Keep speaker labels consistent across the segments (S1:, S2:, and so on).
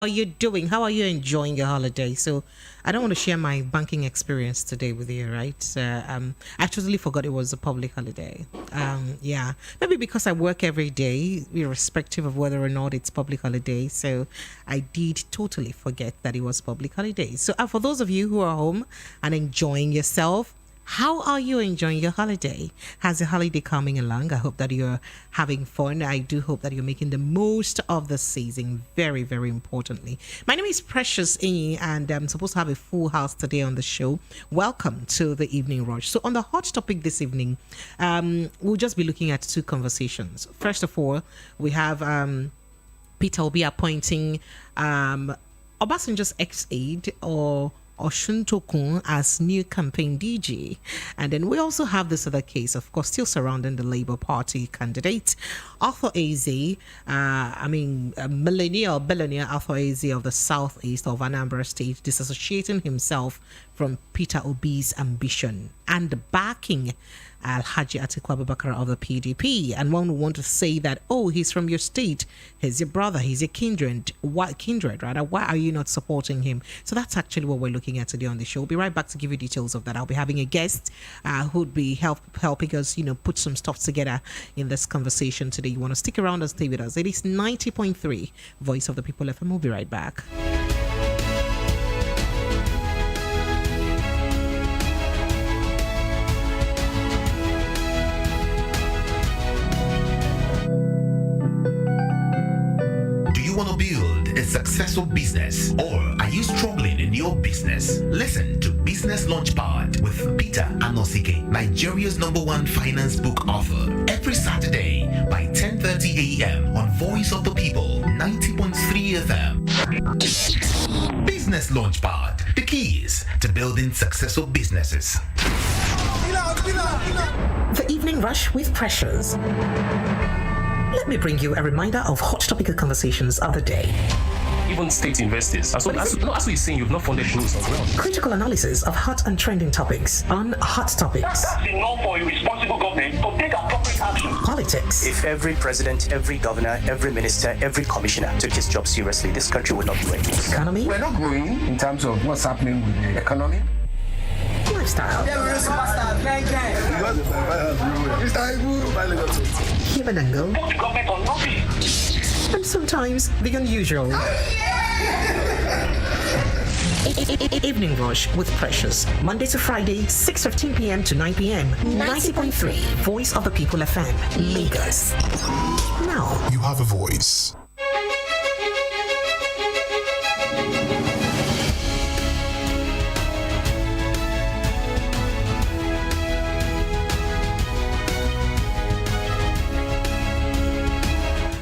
S1: How are you doing? How are you enjoying your holiday? So, I don't want to share my banking experience today with you, right? I totally forgot it was a public holiday. Yeah, maybe because I work every day, irrespective of whether or not it's public holiday. So, I did totally forget that it was public holiday. So, for those of you who are home and enjoying yourself, how are you enjoying your holiday? How's the holiday coming along? I hope that you're having fun. I do hope that you're making the most of the season. Very, very importantly. My name is Precious Inyi, and I'm supposed to have a full house today on the show. Welcome to the Evening Rush. So on the hot topic this evening, we'll just be looking at two conversations. First of all, we have Peter will be appointing Obasanjo's ex-aide or Oshuntokun as new campaign DG. And then we also have this other case, of course, still surrounding the Labour Party candidate, Arthur Eze, millennial billionaire Arthur Eze of the southeast of Anambra State, disassociating himself from Peter Obi's ambition and backing Alhaji Atiku Abubakar of the PDP. And one would want to say that, oh, he's from your state, he's your brother, he's your kindred. Why are you not supporting him? So that's actually what we're looking at today on the show. We'll be right back to give you details of that. I'll be having a guest who'd be helping us, put some stuff together in this conversation today. You want to stick around and stay with us. It is 90.3 Voice of the People FM. We'll be right back.
S2: Want to build a successful business, or are you struggling in your business? Listen to Business Launchpad with Peter Anosike, Nigeria's #1 finance book author, every Saturday by 10:30 a.m. on Voice of the People 90.3 FM. Business Launchpad, the keys to building successful businesses.
S1: The Evening Rush with Pressures. Let me bring you a reminder of hot topical conversations of the day.
S3: Even state investors. As you're saying, you've not funded those as well.
S1: Critical analysis of hot and trending topics on Hot Topics.
S4: That's enough for a responsible government to take appropriate action.
S1: Politics.
S5: If every president, every governor, every minister, every commissioner took his job seriously, this country would not be where it is.
S1: Economy.
S6: We're not growing in terms of what's happening with the economy.
S1: Lifestyle. Human angle.
S4: Put the government on notice.
S1: And sometimes the unusual. Evening Rush with Precious. Monday to Friday, 6:15 p.m. to 9 p.m. 90.3 Voice of the People FM, Lagos. Now,
S7: you have a voice.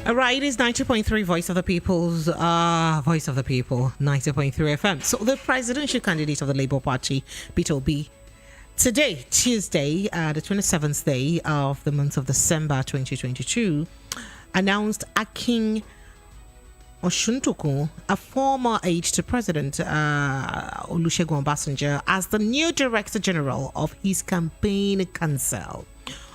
S1: All right, it is 90.3 Voice of the People's Voice of the People, 90.3 FM. So the presidential candidate of the Labour Party, Peter Obi, today, Tuesday, the 27th day of the month of December 2022, announced Akin Oshuntokun, a former aide to President Olusegun Obasanjo, as the new Director General of his campaign council.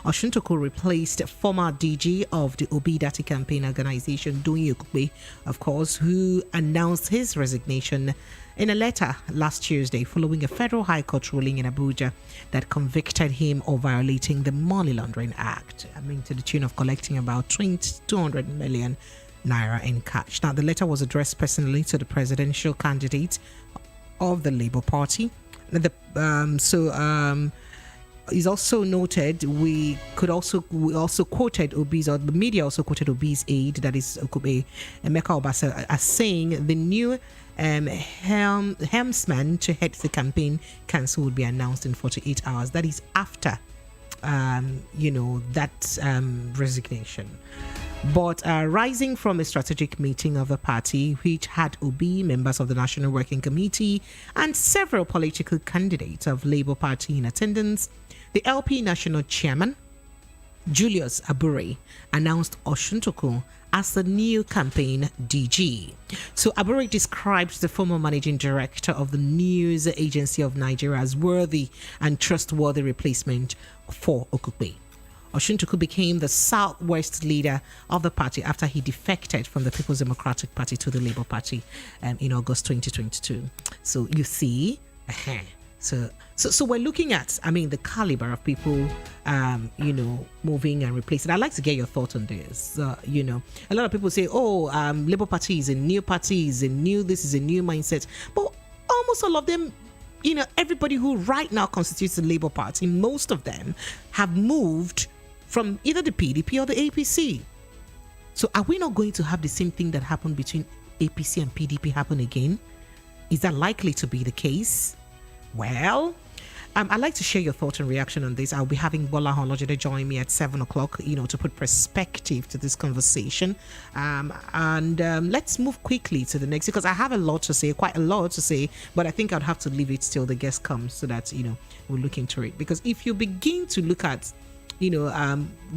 S1: Oshuntokun replaced former DG of the Obi Dati campaign organization, Doyin Okupe, of course, who announced his resignation in a letter last Tuesday following a federal high court ruling in Abuja that convicted him of violating the Money Laundering Act, to the tune of collecting about 200 million naira in cash. Now, the letter was addressed personally to the presidential candidate of the Labour Party. Is also noted, we also quoted Obi's, or the media also quoted Obi's aide, that is Emeka Obasa, as saying the new helmsman to head the campaign council would be announced in 48 hours. That is after resignation. But rising from a strategic meeting of the party, which had Obi, members of the National Working Committee, and several political candidates of Labour Party in attendance, the LP National Chairman, Julius Abure, announced Oshuntokun as the new campaign DG. So Abure described the former managing director of the news agency of Nigeria as worthy and trustworthy replacement for Okupe. Oshuntuku became the Southwest leader of the party after he defected from the People's Democratic Party to the Labour Party in August 2022. So you see, so we're looking at, the caliber of people, moving and replacing. I'd like to get your thought on this. A lot of people say, Labour Party is a new party, this is a new mindset. But almost all of them, everybody who right now constitutes the Labour Party, most of them have moved from either the PDP or the APC. So are we not going to have the same thing that happened between APC and PDP happen again? Is that likely to be the case? Well, I'd like to share your thought and reaction on this. I'll be having Bola Holojide join me at 7 o'clock, to put perspective to this conversation. Let's move quickly to the next, because I have quite a lot to say, but I think I'd have to leave it till the guest comes so that, we'll look into it. Because if you begin to look at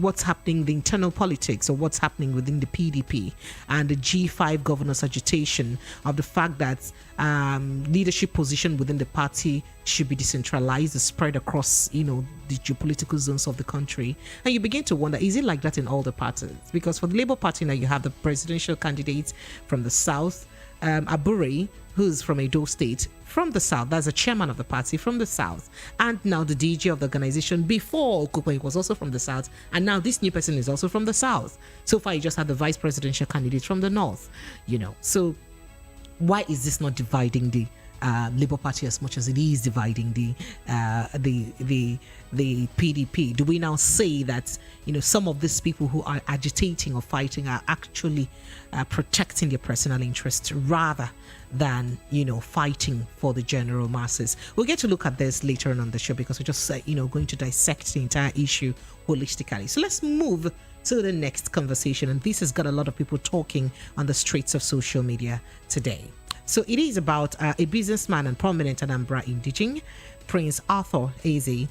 S1: what's happening, the internal politics, or what's happening within the PDP and the G5 governors' agitation of the fact that leadership position within the party should be decentralized, spread across, the geopolitical zones of the country. And you begin to wonder, is it like that in all the parties? Because for the Labour Party now, you have the presidential candidate from the South, Abure, who's from Edo State, from the South. That's the chairman of the party from the South. And now the DG of the organization. Before Okupe, he was also from the South. And now this new person is also from the South. So far, you just had the vice presidential candidate from the North. So why is this not dividing the Labour Party as much as it is dividing the PDP? Do we now say that some of these people who are agitating or fighting are actually protecting their personal interests rather than fighting for the general masses? We'll get to look at this later on the show, because we're just going to dissect the entire issue holistically. So let's move to the next conversation, and this has got a lot of people talking on the streets of social media today. So it is about a businessman and prominent Anambra indigene, Prince Arthur Eze,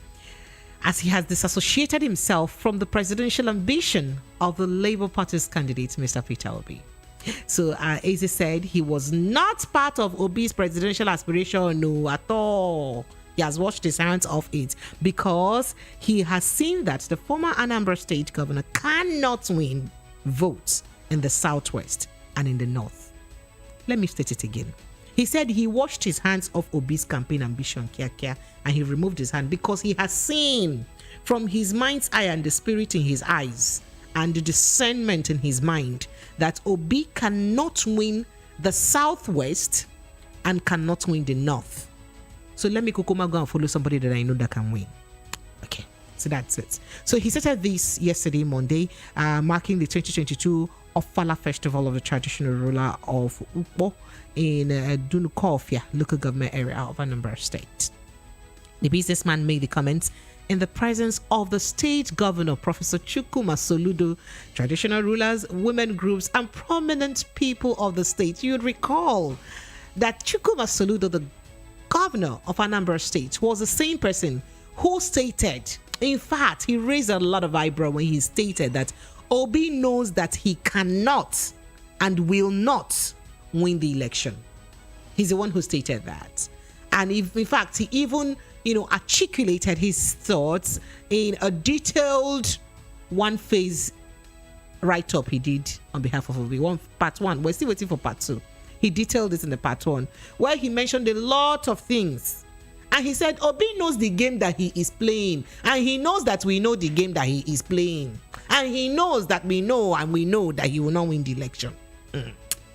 S1: as he has disassociated himself from the presidential ambition of the Labour Party's candidate, Mr. Peter Obi. So Eze said he was not part of Obi's presidential aspiration, no, at all. He has washed his hands off it because he has seen that the former Anambra State governor cannot win votes in the Southwest and in the North. Let me state it again. He said he washed his hands off Obi's campaign ambition, and he removed his hand because he has seen from his mind's eye and the spirit in his eyes and the discernment in his mind that Obi cannot win the Southwest and cannot win the North. So let me go and follow somebody that I know that can win. Okay, so that's it. So he stated this yesterday, Monday, marking the 2022 Ofala Festival of the traditional ruler of Ukpo in Dunukofia, local government area of Anambra State. The businessman made the comments in the presence of the state governor, Professor Chukwuma Soludo, traditional rulers, women groups, and prominent people of the state. You'd recall that Chukwuma Soludo, the governor of Anambra State, was the same person who stated, in fact, he raised a lot of eyebrow when he stated that Obi knows that he cannot and will not win the election. He's the one who stated that. And if, in fact, he even, articulated his thoughts in a detailed one-phase write-up he did on behalf of Obi. Part 1. We're still waiting for part 2. He detailed this in the part 1, where he mentioned a lot of things. And he said, Obi knows the game that he is playing. And he knows that we know the game that he is playing. And he knows that we know and we know that he will not win the election.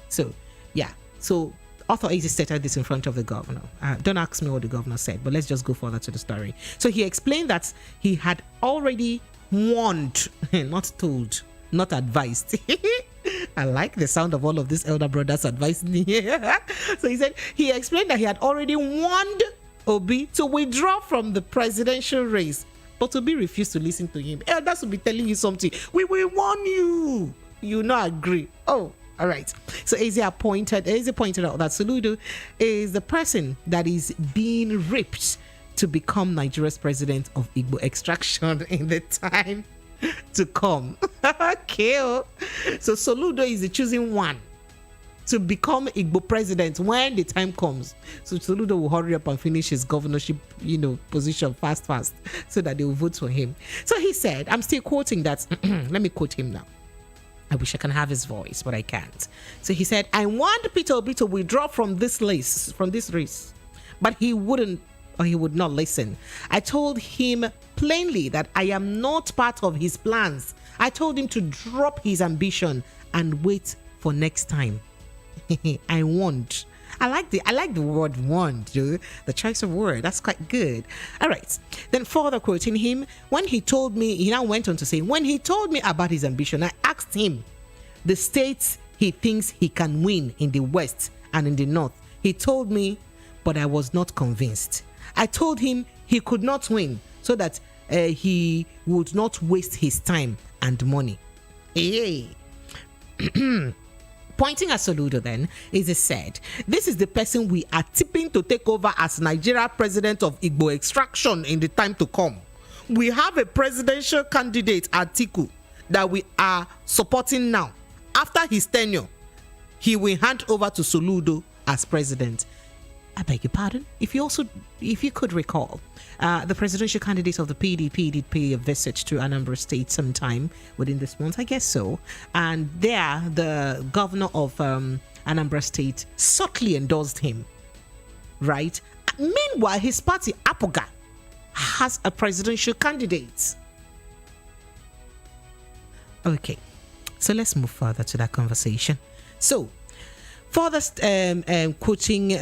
S1: So, yeah. So, Arthur Eze stated this in front of the governor. Don't ask me what the governor said, but let's just go further to the story. So, he explained that he had already warned, not told, not advised. I like the sound of all of these elder brothers advising me. So, he said he explained that he had already warned Obi to withdraw from the presidential race, but Obi refused to listen to him. Elders will be telling you something. We will warn you. You not agree. Oh, all right. So Eze pointed out that Soludo is the person that is being ripped to become Nigeria's president of Igbo extraction in the time to come. Okay. So Soludo is the choosing one to become Igbo president when the time comes. So Soludo will hurry up and finish his governorship, position fast, so that they will vote for him. So he said, I'm still quoting that. Let me quote him now. I wish I can have his voice, but I can't. So he said, I want Peter Obi to withdraw from this race, but he wouldn't, or he would not listen. I told him plainly that I am not part of his plans. I told him to drop his ambition and wait for next time. I won't. I like the word want, the choice of word. That's quite good. All right. Then further quoting him, he now went on to say, when he told me about his ambition, I asked him the states he thinks he can win in the West and in the North. He told me, but I was not convinced. I told him he could not win so that he would not waste his time and money. Hey. Pointing at Soludo then, he said, this is the person we are tipping to take over as Nigeria president of Igbo extraction in the time to come. We have a presidential candidate, Atiku, that we are supporting now. After his tenure, he will hand over to Soludo as president. I beg your pardon? If you could recall, the presidential candidate of the PDP did pay a visit to Anambra State sometime within this month, I guess so. And there, the governor of Anambra State subtly endorsed him, right? Meanwhile, his party, Apoga, has a presidential candidate. Okay, so let's move further to that conversation. So, further quoting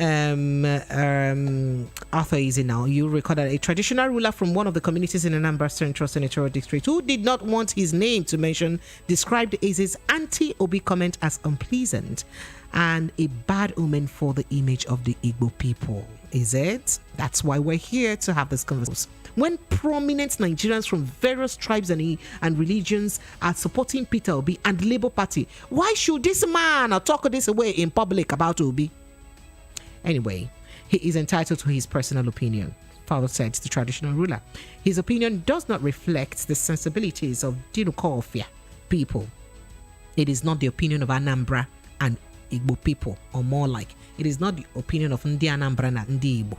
S1: Arthur Easy now, you recall that a traditional ruler from one of the communities in Anambra Central Senatorial District who did not want his name to mention described Easy's anti-Obi comment as unpleasant and a bad omen for the image of the Igbo people. Is it? That's why we're here to have this conversation. When prominent Nigerians from various tribes and religions are supporting Peter Obi and the Labour Party, why should this man talk this way in public about Obi? Anyway, he is entitled to his personal opinion, Father said to the traditional ruler. His opinion does not reflect the sensibilities of Dinukofia people. It is not the opinion of Anambra and Igbo people, or more like, it is not the opinion of Ndi Anambra and Ndi Igbo,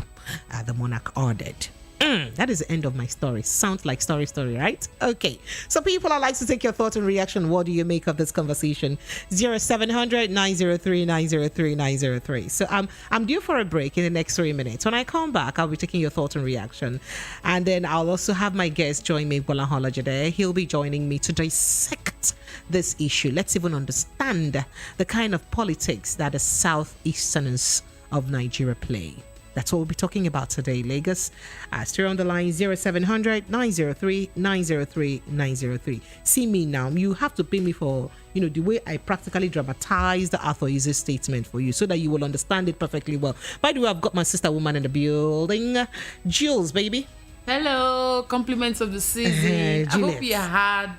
S1: the monarch ordered. That is the end of my story. Sounds like story, right? Okay. So people, I'd like to take your thoughts and reaction. What do you make of this conversation? 0700 903 903 903. So I'm due for a break in the next 3 minutes. When I come back, I'll be taking your thoughts and reaction. And then I'll also have my guest join me, Bola Holajade. He'll be joining me to dissect this issue. Let's even understand the kind of politics that the southeasterners of Nigeria play. That's what we'll be talking about today, Lagos. Stay on the line 0700 903 903 903. See me now. You have to pay me for, the way I practically dramatize the Arthur Easy statement for you so that you will understand it perfectly well. By the way, I've got my sister woman in the building. Jules, baby.
S7: Hello, compliments of the season. I hope you had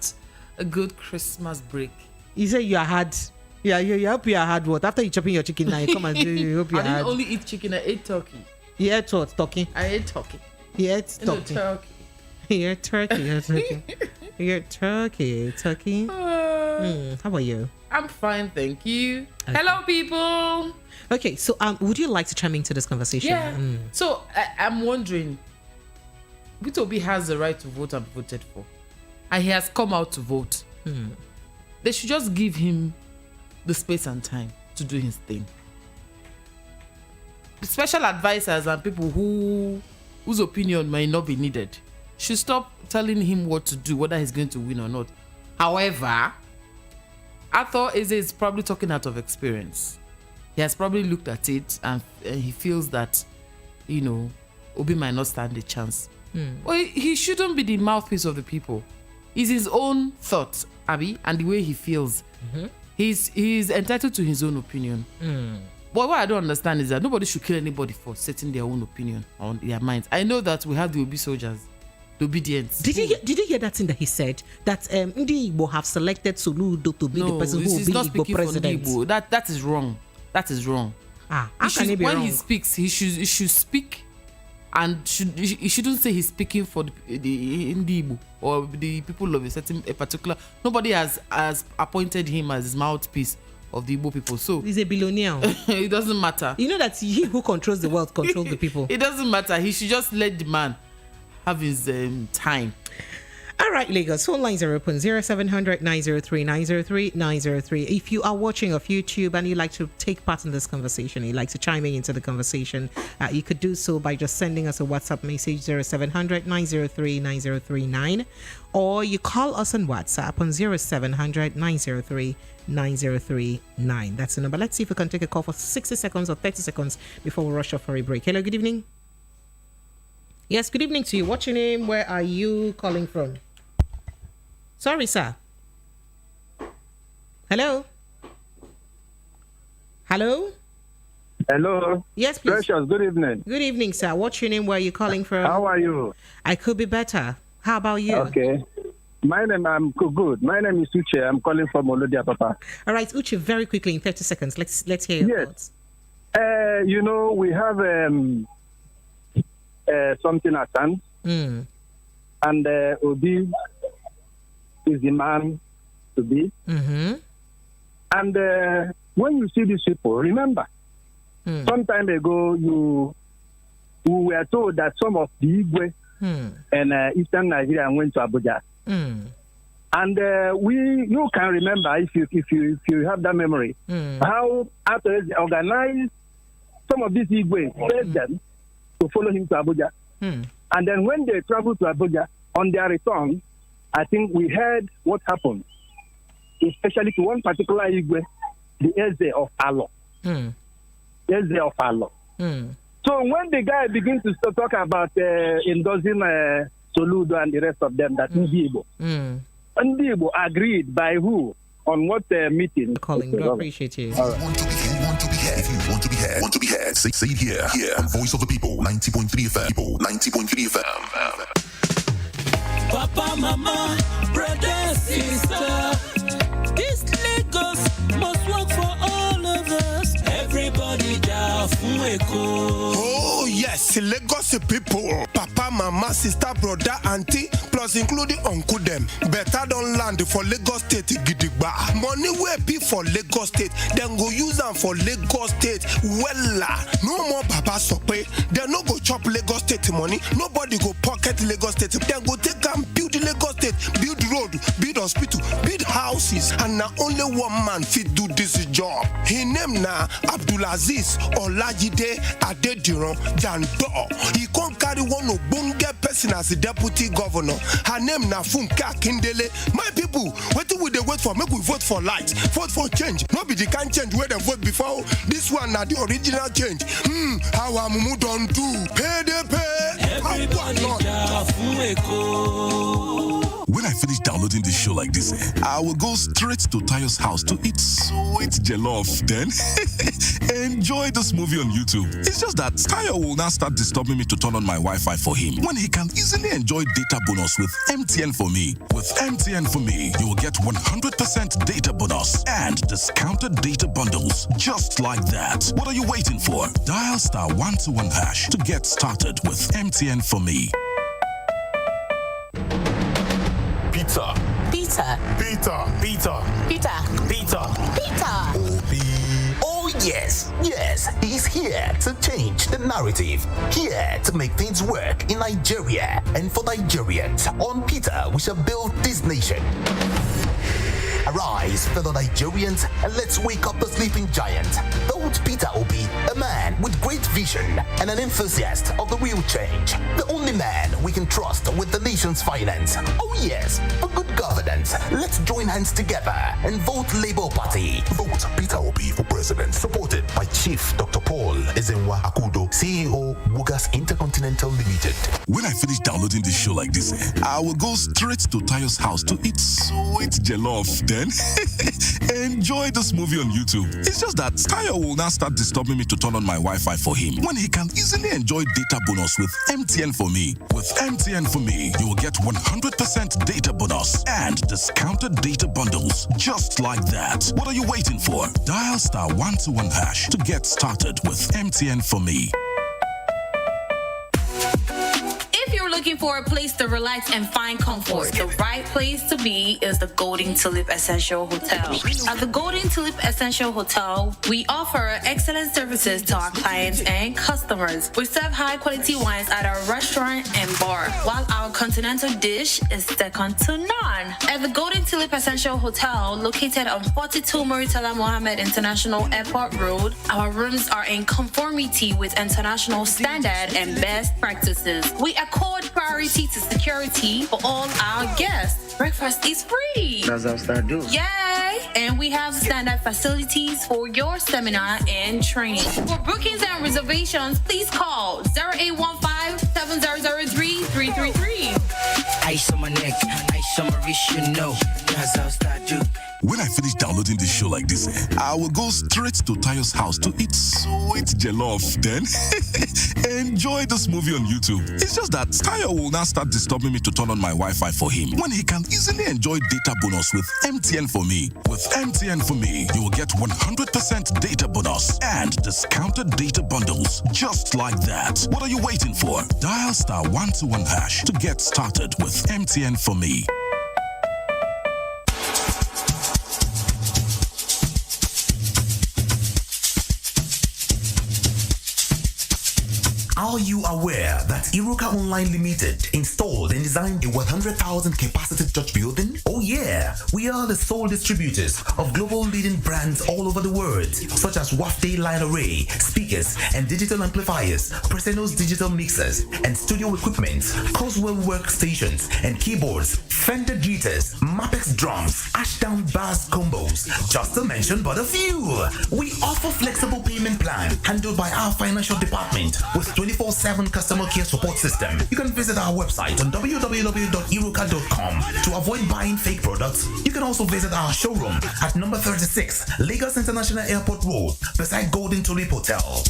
S7: a good Christmas break.
S1: You say you had... Yeah, you hope you had what? After you chopping your chicken now, you come and do, you hope you
S7: I
S1: had...
S7: didn't only eat chicken, I ate turkey.
S1: You ate what? Turkey?
S7: I ate turkey.
S1: You ate turkey?
S7: Turkey.
S1: You ate turkey, you ate turkey. You ate turkey. How about you?
S7: I'm fine, thank you. Okay. Hello, people.
S1: Okay, so would you like to chime into this conversation?
S7: Yeah. So, I'm wondering, Peter Obi has the right to vote and be voted for. And he has come out to vote. They should just give him the space and time to do his thing. Special advisors and people whose opinion may not be needed should stop telling him what to do, whether he's going to win or not. However, Arthur is probably talking out of experience. He has probably looked at it and he feels that, Obi might not stand a chance. Well, he shouldn't be the mouthpiece of the people. It's his own thoughts, Abby, and the way he feels. He's entitled to his own opinion. But what I don't understand is that nobody should kill anybody for setting their own opinion on their minds. I know that we have the Obi soldiers, the obedience.
S1: Did you hear that thing that he said? That Ndi Igbo have selected Soludo to be the person who will be Igbo president.
S7: That is wrong. That is wrong. When he speaks, he should speak, and he shouldn't say he's speaking for the Ndi Igbo or the people of a particular. Nobody has appointed him as his mouthpiece of the Igbo people. So
S1: He's a billionaire.
S7: it doesn't matter.
S1: You know that he who controls the world controls the people.
S7: It doesn't matter. He should just let the man have his time.
S1: All right, Lagos. Phone lines are open 0700 903 903 903. If you are watching off YouTube and you'd like to take part in this conversation, you'd like to chime in into the conversation, you could do so by just sending us a WhatsApp message 0700 903 9039, or you call us on WhatsApp on 0700 903 9039. That's the number. Let's see if we can take a call for 60 seconds or 30 seconds before we rush off for a break. Hello, good evening. Yes, good evening to you. What's your name? Where are you calling from? Sorry, sir. Hello? Hello?
S8: Hello.
S1: Yes, please.
S8: Precious, good evening.
S1: Good evening, sir. What's your name? Where are you calling from?
S8: How are you?
S1: I could be better. How about you?
S8: Okay. I'm good. My name is Uche. I'm calling from Olodia, Papa.
S1: All right, Uche, very quickly in 30 seconds. Let's hear your thoughts.
S8: We have something at hand. And Obi is the man to be.
S1: Mm-hmm.
S8: And when you see these people, remember, some time ago, we were told that some of the Igwe and Eastern Nigeria went to Abuja. And you can remember, if you have that memory, how after he organized some of these Igwe, paid them to follow him to Abuja. And then when they traveled to Abuja, on their return, I think we heard what happened, especially to one particular Igwe, the Eze of Allah. Eze of Allah. So when the guy begins to talk about endorsing Soludo and the rest of them, that Ndibo agreed by who? On what meeting?
S1: Calling, do appreciate you.
S2: Right. Want to be heard? If you want to be heard, say it here. Voice of the people, 90.3 FM. People, 90.3 FM.
S9: Papa, mama, brother, sister, this Lagos must work for all of us. Everybody down from Eko.
S10: Oh yes, Lagos people, papa, mama, sister, brother, auntie, plus including uncle them. Better don't land for Lagos State gidigba. Money will be for Lagos State, then go use them for Lagos State. Wella, no more papa sope. They no go chop Lagos State money. Nobody go pocket Lagos State. Then go take and build Lagos State, build road, build hospital, build houses, and now only one man fit do this job. His name na Abdulaziz Olajide Adediran Jando. He can't carry one obonge person as the deputy governor. Her name na Funke Akindele. My people, what do we wait for? Make we vote for light, vote for change. Not be the kind change where they vote before. This one na the original change. How Amumu don't do? Pay the pay.
S9: Everybody down from Eko.
S11: When I finish downloading this show like this, I will go straight to Tayo's house to eat sweet jollof. Then enjoy this movie on YouTube. It's just that Tayo will now start disturbing me to turn on my Wi-Fi for him when he can easily enjoy data bonus with MTN for me. With MTN for me, you will get 100% data bonus and discounted data bundles just like that. What are you waiting for? Dial *121# to get started with MTN for me.
S2: Pizza.
S12: Pizza.
S2: Pizza.
S12: Pizza. Pizza.
S2: Pizza.
S12: Pizza.
S2: Oh yes, he's here to change the narrative. Here to make things work in Nigeria and for Nigerians. On Peter, we shall build this nation. Arise, fellow Nigerians, and let's wake up the sleeping giant. Vote Peter Obi, a man with great vision and an enthusiast of the real change. The only man we can trust with the nation's finance. Oh yes, for good governance. Let's join hands together and vote Labour Party. Vote Peter Obi for president. Supported by Chief Dr. Paul Ezenwa Akudo, CEO, Wugas Intercontinental Limited.
S11: When I finish downloading this show like this, I will go straight to Tayo's house to eat sweet jollof. Then enjoy this movie on YouTube. It's just that Tayo will now start disturbing me to turn on my Wi-Fi for him when he can easily enjoy data bonus with MTN for me. With MTN for me, you will get 100% data bonus and discounted data bundles just like that. What are you waiting for? Dial *121# to get started with MTN for me.
S13: If you're looking looking for a place to relax and find comfort, the right place to be is the Golden Tulip Essential Hotel. At the Golden Tulip Essential Hotel, we offer excellent services to our clients and customers. We serve high-quality wines at our restaurant and bar, while our continental dish is second to none. At the Golden Tulip Essential Hotel, located on 42 Muritala Mohammed International Airport Road, our rooms are in conformity with international standard and best practices. We accord priority to security for all our guests. Breakfast is free.
S14: That's how start do.
S13: Yay! And we have standard facilities for your seminar and training. For bookings and reservations, please call 0815-7003-333.
S14: Ice on my neck, ice on my wrist, you know. That's how start do.
S11: When I finish downloading this show like this, I will go straight to Tayo's house to eat sweet jollof. Then enjoy this movie on YouTube. It's just that Tayo will now start disturbing me to turn on my Wi-Fi for him when he can easily enjoy data bonus with MTN for me. With MTN for me, you will get 100% data bonus and discounted data bundles just like that. What are you waiting for? Dial *121# to get started with MTN for me.
S2: Are you aware that Iruka Online Limited installed and designed a 100,000 capacity church building? Oh yeah, we are the sole distributors of global leading brands all over the world, such as Wafday Line Array, speakers and digital amplifiers, Preseno's digital mixers and studio equipment, Coswell workstations and keyboards, Fender guitars, Mapex drums, Ashdown bass combos, just to mention but a few. We offer flexible payment plan handled by our financial department with 24/7 customer care support system. You can visit our website on www.iruka.com to avoid buying fake products. You can also visit our showroom at number 36 Lagos International Airport Road beside Golden Tulip Hotel.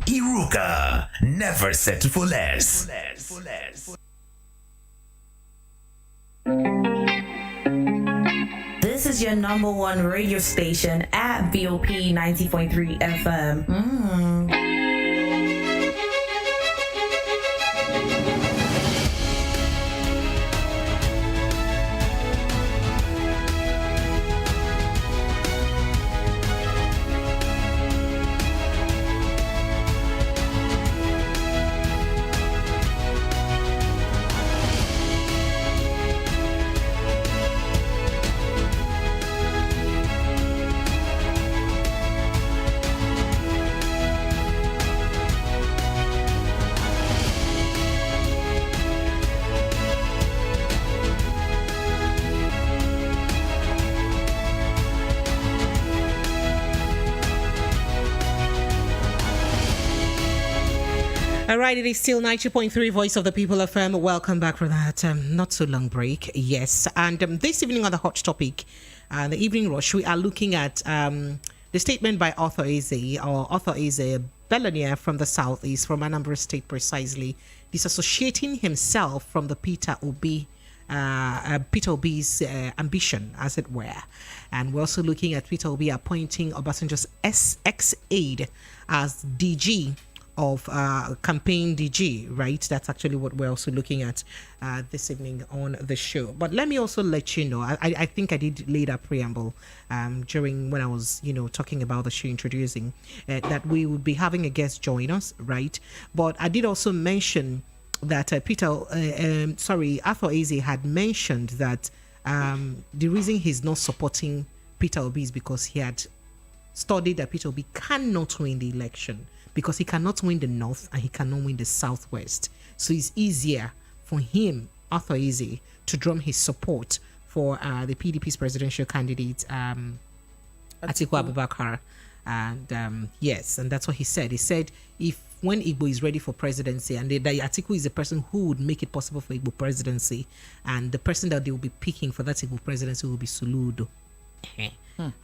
S2: Iruka, never settle for less.
S15: This is your number one radio station at VOP 90.3 FM.
S1: All right, it is still 90.3 Voice of the People FM. Welcome back for that not so long break. Yes, and this evening on the hot topic, the evening rush, we are looking at the statement by Author Eze, a billionaire from the southeast, from Anambra State precisely, disassociating himself from the Peter Obi's ambition, as it were. And we're also looking at Peter Obi appointing Obasanjo's ex-aide as DG of campaign DG, right? That's actually what we're also looking at this evening on the show. But let me also let you know, I think I did lay that preamble during when I was, talking about the show, introducing that we would be having a guest join us, right? But I did also mention that Arthur Eze had mentioned that the reason he's not supporting Peter Obi is because he had studied that Peter Obi cannot win the election, because he cannot win the north and he cannot win the southwest. So it's easier for him, Arthur Eze, to drum his support for the PDP's presidential candidate, Atiku Abubakar. And yes, and that's what he said. He said when Igbo is ready for presidency, and that Atiku is the person who would make it possible for Igbo presidency, and the person that they will be picking for that Igbo presidency will be Suludo.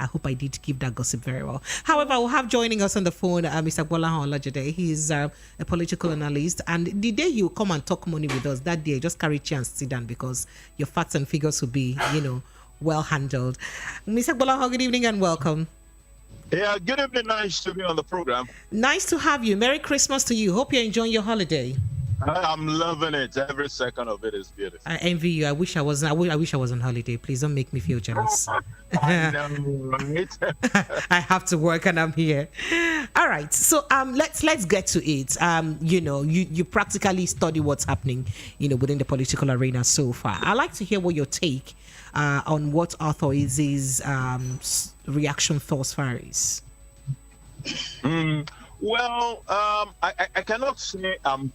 S1: I hope I did give that gossip very well. However, we'll have joining us on the phone Mr. Gbolahan Olajide. He's a political analyst, and the day you come and talk money with us, that day just carry chair and sit down, because your facts and figures will be, well handled. Mr. Gbolahan, good evening and welcome.
S16: Yeah, good evening. Nice to be on the program.
S1: Nice to have you. Merry Christmas to you. Hope you're enjoying your holiday.
S16: I'm loving it. Every second of it is beautiful.
S1: I envy you. I wish I was. I wish I was on holiday. Please don't make me feel jealous.
S16: I know, right?
S1: I have to work and I'm here. All right. So let's get to it. You practically study what's happening, within the political arena so far. I'd like to hear what your take on what Arthur Eze's reaction thus far is.
S16: Well, I cannot say I'm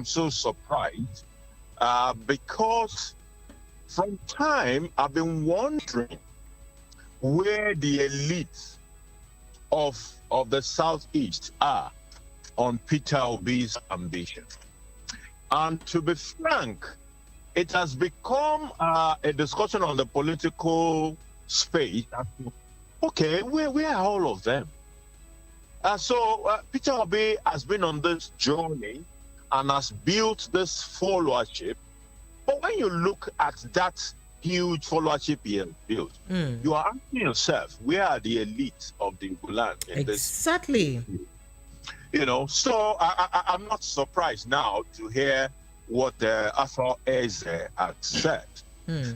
S16: so surprised because from time I've been wondering where the elites of the Southeast are on Peter Obi's ambition. And to be frank, it has become a discussion on the political space. Okay, where are all of them? So Peter Obi has been on this journey and has built this followership. But when you look at that huge followership he has built, you are asking yourself, where are the elites of the Igbo land?
S1: Exactly.
S16: So I'm not surprised now to hear what Arthur Eze had said.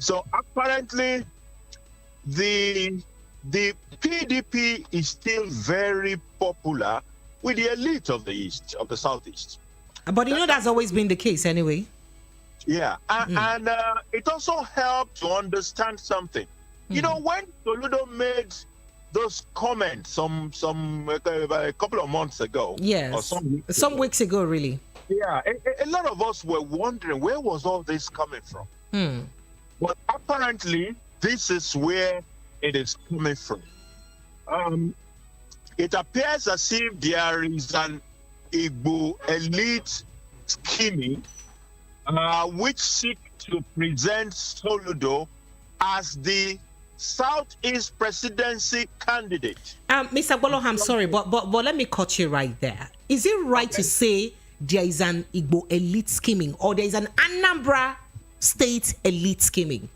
S16: So apparently, the PDP is still very popular with the elite of the East, of the Southeast.
S1: But that's always been the case anyway.
S16: Yeah, and it also helped to understand something. When Soludo made those comments a couple of months ago,
S1: yes, or some weeks ago, really.
S16: Yeah, a lot of us were wondering where was all this coming from. But apparently, this is where it is coming from. It appears as if there is an Igbo elite scheming which seek to present Soludo as the Southeast presidency candidate.
S1: Mr. Bolo, I'm sorry, but let me cut you right there. Is it right to say there is an Igbo elite scheming or there is an Anambra state elite scheming?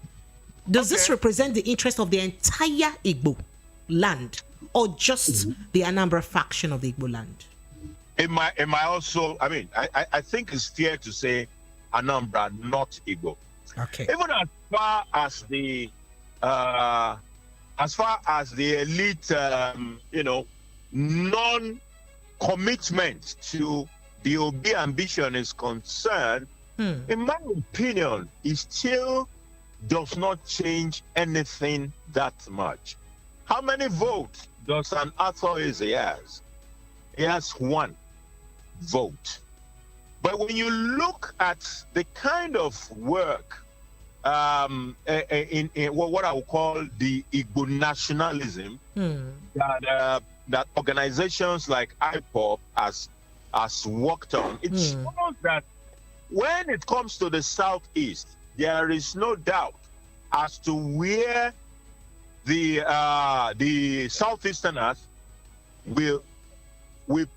S1: Does this represent the interest of the entire Igbo land or just the Anambra faction of the Igbo land?
S16: It might also, I think it's fair to say Anambra, not Igbo.
S1: Okay.
S16: Even as far as the elite, non-commitment to the Obi ambition is concerned, in my opinion, it still does not change anything that much. How many votes does an Arthur Eze has? He has one vote. But when you look at the kind of work in what I would call the Igbo nationalism that organizations like IPOP has worked on, it shows that when it comes to the Southeast, there is no doubt as to where the Southeasterners will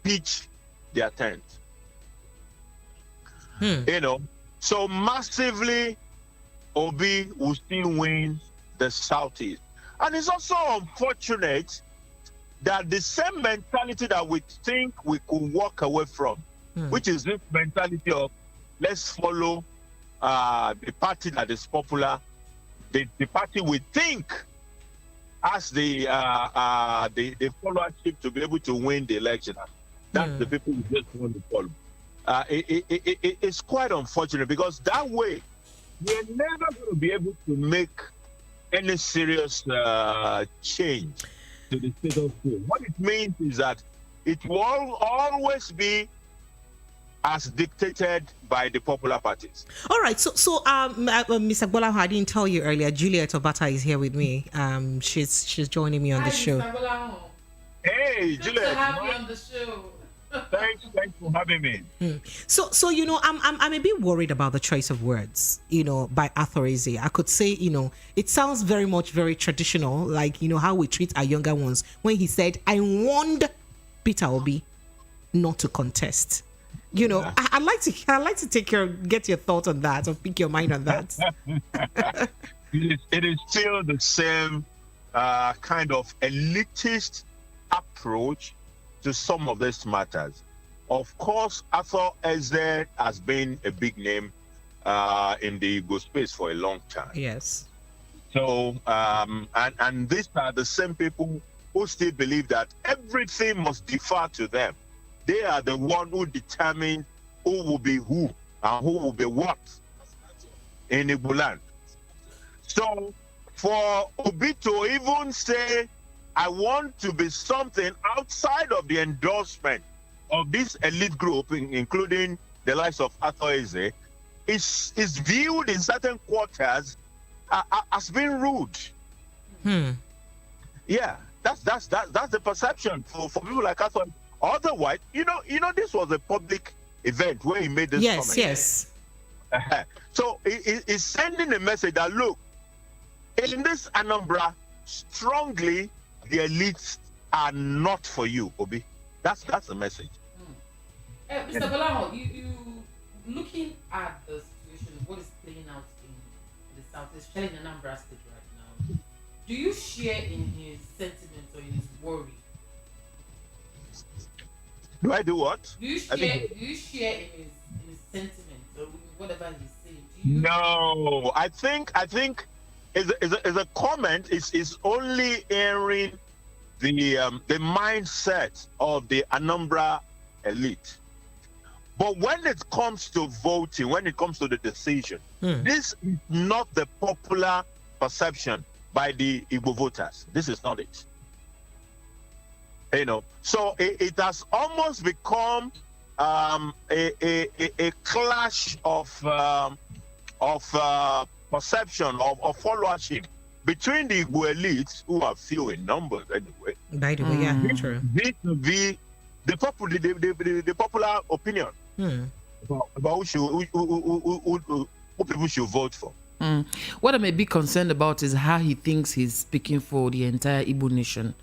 S16: pitch their tent. So massively, Obi will still win the Southeast. And it's also unfortunate that the same mentality that we think we could walk away from, which is this mentality of let's follow the party that is popular, the party we think has the followership to be able to win the election. That's the people who just want to follow. It's quite unfortunate because that way we're never going to be able to make any serious change to the status quo. What it means is that it will always be as dictated by the popular parties.
S1: All right, so Mr. Bola, I didn't tell you earlier, Juliet Obata is here with me. She's joining me on the show.
S16: Hey, Juliet.
S7: Good to have you on the show.
S16: Thanks for having me.
S1: So I'm a bit worried about the choice of words, by Arthur Eze. I could say, it sounds very traditional, like how we treat our younger ones. When he said, "I warned Peter Obi not to contest." I'd like to get your thoughts on that, or pick your mind on that.
S16: It is still the same kind of elitist approach to some of these matters. Of course, Arthur Eze has been a big name in the Igbo space for a long time.
S1: Yes.
S16: So, and these are the same people who still believe that everything must defer to them. They are the one who determine who will be who and who will be what in Igbo land. So, for Obi to even say, I want to be something outside of the endorsement of this elite group, including the likes of Arthur Eze, is viewed in certain quarters as being rude. Yeah, that's the perception for people like Arthur. Otherwise, this was a public event where he made this comment.
S1: Yes.
S16: So he's sending a message that, look, in this Anambra, strongly, the elites are not for you, Obi. That's the message.
S7: Mr. Bolaho, you looking at the situation, what is playing out in the South, especially in Anambra State right now, do you share in his sentiments or in his worry?
S16: Do I do what?
S7: Do you share in his sentiments or whatever he's saying? Do you?
S16: No, I think is a comment is only airing the mindset of the Anambra elite. But when it comes to voting, when it comes to the decision, this is not the popular perception by the Igbo voters. This is not it. So it has almost become a clash of perception of followership between the Igbo elites, who are few in numbers anyway.
S1: By the way, yeah, true.
S16: Vis-a-vis the popular opinion about who people should vote for.
S7: What I'm a bit concerned about is how he thinks he's speaking for the entire Igbo nation,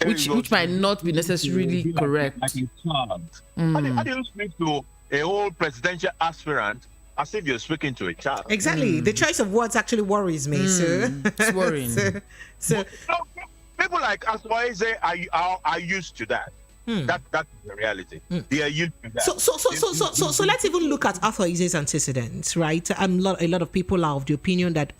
S7: which might not be necessarily correct.
S16: Like a child. How do you speak to a whole presidential aspirant as if you're speaking to a child?
S1: Exactly. The choice of words actually worries me.
S7: It's worrying.
S16: so people like Aswaeze are used to that. That's the reality. They are used to that.
S1: So let's even look at Arthur Eze's antecedents, right? A lot of people are of the opinion that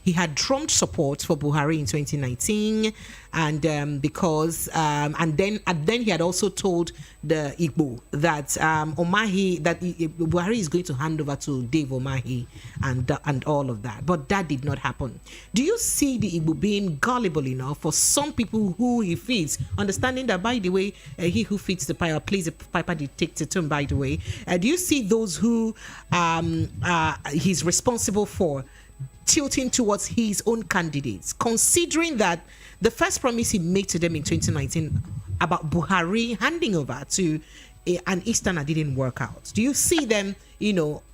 S1: he had drummed support for Buhari in 2019, and because and then he had also told the Igbo that Buhari is going to hand over to Dave Omahi and all of that, but that did not happen. Do you see the Igbo being gullible enough for some people who he feeds, understanding that, by the way, he who feeds the piper plays the piper dictates it to him, by the way? Do you see those who he's responsible for tilting towards his own candidates, considering that the first promise he made to them in 2019 about Buhari handing over to an Easterner didn't work out? Do you see them,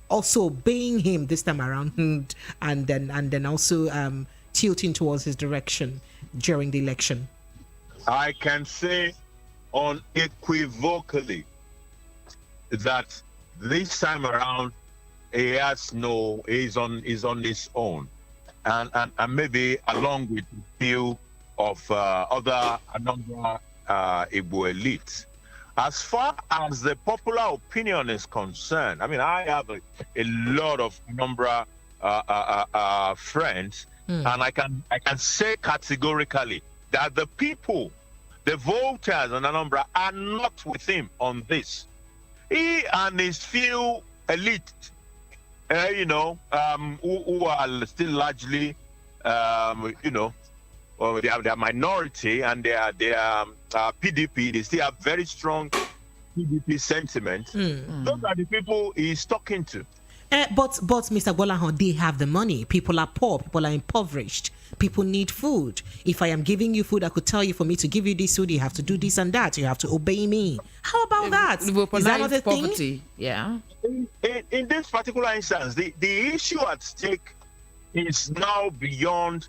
S1: also obeying him this time around, and then also tilting towards his direction during the election?
S16: I can say unequivocally that this time around he's on his own, and maybe along with a few of other Anambra Igbo elites. As far as the popular opinion is concerned, I mean, I have a lot of Anambra friends, and I can say categorically that the people, the voters in Anambra, are not with him on this. He and his few elite, who are still largely, they are minority, and they are PDP. They still have very strong PDP sentiment. Those are the people he's talking to.
S1: But Mr. Bolaho, they have the money. People are poor. People are impoverished. People need food. If I am giving you food, I could tell you, for me to give you this food, you have to do this and that. You have to obey me. How about that? Is that not a thing?
S7: Yeah.
S16: In this particular instance, the issue at stake is now beyond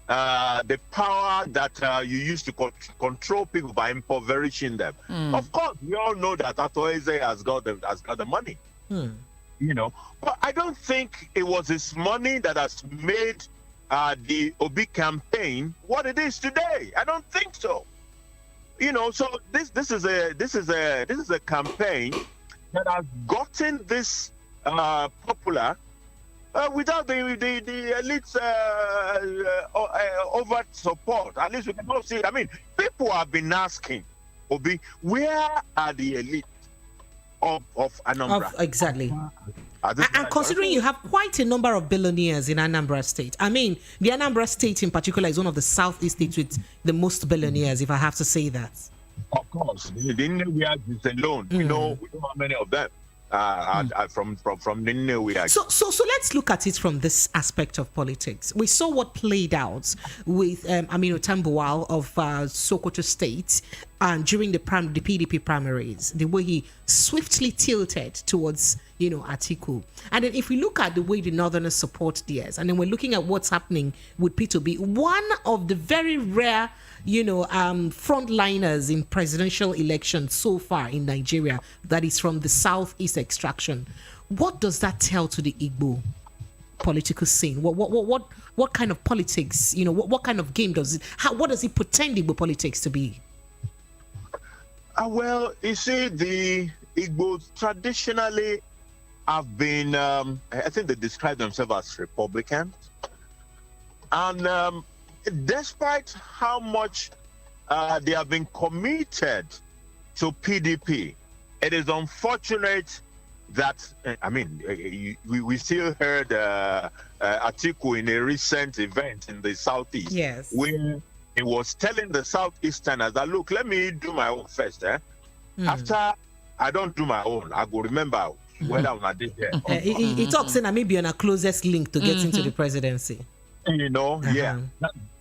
S16: the power that you use to control people by impoverishing them. Of course, we all know that Atoeze has got the money. But I don't think it was his money that has made the Obi campaign what it is today. I don't think so. So this is a campaign that has gotten this popular without the elites overt support. At least we can all see it. I mean, people have been asking, Obi, where are the elites of Anambra?
S1: Exactly. And considering you have quite a number of billionaires in Anambra State, I mean, the Anambra State in particular is one of the southeast states with the most billionaires, if I have to say that.
S16: Of course, the Nnewiags alone, we know how many of them from the Nnewiags.
S1: So let's look at it from this aspect of politics. We saw what played out with Aminu Tambuwal of Sokoto State during the PDP primaries, the way he swiftly tilted towards Atiku. And then if we look at the way the Northerners support theirs, and then we're looking at what's happening with P2B, one of the very rare frontliners in presidential elections so far in Nigeria that is from the southeast extraction. What does that tell to the Igbo political scene? What kind of politics, what kind of game does it, what does it pretend Igbo politics to be?
S16: Well, you see, the Igbos traditionally have been, I think they describe themselves as Republicans. And despite how much they have been committed to PDP, it is unfortunate that, we still heard Atiku in a recent event in the Southeast.
S1: Yes.
S16: Where he was telling the Southeasterners that, look, let me do my own first. After I don't do my own, I go remember whether I did there.
S1: He talks in maybe on a closest link to get into the presidency.
S16: Yeah.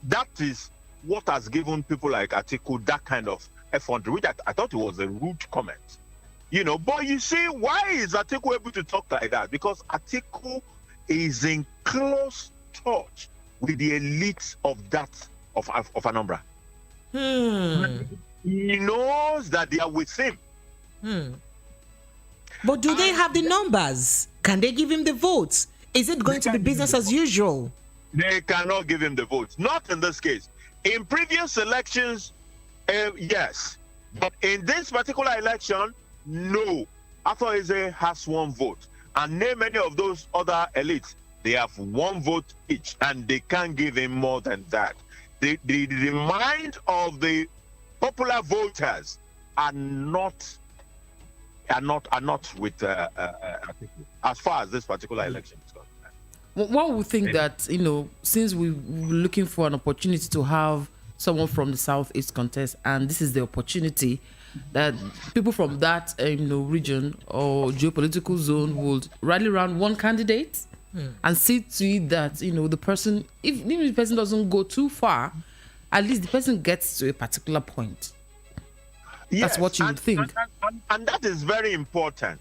S16: That is what has given people like Atiku that kind of effrontery, which I thought it was a rude comment. But you see, why is Atiku able to talk like that? Because Atiku is in close touch with the elites of Anambra. He knows that they are with him.
S1: But do they have the numbers? Can they give him the votes? Is it going to be business as usual?
S16: They cannot give him the votes. Not in this case. In previous elections, yes. But in this particular election, no. Atoize has one vote. And name any of those other elites, they have one vote each. And they can't give him more than that. The mind of the popular voters are not with Atiku as far as this particular election is concerned.
S7: One would think that, since we're looking for an opportunity to have someone from the Southeast contest, and this is the opportunity that people from that region or geopolitical zone would rally around one candidate and see to it that, the person, even if the person doesn't go too far, at least the person gets to a particular point. That's what you would think.
S16: And that is very important.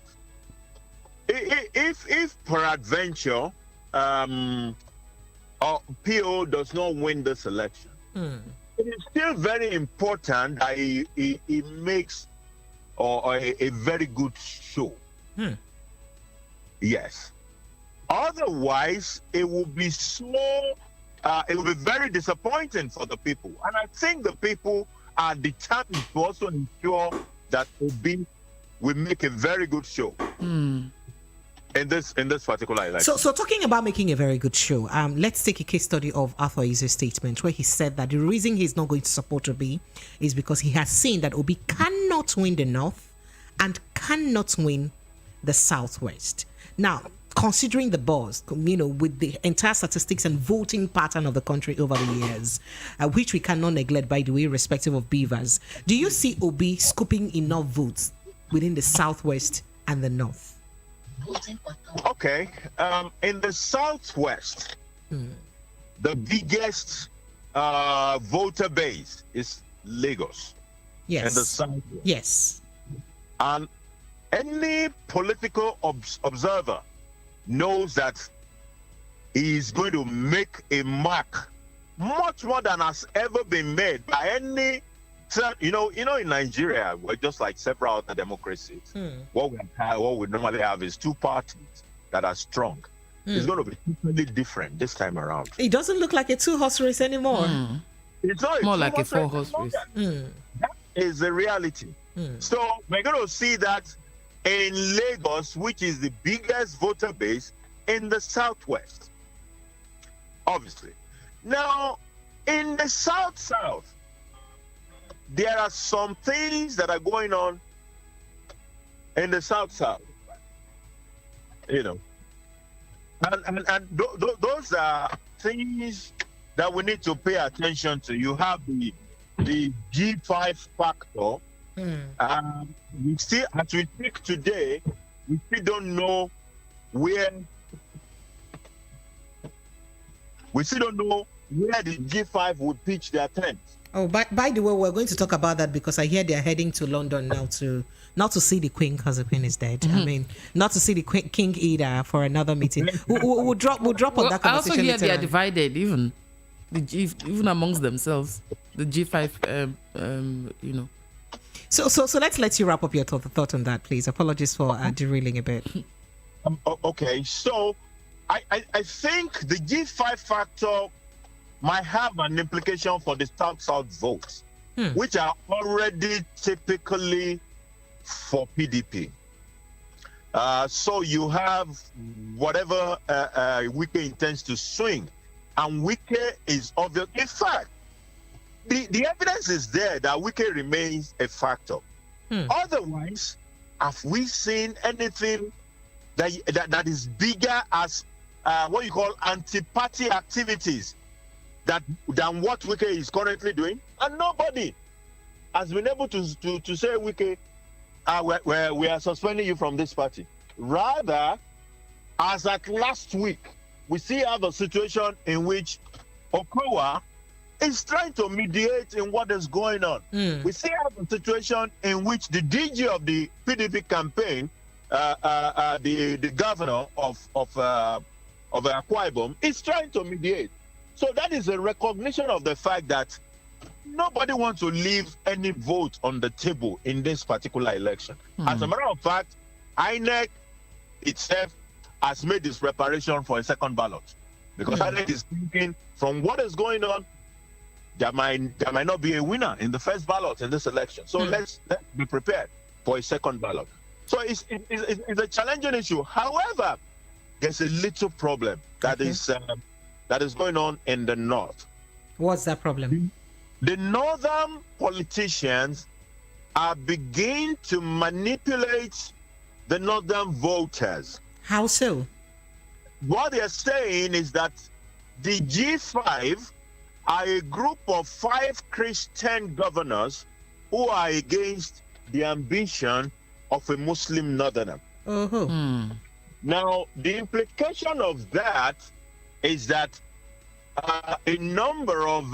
S16: If peradventure, PO does not win this election, it is still very important that he makes a very good show. Yes. Otherwise, it will be it will be very disappointing for the people. And I think the people are determined to also ensure that Obi will make a very good show. In this particular election.
S1: So talking about making a very good show, let's take a case study of Arthur Ize's statement where he said that the reason he's not going to support Obi is because he has seen that Obi cannot win the North and cannot win the Southwest. Now, considering the buzz, with the entire statistics and voting pattern of the country over the years, which we cannot neglect, by the way, irrespective of beavers, do you see Obi scooping enough votes within the Southwest and the North?
S16: Okay. In the Southwest, the biggest voter base is Lagos.
S1: Yes.
S16: In the Southwest.
S1: Yes.
S16: And any political observer knows that he is going to make a mark much more than has ever been made by any. In Nigeria, we're just like several other democracies. What we normally have is two parties that are strong. It's going to be totally different this time around.
S1: It doesn't look like a two-horse race anymore.
S16: It's not
S7: more like a four-horse race.
S16: is the reality. So we're going to see that in Lagos, which is the biggest voter base in the Southwest, obviously. Now, in the South, there are some things that are going on in the South, you know. And those are things that we need to pay attention to. You have the G5 factor. We still, as we speak today, we still don't know where the G5 would pitch their tent.
S1: Oh, by the way, we're going to talk about that because I hear they're heading to London now to not to see the Queen because the Queen is dead. I mean, not to see the King either for another meeting. We'll drop on that conversation.
S7: I also hear they are
S1: on.
S7: divided, even even amongst themselves. The G5, you know.
S1: So let's let you wrap up your thought on that, please. Apologies for derailing a bit.
S16: Okay, so I think the G5 factor might have an implication for the South votes, which are already typically for PDP. So you have whatever Wike intends to swing, and Wike is obvious. In fact, the evidence is there that Wike remains a factor. Otherwise, have we seen anything that is bigger as what you call anti-party activities than what Wike is currently doing? And nobody has been able to say, Wike, we are suspending you from this party. Rather, as at last week, we still have a situation in which Okowa is trying to mediate in what is going on. We still have a situation in which the DG of the PDP campaign, the governor of Akwa Ibom, is trying to mediate. So that is a recognition of the fact that nobody wants to leave any vote on the table in this particular election. As a matter of fact, INEC itself has made its preparation for a second ballot, because INEC is thinking, from what is going on, there might not be a winner in the first ballot in this election. So let's be prepared for a second ballot. So it's a challenging issue. However, there's a little problem that is going on in the north.
S1: What's that problem?
S16: The northern politicians are beginning to manipulate the northern voters.
S1: How so?
S16: What they're saying is that the G5 are a group of 5 Christian governors who are against the ambition of a Muslim northerner. Now, the implication of that is that a number of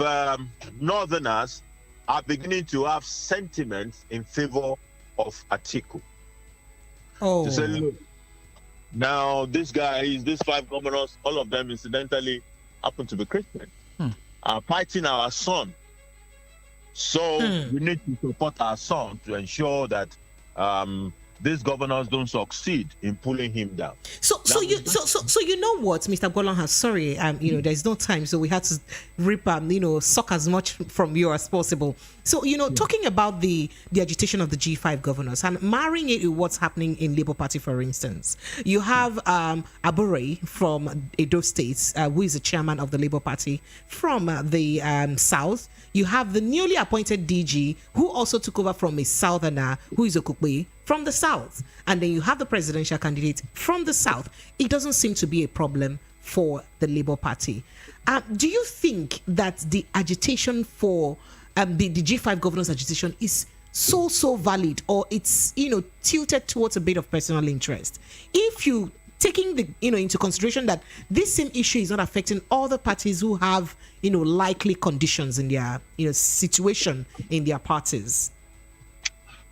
S16: northerners are beginning to have sentiments in favor of Atiku. To say, look, now these 5 governors, all of them incidentally happen to be Christian, are fighting our son. So we need to support our son to ensure that these governors don't succeed in pulling him down.
S1: So you know what, Mr. Bolon has, sorry, there's no time, so we had to rip suck as much from you as possible. So, talking about the agitation of the G5 governors and marrying it with what's happening in Labour Party, for instance, you have Abure from Edo State, who is the chairman of the Labour Party from the South. You have the newly appointed DG, who also took over from a Southerner, who is Okukwe, from the South. And then you have the presidential candidate from the South. It doesn't seem to be a problem for the Labour Party. Do you think that the agitation for the G5 governors agitation is so valid, or it's tilted towards a bit of personal interest? If you taking the into consideration that this same issue is not affecting other parties who have likely conditions in their situation in their parties.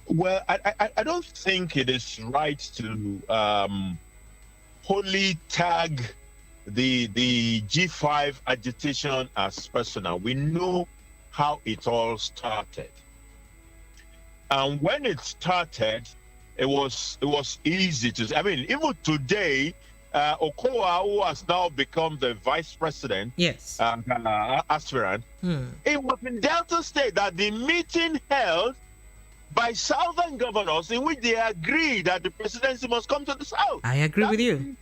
S16: Well, I don't think it is right to wholly tag the G5 agitation as personal. We know how it all started, and when it started, it was easy to. I mean, even today, Okowa, who has now become the vice president,
S1: yes,
S16: aspirant, it was in Delta State that the meeting held by southern governors in which they agree that the presidency must come to the south.
S1: I agree with you.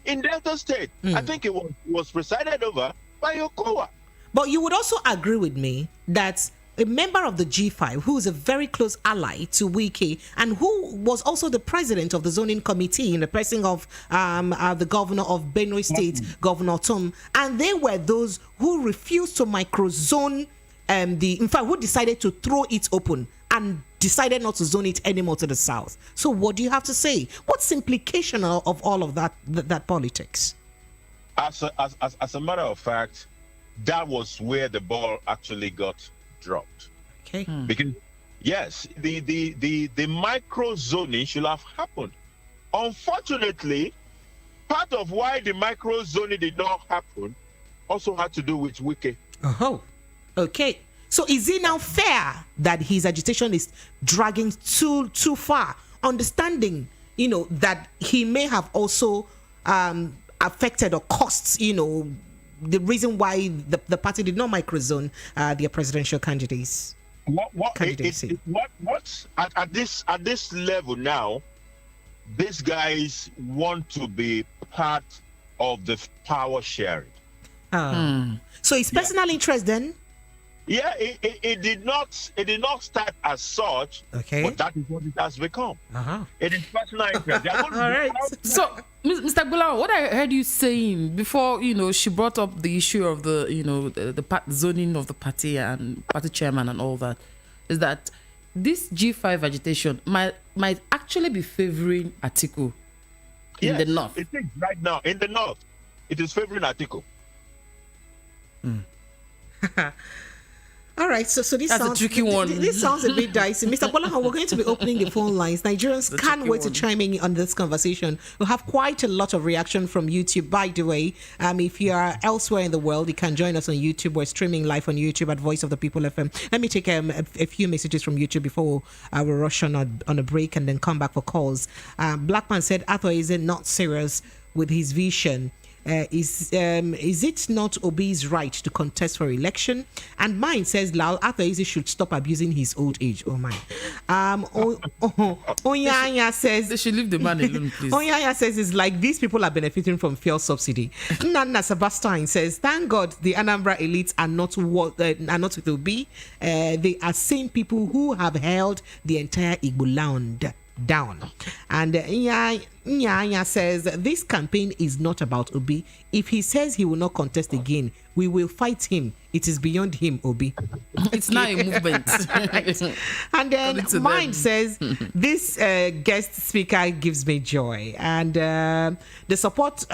S16: In Delta State, I think it was presided over by Okowa.
S1: But you would also agree with me that a member of the G5, who is a very close ally to Wike, and who was also the president of the zoning committee in the person of the governor of Benue State, Governor Tom, and they were those who refused to microzone in fact, who decided to throw it open and decided not to zone it anymore to the south. So what do you have to say? What's the implication of all of that politics?
S16: As a matter of fact, that was where the ball actually got dropped.
S1: Okay.
S16: Because yes, the micro zoning should have happened. Unfortunately, part of why the micro zoning did not happen also had to do with Wike.
S1: Oh, okay. So is it now fair that his agitation is dragging too far, understanding, that he may have also affected or cost, the reason why the party did not microzone their presidential candidates? Candidacy.
S16: At this level now, these guys want to be part of the power sharing.
S1: So it's personal interest then?
S16: Yeah, it did not start as such,
S1: okay,
S16: but that is what it has become. It is personal interest.
S7: All right. So, Mr. Gula, what I heard you saying before, she brought up the issue of the zoning of the party and party chairman and all that, is that this G5 agitation might actually be favoring Atiku in the north.
S16: It is right now in the north. It is favoring Atiku.
S1: All right, so this
S7: That's
S1: sounds
S7: a tricky one.
S1: This sounds a bit dicey. Mr. Bolahan, we're going to be opening the phone lines. Nigerians can't wait to chime in on this conversation. We'll have quite a lot of reaction from YouTube. By the way, if you are elsewhere in the world, you can join us on YouTube. We're streaming live on YouTube at Voice of the People FM. Let me take a few messages from YouTube before we rush on a break and then come back for calls. Blackman said, Arthur is not serious with his vision. Is it not Obi's right to contest for election? And mine says Lal Athaizi should stop abusing his old age. Oh my. Onyanya says
S7: they should leave the man alone, please.
S1: Onyanya says it's like these people are benefiting from fuel subsidy. Nana Sebastian says, thank God the Anambra elites are not with Obi. They are same people who have held the entire Igbo land down. And Nyanya says this campaign is not about Obi. If he says he will not contest again, we will fight him. It is beyond him, Obi.
S7: It's not a movement.
S1: Right. And then mine says this guest speaker gives me joy, and the support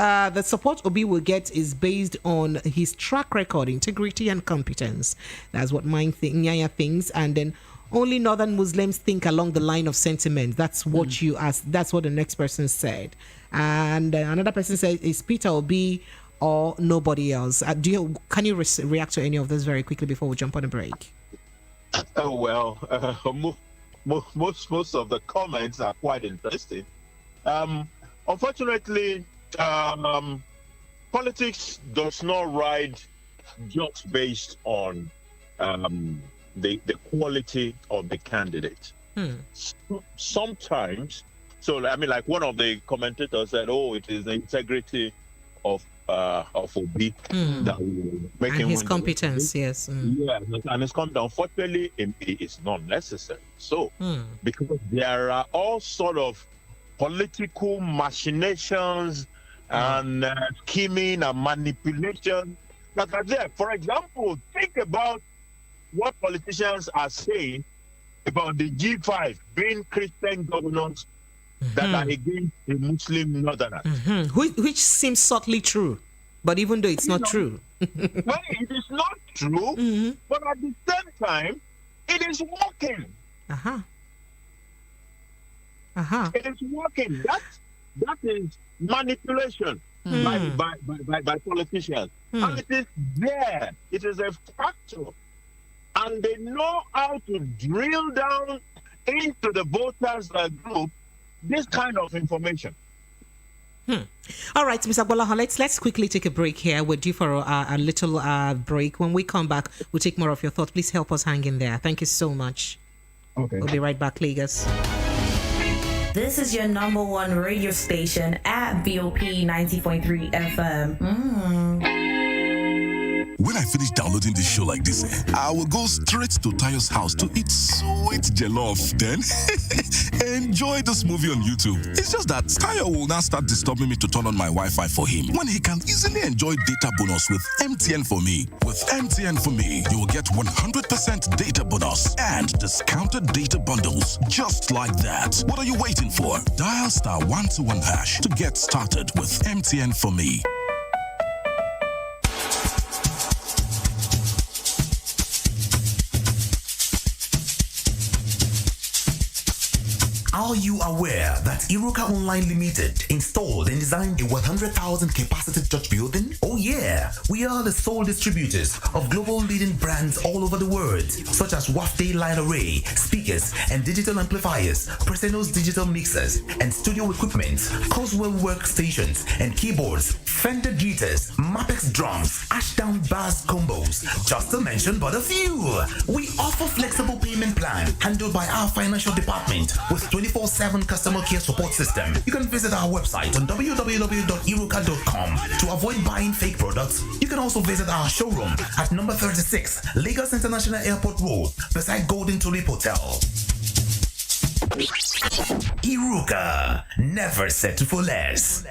S1: Obi will get is based on his track record, integrity, and competence. That's what Nyanya thinks. And then only Northern Muslims think along the line of sentiment. That's what you asked. That's what the next person said. And another person said, is Peter Obi or nobody else? Can you react to any of this very quickly before we jump on a break?
S16: Oh, well, most of the comments are quite interesting. Unfortunately, politics does not ride just based on the quality of the candidate. Sometimes, like one of the commentators said, "Oh, it is the integrity of Obi that will make him
S1: his competence." Yes,
S16: yeah, and his competence. Unfortunately, it is not necessary. So, because there are all sort of political machinations and scheming and manipulation that are there. For example, think about what politicians are saying about the G5 being Christian governors that are against the Muslim northerners.
S1: Which seems subtly true, but even though it's not true.
S16: Well, it is not true, but at the same time, it is working. It is working. That is manipulation by politicians. And it is there. It is a factor. And they know how to drill down into the voters group this kind of information.
S1: All right, Mr. Bolahan, let's quickly take a break here. We're due for a little break. When we come back, we'll take more of your thoughts. Please help us hang in there. Thank you so much.
S6: Okay.
S1: We'll be right back, Lagos.
S15: This is your number one radio station at VOP 90.3 FM.
S11: When I finish downloading this show like this, I will go straight to Tayo's house to eat sweet jollof. Then enjoy this movie on YouTube. It's just that Tayo will now start disturbing me to turn on my Wi-Fi for him when he can easily enjoy data bonus with MTN for me. With MTN for me, you will get 100% data bonus and discounted data bundles just like that. What are you waiting for? Dial *121# to get started with MTN for me.
S2: Are you aware that Iruka Online Limited installed and designed a 100,000 capacity church building? Oh yeah, we are the sole distributors of global leading brands all over the world, such as Wafday Line Array, speakers and digital amplifiers, Preseno's digital mixers and studio equipment, Coswell workstations and keyboards, Fender guitars, Mapex drums, Ashdown bass combos, just to mention but a few. We offer flexible payment plan handled by our financial department with 24/7 customer care support system. You can visit our website on www.iruka.com to avoid buying fake products. You can also visit our showroom at number 36 Lagos International Airport Road beside Golden Tulip Hotel. Iruka, never settle for less.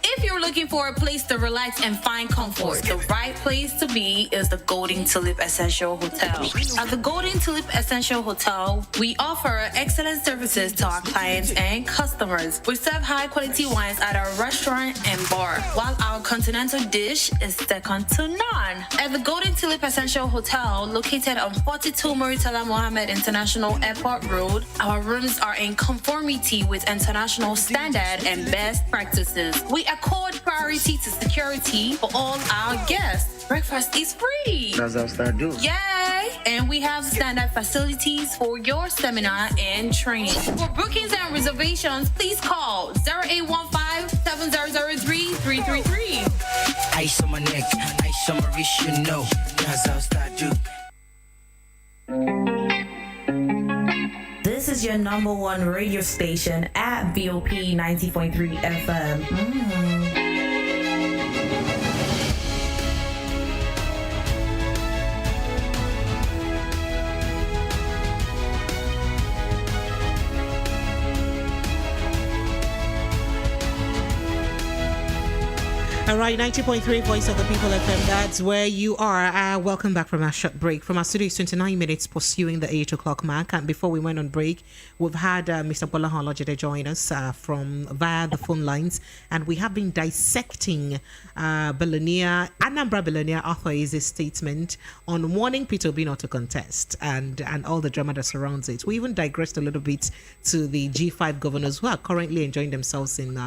S13: If you're looking for a place to relax and find comfort, the right place to be is the Golden Tulip Essential Hotel. At the Golden Tulip Essential Hotel, we offer excellent services to our clients and customers. We serve high quality wines at our restaurant and bar, while our continental dish is second to none. At the Golden Tulip Essential Hotel, located on 42 Muritala Mohammed International Airport Road, our rooms are in conformity with international standard and best practices. We accord priority to security for all our guests. Breakfast is free.
S5: That's how I do.
S13: Yay! And we have standard facilities for your seminar and training. For bookings and reservations, please call 0815-7003-333.
S14: Ice on my neck, ice on my wrist, you know. That's how I do.
S15: This is your number one radio station at VOP 90.3 FM.
S1: All right, 90.3 Voice of the People FM. That's where you are. Welcome back from our short break. From our studio, it's 29 minutes pursuing the 8 o'clock mark. And before we went on break, we've had Mr. Bola Holojede join us from via the phone lines. And we have been dissecting Anambra billionaire Arthur Eze's statement on warning Peter Obi not to contest and all the drama that surrounds it. We even digressed a little bit to the G5 governors who are currently enjoying themselves in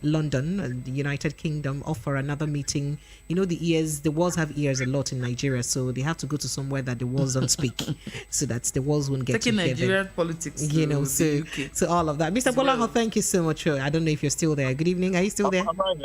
S1: London, the United Kingdom, off for another meeting. You know, the walls have ears a lot in Nigeria, so they have to go to somewhere that the walls don't speak, so that the walls won't get
S7: taking
S1: to
S7: Nigerian politics,
S1: you know. So all of that. Mr. Bolaho, thank you so much. I don't know if you're still there. Good evening. Are you still there?
S16: I'm right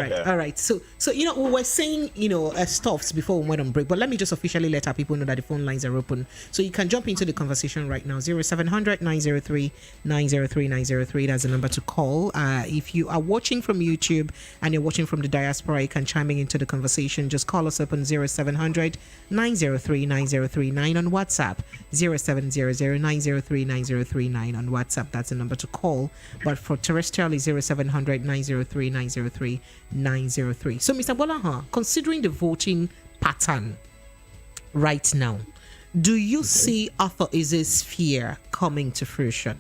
S16: there.
S1: All right. So you know, we were saying, you know, stuffs before we went on break, but let me just officially let our people know that the phone lines are open, so you can jump into the conversation right now. 0700 903 903 903. That's the number to call. If you are watching from YouTube and you're watching from the diaspora, you can chime into the conversation. Just call us up on 0700 903 9039 on WhatsApp, 0700 903 9039 on WhatsApp. That's the number to call. But for terrestrial is 0700 903 903 903. So, Mr. Bolaha, considering the voting pattern right now, do you see Arthur Eze's fear coming to fruition?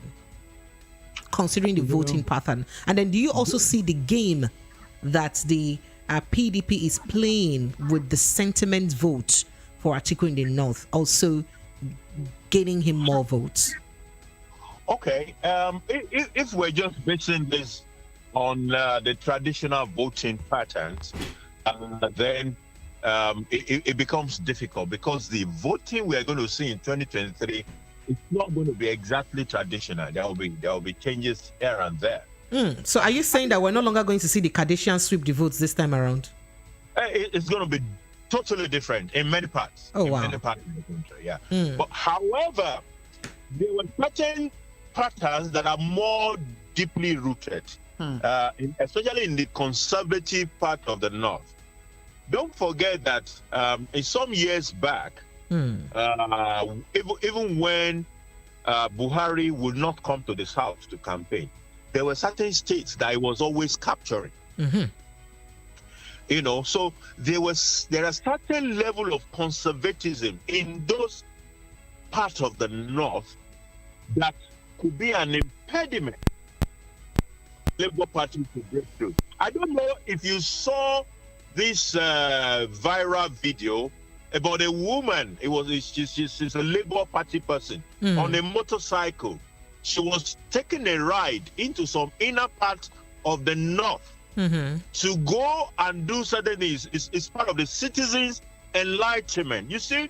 S1: Considering the voting pattern, and then do you also see the game that the PDP is playing with the sentiment vote for Atiku in the north, also gaining him more votes?
S16: Okay, if we're just basing this on the traditional voting patterns, then it becomes difficult, because the voting we're going to see in 2023 is not going to be exactly traditional. There will be changes here and there.
S1: So are you saying that we're no longer going to see the Kardashians sweep the votes this time around?
S16: It's going to be totally different in many parts.
S1: Oh,
S16: in
S1: wow.
S16: many parts of the country, yeah. But however, there were certain patterns that are more deeply rooted, especially in the conservative part of the North. Don't forget that in some years back, even when Buhari would not come to the South to campaign, there were certain states that he was always capturing. You know, so there are certain level of conservatism in those parts of the North that could be an impediment for Labour Party to break through. I don't know if you saw this viral video about a woman. She's a Labour Party person on a motorcycle. She was taking a ride into some inner part of the North to go and do certain things. It's part of the citizens' enlightenment. You see,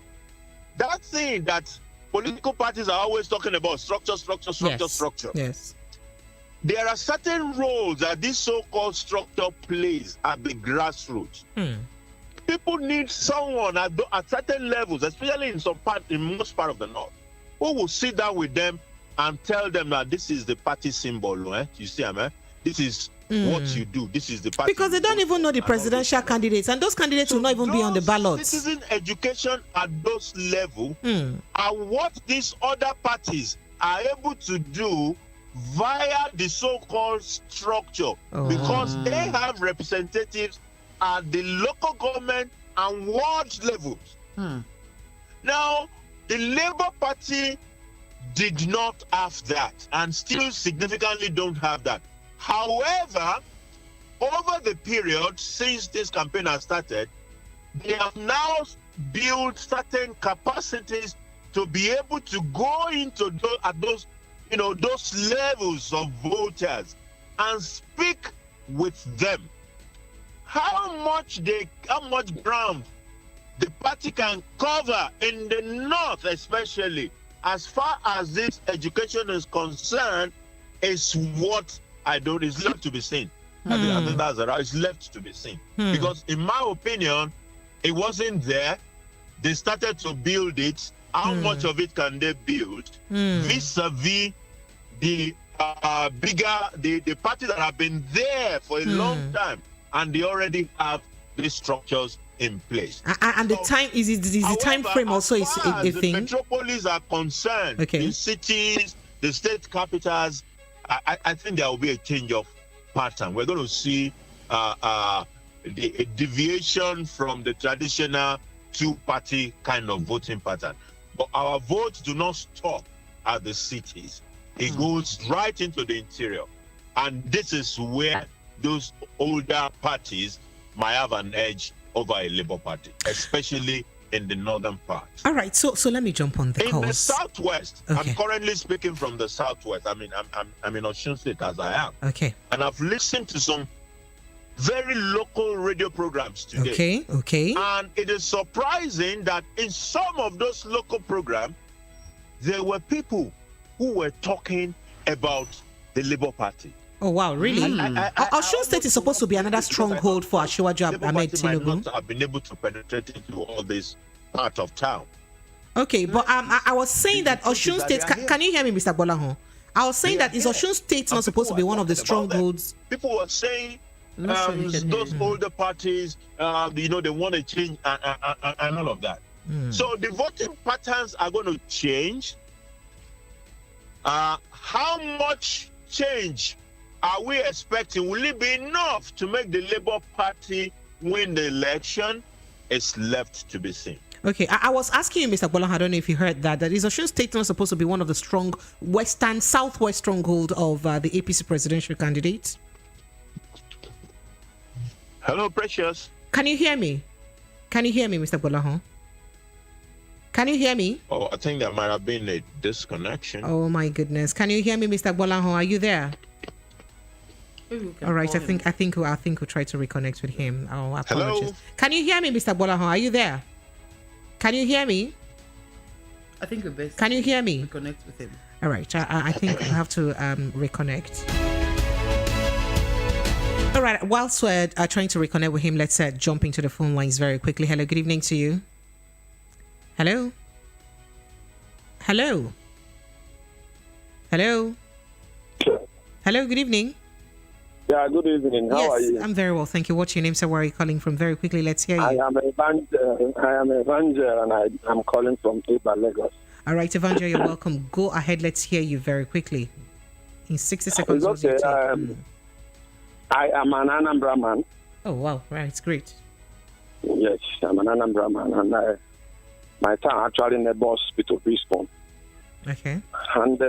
S16: that thing that political parties are always talking about, structure.
S1: Yes.
S16: There are certain roles that this so-called structure plays at the grassroots. People need someone at certain levels, especially in most part of the North, who will sit down with them and tell them that this is the party symbol. You see, this is what you do. This is the party.
S1: Because they don't even know the presidential candidates, and those candidates will not even be on the ballot.
S16: Citizen education at those levels are what these other parties are able to do via the so-called structure, because they have representatives at the local government and ward levels. Now, the Labour Party did not have that, and still significantly don't have that. However, over the period since this campaign has started, they have now built certain capacities to be able to go into those levels of voters and speak with them. How much ground the party can cover in the North, especially as far as this education is concerned, is what it's left to be seen. I think that's right. It's left to be seen. Because in my opinion, it wasn't there. They started to build it. How much of it can they build vis-a-vis the the parties that have been there for a long time, and they already have these structures in place.
S1: And the time is the time frame also is a thing.
S16: The metropolis are concerned, the cities, the state capitals, I think there will be a change of pattern. We're going to see a deviation from the traditional two-party kind of voting pattern. But our votes do not stop at the cities. It goes right into the interior. And this is where those older parties might have an edge over a Labour Party, especially in the northern part.
S1: All right, so let me jump on the calls.
S16: In the southwest, I'm currently speaking from the southwest. I mean, I'm in Osun State as I am.
S1: Okay.
S16: And I've listened to some very local radio programs today.
S1: Okay.
S16: And it is surprising that in some of those local programs, there were people who were talking about the Labour Party.
S1: Oh, wow, really? Osun State is supposed to be another stronghold for Asiwaju Ahmed Tinubu.
S16: Might not have been able to penetrate into all this part of town.
S1: Okay, but I was saying that Osun State, can you hear me, Mr. Bolahon? I was saying that is Osun State not supposed to be one of the strongholds?
S16: People were saying those older parties, they want to change and all of that. So the voting patterns are going to change. How much change are we expecting? Will it be enough to make the Labour Party win the election? It's left to be seen.
S1: Okay, I was asking you, Mr. Bolahon, I don't know if you heard that is Osun State not supposed to be one of the strong southwest stronghold of the APC presidential candidates?
S16: Hello, Precious.
S1: Can you hear me? Mr. Bolahon? Can you hear me?
S16: Oh, I think there might have been a disconnection.
S1: Oh my goodness. Can you hear me, Mr. Bolahon? Are you there? All right, I think we'll try to reconnect with him. Oh, apologies.
S16: Hello?
S1: Can you hear me, Mr. Bolahon? Are you there? Can you hear me?
S7: I think we best.
S1: Can you hear me?
S7: Reconnect with him.
S1: All right, I think we have to reconnect. All All right. Whilst we're trying to reconnect with him, let's jump into the phone lines very quickly. Hello. Good evening to you. Hello. Hello. Hello. Hello. Good evening.
S17: Yeah, good evening. How are you?
S1: I'm very well, thank you. What's your name, sir? Where are you calling from? Very quickly, let's hear you.
S17: I am Evangel, and I'm calling from Eba, Lagos.
S1: All right, Evangel, you're welcome. Go ahead, let's hear you very quickly. In 60 seconds.
S17: It's okay. I am an Anambra man.
S1: Oh, wow. Right, it's great.
S17: Yes, I'm an Anambra man, and my town actually neighbors Hospital Brisbane.
S1: Okay.
S17: And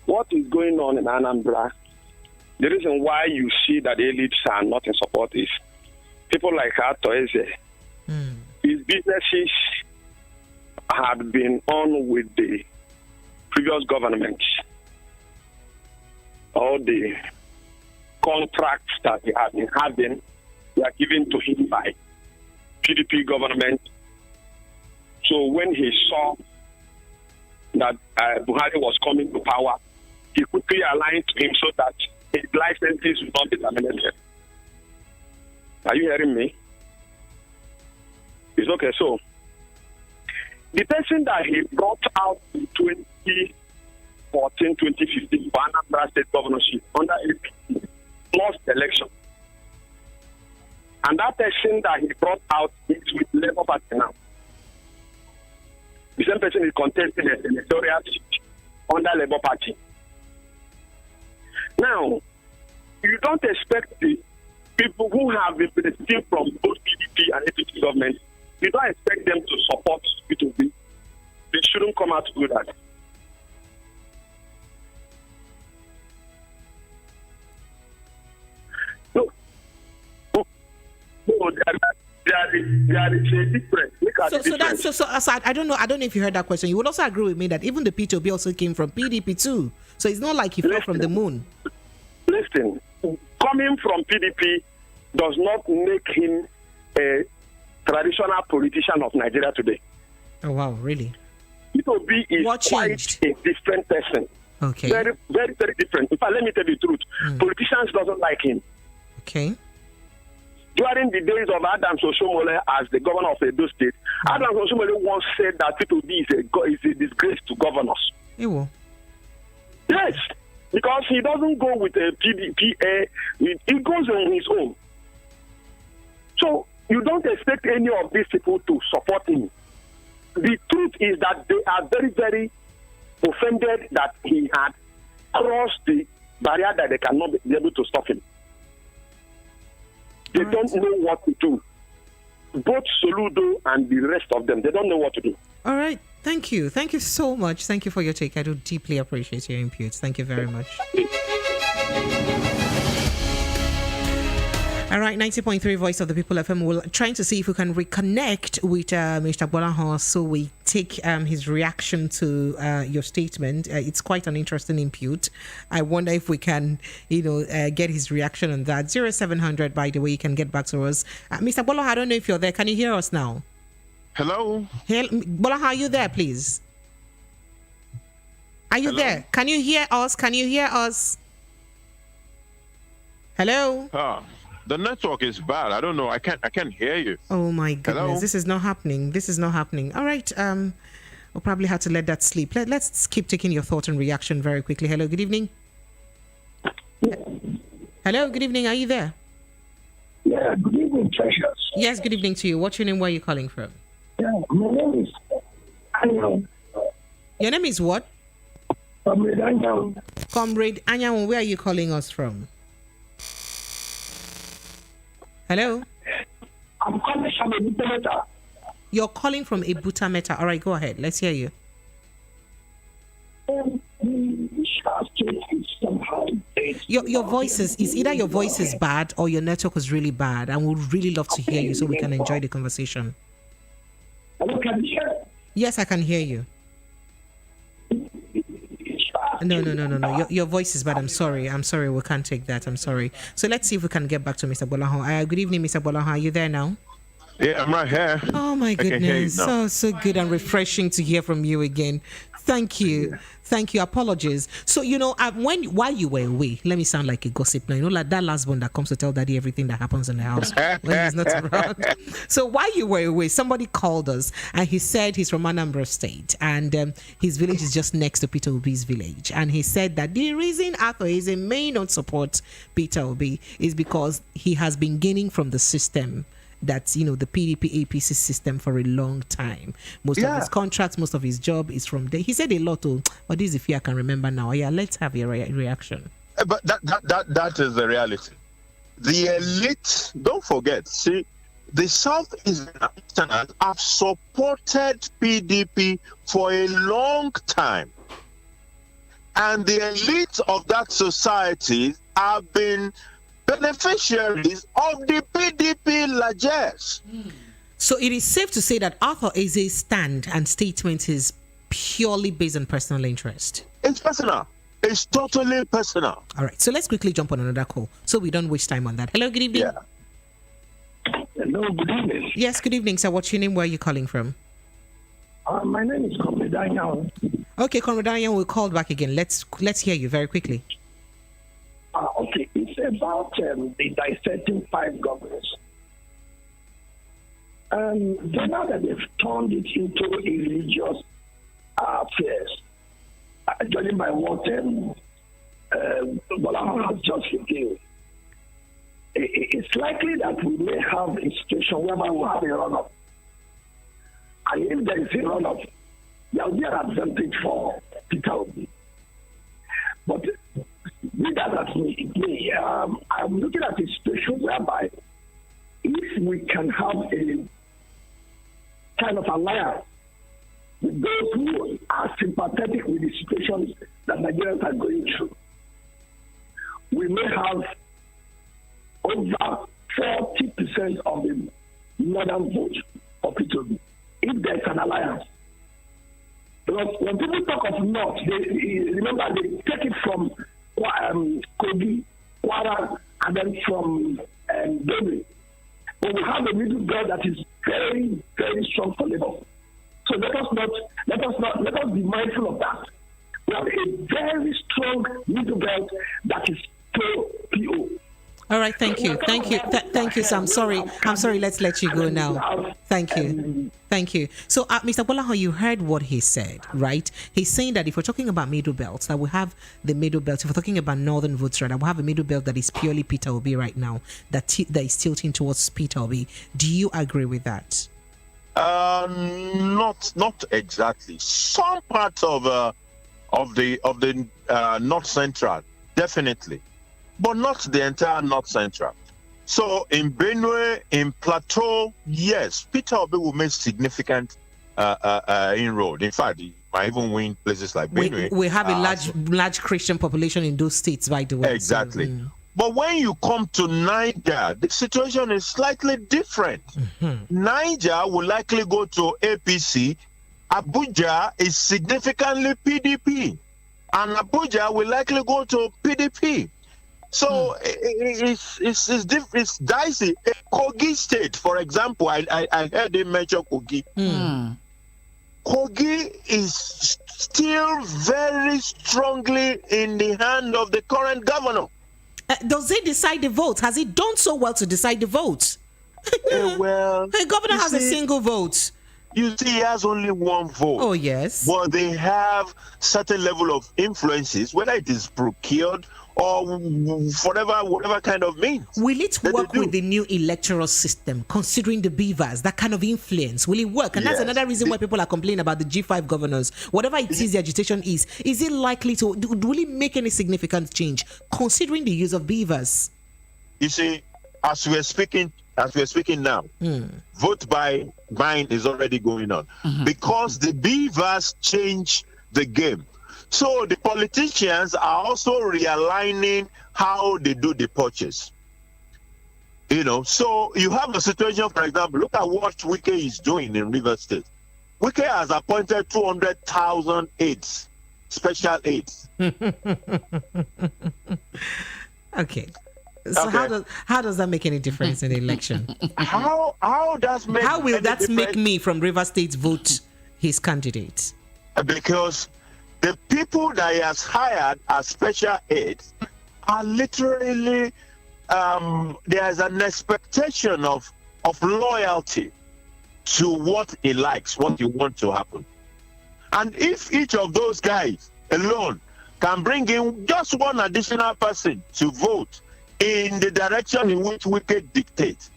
S17: what is going on in Anambra, the reason why you see that the elites are not in support is people like Atoeze. His businesses had been on with the previous government. All the contracts that he had been having were given to him by PDP government. So when he saw that Buhari was coming to power, he quickly aligned to him so that his licenses would not be terminated. Are you hearing me? It's okay. So the person that he brought out in 2014, 2015 for Anambra State governorship under APC lost the election. And that person that he brought out is with Labour Party now. The same person is contesting a senatorial seat under Labour Party. Now, you don't expect the people who have been benefiting from both PDP and APC government, you don't expect them to support P2B. They shouldn't come out to do that. No, there is a difference. Look at the difference.
S1: So I don't know if you heard that question. You would also agree with me that even the P2B also came from PDP too. So it's not like he fell from the moon.
S17: Listen, coming from PDP does not make him a traditional politician of Nigeria today.
S1: Oh wow, really?
S17: P2B is quite a different person.
S1: Okay.
S17: Very, very, very different. In fact, let me tell you the truth. Politicians doesn't like him.
S1: Okay.
S17: During the days of Adams Oshiomhole as the governor of Edo State, Adams Oshiomhole once said that P2B is a disgrace to governors.
S1: Ewo.
S17: Yes, because he doesn't go with a PDP, he goes on his own. So you don't expect any of these people to support him. The truth is that they are very, very offended that he had crossed the barrier that they cannot be able to stop him. They don't know what to do. Both Soludo and the rest of them, they don't know what to do.
S1: All right. Thank you. Thank you so much. Thank you for your take. I do deeply appreciate your inputs. Thank you very much. All right, 90.3 Voice of the People FM. We're trying to see if we can reconnect with Mr. Bolahan so we take his reaction to your statement. It's quite an interesting input. I wonder if we can, get his reaction on that. 0700, by the way, you can get back to us. Mr. Bolahan, I don't know if you're there. Can you hear us now?
S16: Hello?
S1: Bolahan, are you there, please? Are you there? Can you hear us? Can you hear us? Hello?
S16: The network is bad. I don't know. I can't hear you.
S1: Oh my goodness.
S16: Hello?
S1: This is not happening. All right. We'll probably have to let that sleep. Let's keep taking your thought and reaction very quickly. Hello, good evening. Hello, good evening. Are you there?
S18: Yeah, good evening, Treasures.
S1: Yes, good evening to you. What's your name? Where are you calling from?
S18: Yeah, my name is Anyan.
S1: Your name is what?
S18: Comrade Anyan.
S1: Comrade Anyan, where are you calling us from? Hello?
S18: I'm calling from Ebutameta.
S1: You're calling from Ebutameta. All right, go ahead. Let's hear you. Your voice is either your voice is bad or your network is really bad. And we'd really love to hear you so we can enjoy the conversation.
S18: Hello, can you hear?
S1: Yes, I can hear you. No. Your voice is bad. I'm sorry. We can't take that. I'm sorry. So let's see if we can get back to Mr. Bolahan. Good evening, Mr. Bolahan. Are you there now?
S16: Yeah, I'm right here.
S1: Oh my goodness. So good and refreshing to hear from you again. Thank you. Thank you. Apologies. So, while you were away, let me sound like a gossip now. Like that last one that comes to tell daddy everything that happens in the house when he's not around. So, while you were away, somebody called us and he said he's from Anambra State and his village is just next to Peter Obi's village. And he said that the reason Arthur may not support Peter Obi is because he has been gaining from the system. That's the PDP APC system for a long time. Most of his contracts, most of his job is from there. He said a lot, but this is if I can remember now. Yeah, let's have your reaction.
S16: But that is the reality. The elite, don't forget, see, the Southeasterners have supported PDP for a long time. And the elite of that society have been beneficiaries of the PDP largesse.
S1: So it is safe to say that Arthur Eze's stand and statement is purely based on personal interest.
S16: It's personal. It's totally personal.
S1: All right. So let's quickly jump on another call so we don't waste time on that. Hello, good evening.
S18: Yeah. Hello, good evening.
S1: Yes, good evening, sir. What's your name? Where are you calling from?
S18: My name is Comrade Daniel.
S1: Okay, Comrade Daniel, we'll call back again. Let's hear you very quickly.
S18: Okay, it's about the dissecting 5 governors. Now that they've turned it into a religious affairs, judging by what Bola has just revealed, it's likely that we may have a situation where we have a run-up. And if there is a run-up, there will be an advantage for Peter Obi. But with that as me, I'm looking at a situation whereby if we can have a kind of alliance with those who are sympathetic with the situations that Nigerians are going through, we may have over 40% of the northern vote for Peter Obi if there's an alliance. Because when people talk of North, remember they take it from Kogi, Kwara, and then from Benue. But we have a middle belt that is very, very strong for Labour. So let us be mindful of that. We have a very strong middle belt that is pro-PO.
S1: All right, thank you, thank you. So I'm sorry. Let's let you go now. Thank you. So, Mr. Bolaho, you heard what he said, right? He's saying that if we're talking about middle belts, that we have the middle belt. If we're talking about northern votes, right, we have a middle belt that is purely Peter Obi right now, that is tilting towards Peter Obi. Do you agree with that?
S16: Not exactly. Some parts of the North Central, definitely. But not the entire North Central. So in Benue, in Plateau, yes, Peter Obi will make significant inroad. In fact, he might even win places like Benue.
S1: We have a large Christian population in those states, by the way.
S16: Exactly. So, But when you come to Niger, the situation is slightly different. Mm-hmm. Niger will likely go to APC. Abuja is significantly PDP. And Abuja will likely go to PDP. So it's dicey. Kogi State, for example, I heard him mention Kogi. Kogi is still very strongly in the hand of the current governor.
S1: Does he decide the votes? Has he done so well to decide the votes?
S16: Well,
S1: the governor has a single vote.
S16: You see, he has only one vote.
S1: Oh, yes.
S16: But they have certain level of influences, whether it is procured or whatever kind of means.
S1: Will it work with the new electoral system, considering the beavers, that kind of influence? Will it work? And that's another reason why people are complaining about the G5 governors. Whatever it is the agitation is it likely to, will it make any significant change, considering the use of beavers?
S16: You see, as we're speaking now, vote by mine is already going on because the beavers change the game. So the politicians are also realigning how they do the purchase. So you have a situation, for example, look at what Wike is doing in Rivers State. Wike has appointed 200,000 aides, special aides.
S1: Okay. So how does that make any difference in the election?
S16: How will that
S1: make me from Rivers State vote his candidate?
S16: because the people that he has hired as special aides are literally there's an expectation of loyalty to what he likes, what he wants to happen. And if each of those guys alone can bring in just one additional person to vote in the direction in which we can dictate,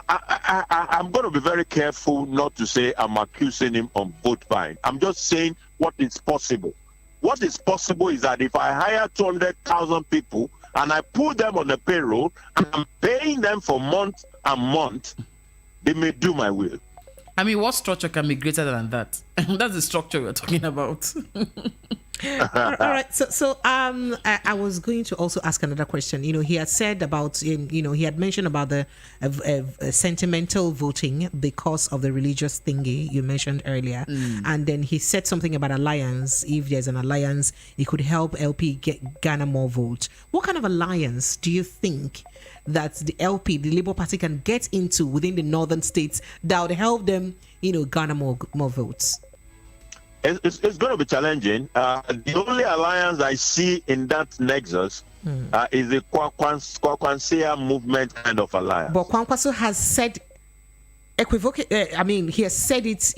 S16: I'm going to be very careful not to say I'm accusing him of vote buying. I'm just saying what is possible. What is possible is that if I hire 200,000 people and I put them on the payroll and I'm paying them for month and month, they may do my will.
S7: I mean, what structure can be greater than that? That's the structure we're talking about.
S1: All right. So I was going to also ask another question. You know, he had said about, he had mentioned about the sentimental voting because of the religious thingy you mentioned earlier. And then he said something about alliance. If there's an alliance, it could help LP garner more votes. What kind of alliance do you think that the LP, the Labour Party, can get into within the northern states that would help them, garner more votes?
S16: It's going to be challenging. The only alliance I see in that nexus is the Kwankwasia movement kind of alliance.
S1: But Kwankwaso has said, he has said it,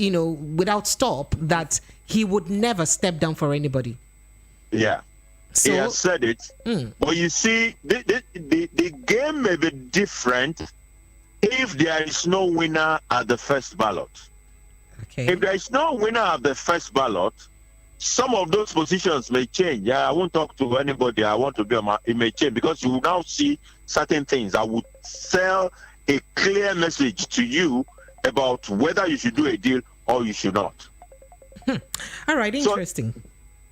S1: without stop, that he would never step down for anybody.
S16: Yeah. So, he has said it. But you see, the game may be different if there is no winner at the first ballot.
S1: Okay.
S16: If there is no winner at the first ballot, some of those positions may change. I won't talk to anybody. I want to be it may change because you will now see certain things. I would sell a clear message to you about whether you should do a deal or you should not.
S1: All right, interesting.
S16: So,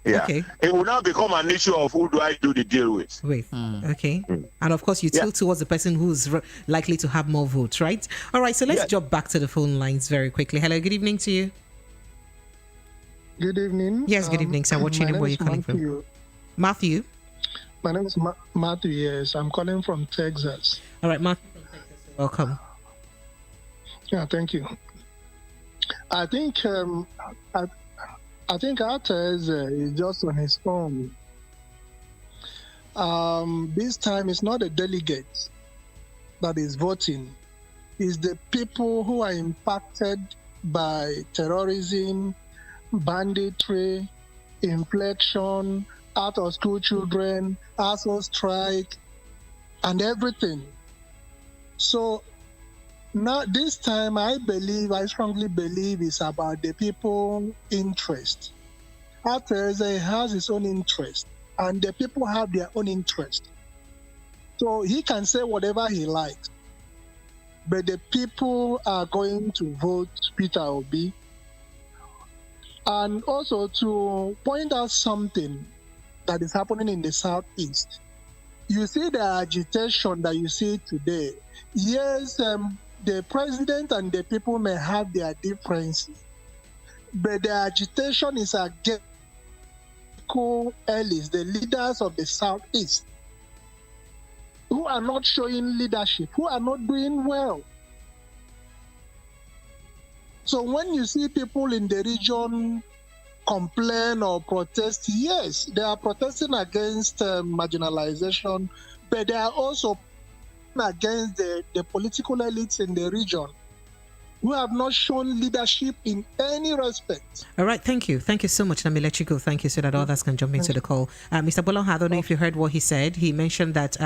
S16: yeah.
S1: Okay.
S16: It will now become an issue of who do I do the deal with.
S1: Okay. And of course, you tilt towards the person who's likely to have more votes, right? All right, so let's jump back to the phone lines very quickly. Hello, good evening to you.
S19: Good evening.
S1: Yes, good evening, sir. What's your name? Where are you calling from? Matthew?
S19: My name is Matthew, yes. I'm calling from Texas.
S1: All right, Matthew from Texas. Welcome.
S19: Yeah, thank you. I think I think Artes is just on his own. This time it's not the delegates that is voting. It's the people who are impacted by terrorism, banditry, inflation, out of school children, ASO strike, and everything. So now this time I strongly believe it's about the people's interest. Artes has his own interest, and the people have their own interest. So he can say whatever he likes, but the people are going to vote Peter Obi. And also to point out something that is happening in the Southeast. You see the agitation that you see today. Yes, the president and the people may have their differences, but the agitation is against Ellis, the leaders of the Southeast, who are not showing leadership, who are not doing well. So when you see people in the region complain or protest, yes, they are protesting against marginalization, but they are also against the political elites in the region who have not shown leadership in any respect.
S1: All right, thank you. Thank you so much. Let me let you go. Thank you so that others can jump into the call. Mr. Bolon, I don't know if you heard what he said. He mentioned that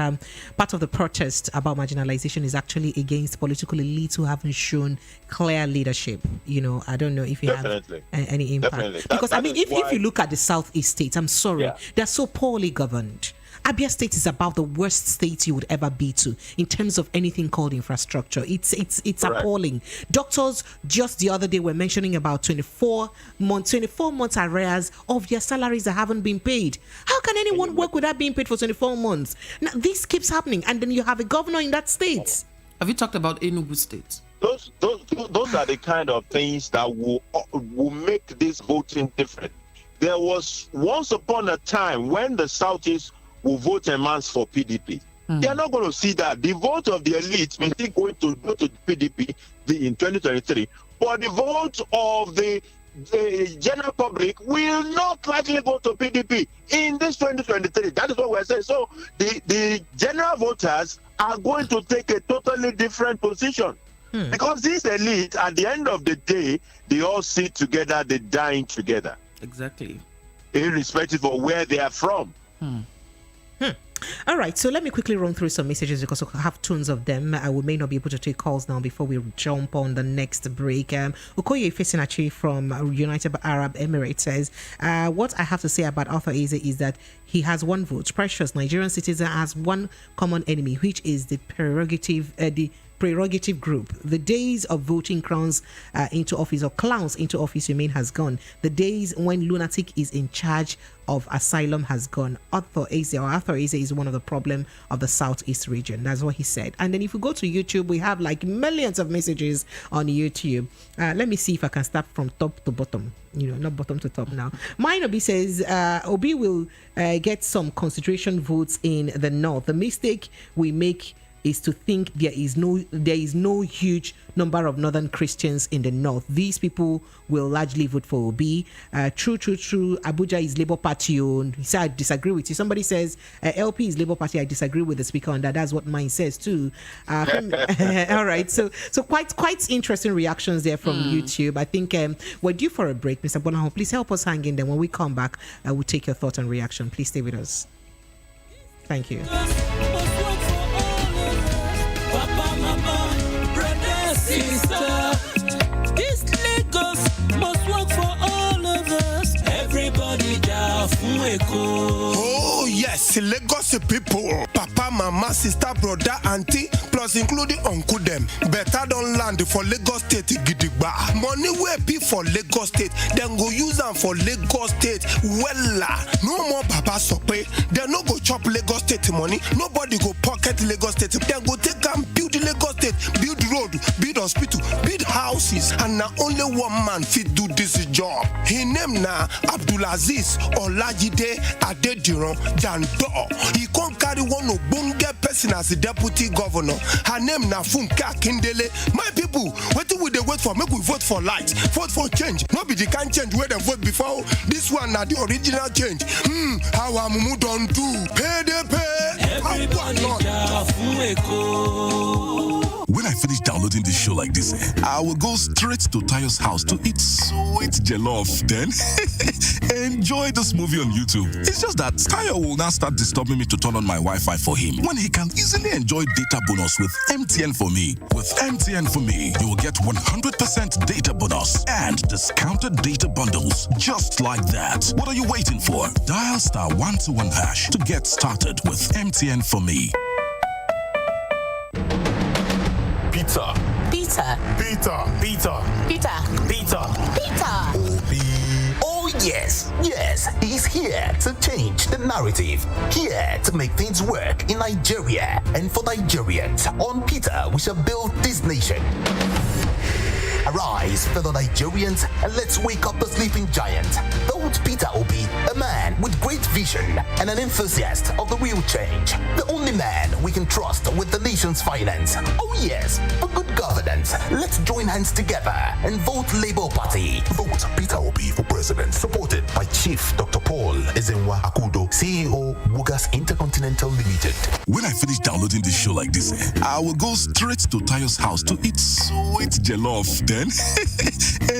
S1: part of the protest about marginalization is actually against political elites who haven't shown clear leadership. I don't know if you have any impact.
S16: Definitely.
S1: Because, if you look at the Southeast states, I'm sorry, they're so poorly governed. Abia State is about the worst state you would ever be to in terms of anything called infrastructure. It's appalling. Doctors just the other day were mentioning about 24 months arrears of their salaries that haven't been paid. How can anyone work without being paid for 24 months? Now, this keeps happening, and then you have a governor in that state.
S7: Have you talked about Enugu State?
S16: Those are the kind of things that will make this voting different. There was once upon a time when the Southeast will vote en masse for PDP. They are not going to see that. The vote of the elite may still going to go to PDP in 2023, but the vote of the the general public will not likely vote to PDP in this 2023. That is what we're saying. So the general voters are going to take a totally different position. Because this elite, at the end of the day, they all sit together, they dine together.
S7: Exactly.
S16: Irrespective of where they are from.
S1: All right, so let me quickly run through some messages because I have tons of them. We may not be able to take calls now before we jump on the next break. Okoye Fesinachi from United Arab Emirates says, what I have to say about Arthur Eze is that he has one vote. Precious Nigerian citizen has one common enemy, which is the prerogative group. The days of voting crowns into office or clowns into office remain has gone. The days when lunatic is in charge of asylum has gone. Arthur Eze is one of the problem of the Southeast region. That's what he said. And then if we go to YouTube, we have like millions of messages on YouTube. Let me see if I can start from top to bottom. Not bottom to top now. Mine Obi says Obi will get some concentration votes in the north. The mistake we make is to think there is no huge number of northern Christians in the north. These people will largely vote for Obi. True. Abuja is Labour Party. He said, I disagree with you. Somebody says LP is Labour Party. I disagree with the speaker on that. That's what mine says too. All right. So quite interesting reactions there from YouTube. I think we're due for a break. Mr. Bonahon, please help us hang in there. When we come back, we'll take your thought and reaction. Please stay with us. Thank you.
S9: Papa, mama, brother, sister, this Lagos must work for all of us. Everybody down from
S10: Oh yes, Lagos people, papa, mama, sister, brother, auntie, plus including uncle them. Better don't land for Lagos State gidigba. Money will be for Lagos State, then go use them for Lagos State. No more baba sope. They no go chop Lagos State money. Nobody go pocket Lagos State. Then go take and build Lagos State, build road, build hospital, build houses, and now only one man fit do this job. His name na Abdulaziz Olajide Adediran Jando. He can't carry one obonge person as the deputy governor. Her name na Funke Akindele. My people, what do we wait for? Make we vote for light, vote for change. No be the kind change where they vote before. This one na the original change. How Amumu don't do? Pay the pay.
S9: Everybody down from
S11: When I finish downloading this show like this, I will go straight to Tayo's house to eat sweet jollof. Then enjoy this movie on YouTube. It's just that Tayo will now start disturbing me to turn on my Wi-Fi for him when he can easily enjoy data bonus with MTN for me. With MTN for me, you will get 100% data bonus and discounted data bundles just like that. What are you waiting for? Dial *121# to get started with MTN for me.
S2: Pizza.
S12: Peter.
S2: Pizza. Pizza.
S12: Peter.
S2: Pizza.
S12: Peter.
S2: Oh yes, he's here to change the narrative. Here to make things work in Nigeria and for Nigerians. On Peter, we shall build this nation. Arise, fellow Nigerians, and let's wake up the sleeping giant. Don't Peter Obi, a man with great vision and an enthusiast of the real change. The only man we can trust with the nation's finance. Oh yes, for good governance. Let's join hands together and vote Labour Party.
S20: Vote Peter Obi for president. Supported by Chief Dr. Paul Ezenwa Akudo, CEO, Bugas Intercontinental Limited.
S11: When I finish downloading this show like this, I will go straight to Tayo's house to eat sweet jollof. Then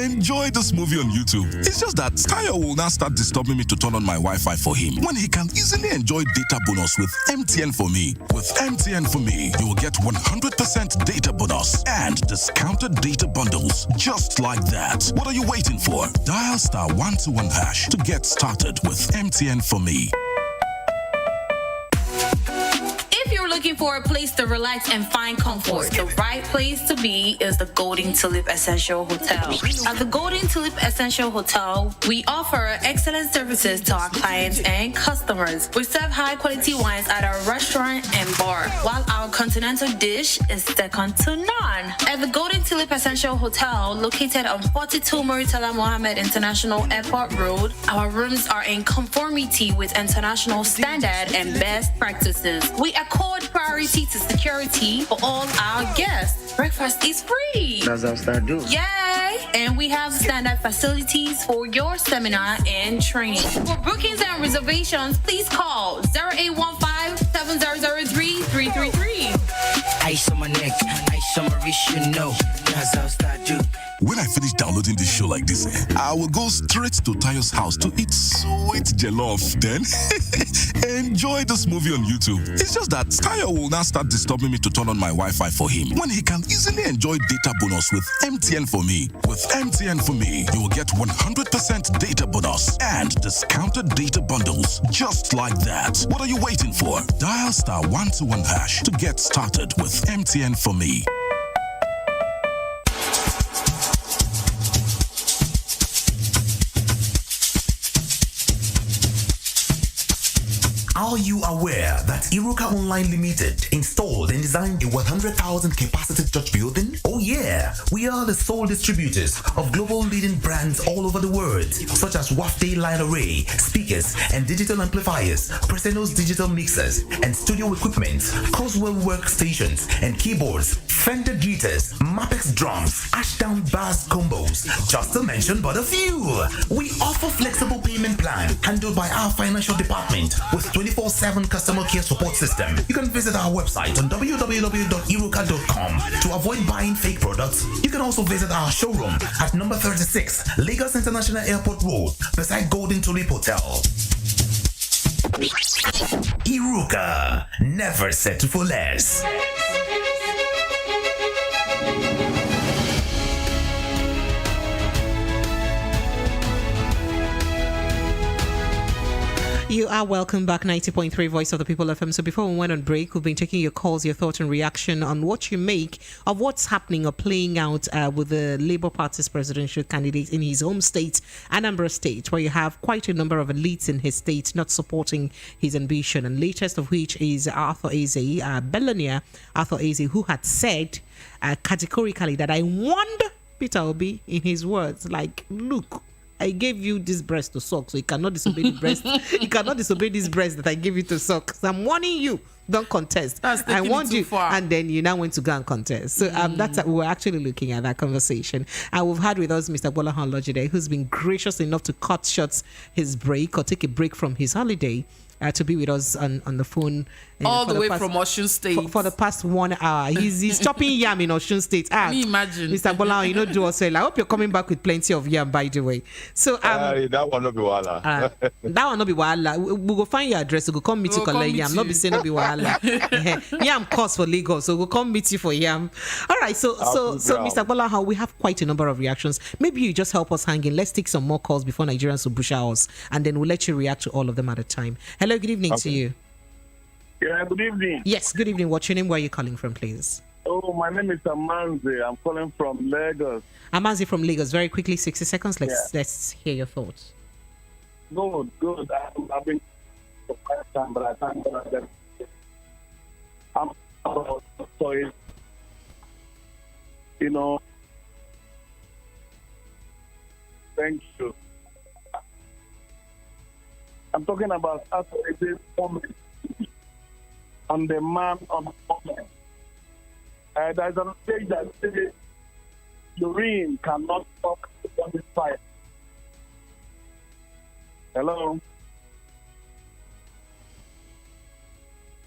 S11: enjoy this movie on YouTube. It's just that Tayo will now start disturbing me to turn on my Wi-Fi for him when he can easily enjoy data bonus with MTN for me. With MTN for me, you will get 100% data bonus and discounted data bundles just like that. What are you waiting for? Dial *121# to get started with MTN for me.
S13: If you're looking for a place to relax and find comfort, the right place to be is the Golden Tulip Essential Hotel. At the Golden Tulip Essential Hotel, we offer excellent services to our clients and customers. We serve high quality wines at our restaurant and bar, while our continental dish is second to none. At the Golden Tulip Essential Hotel, located on 42 Muritala Mohammed International Airport Road, our rooms are in conformity with international standard and best practices. We accord priority to security for all our guests. Breakfast is free.
S5: That's how I do.
S13: Yay! and we have standard facilities for your seminar and training. For bookings and reservations, please call 0815-7003-333.
S14: Ice on my neck, ice on my wrist, you know. That's how I do.
S11: When I finish downloading this show like this, I will go straight to Tayo's house to eat sweet jollof. Then enjoy this movie on YouTube. It's just that Tayo will now start disturbing me to turn on my Wi-Fi for him when he can easily enjoy data bonus with MTN for me. With MTN for me, you will get 100% data bonus and discounted data bundles just like that. What are you waiting for? Dial *121# to get started with MTN for me.
S2: Are you aware that Iruka Online Limited installed and designed a 100,000 capacity church building? Oh yeah, we are the sole distributors of global leading brands all over the world, such as Wafday Line Array, speakers and digital amplifiers, Preseno's digital mixers and studio equipment, Coswell workstations and keyboards, Fender guitars, Mapex drums, Ashdown bass combos, just to mention but a few. We offer flexible payment plan handled by our financial department with 24/7 customer care support system. You can visit our website on www.iruka.com to avoid buying fake products. You can also visit our showroom at number 36 Lagos International Airport Road beside Golden Tulip Hotel. Iruka, never settle for less.
S1: You are welcome back, 90.3 Voice of the People FM. So before we went on break, we've been taking your calls, your thoughts and reaction on what you make of what's happening or playing out with the Labour Party's presidential candidate in his home state, Anambra State, where you have quite a number of elites in his state not supporting his ambition. And latest of which is Arthur Eze, billionaire Arthur Eze, who had said categorically that I warned Peter Obi in his words, like, look, I gave you this breast to suck, so you cannot disobey the breast. You cannot disobey this breast that I gave you to suck. So I'm warning you, don't contest. I warned you, far. And then you now went to go and contest. So that's we're actually looking at that conversation. And we've had with us Mr. Bolahan Lojide, who's been gracious enough to cut short his break or take a break from his holiday. To be with us on the phone
S7: all the way from Osun State
S1: for the past 1 hour. He's chopping yam in Osun State.
S7: Can you imagine?
S1: Mr. Bola, you know, do us well. I hope you're coming back with plenty of yam, by the way. So
S16: that one not be wala.
S1: That one not be wala. We go find your address. We go come meet you collect yam. Not be saying not be wala. Yam cost for Lagos, so we'll come meet you for yam. All right. So Mr. Bola, how we have quite a number of reactions. Maybe you just help us hang in. Let's take some more calls before Nigerians will bush us, and then we'll let you react to all of them at a time. Hello, good evening to you.
S8: Yeah, good evening.
S1: Yes, good evening. What's your name? Where are you calling from, please?
S8: Oh, my name is Amanzi. I'm calling from Lagos.
S1: Amanzi from Lagos. Very quickly, 60 seconds. Let's hear your thoughts.
S8: Good. I've been for quite time, but I thank God that I'm so it, you know. Thank you. I'm talking about us as a woman and the man on the woman. There's a stage that says urine cannot talk on this fire. Hello?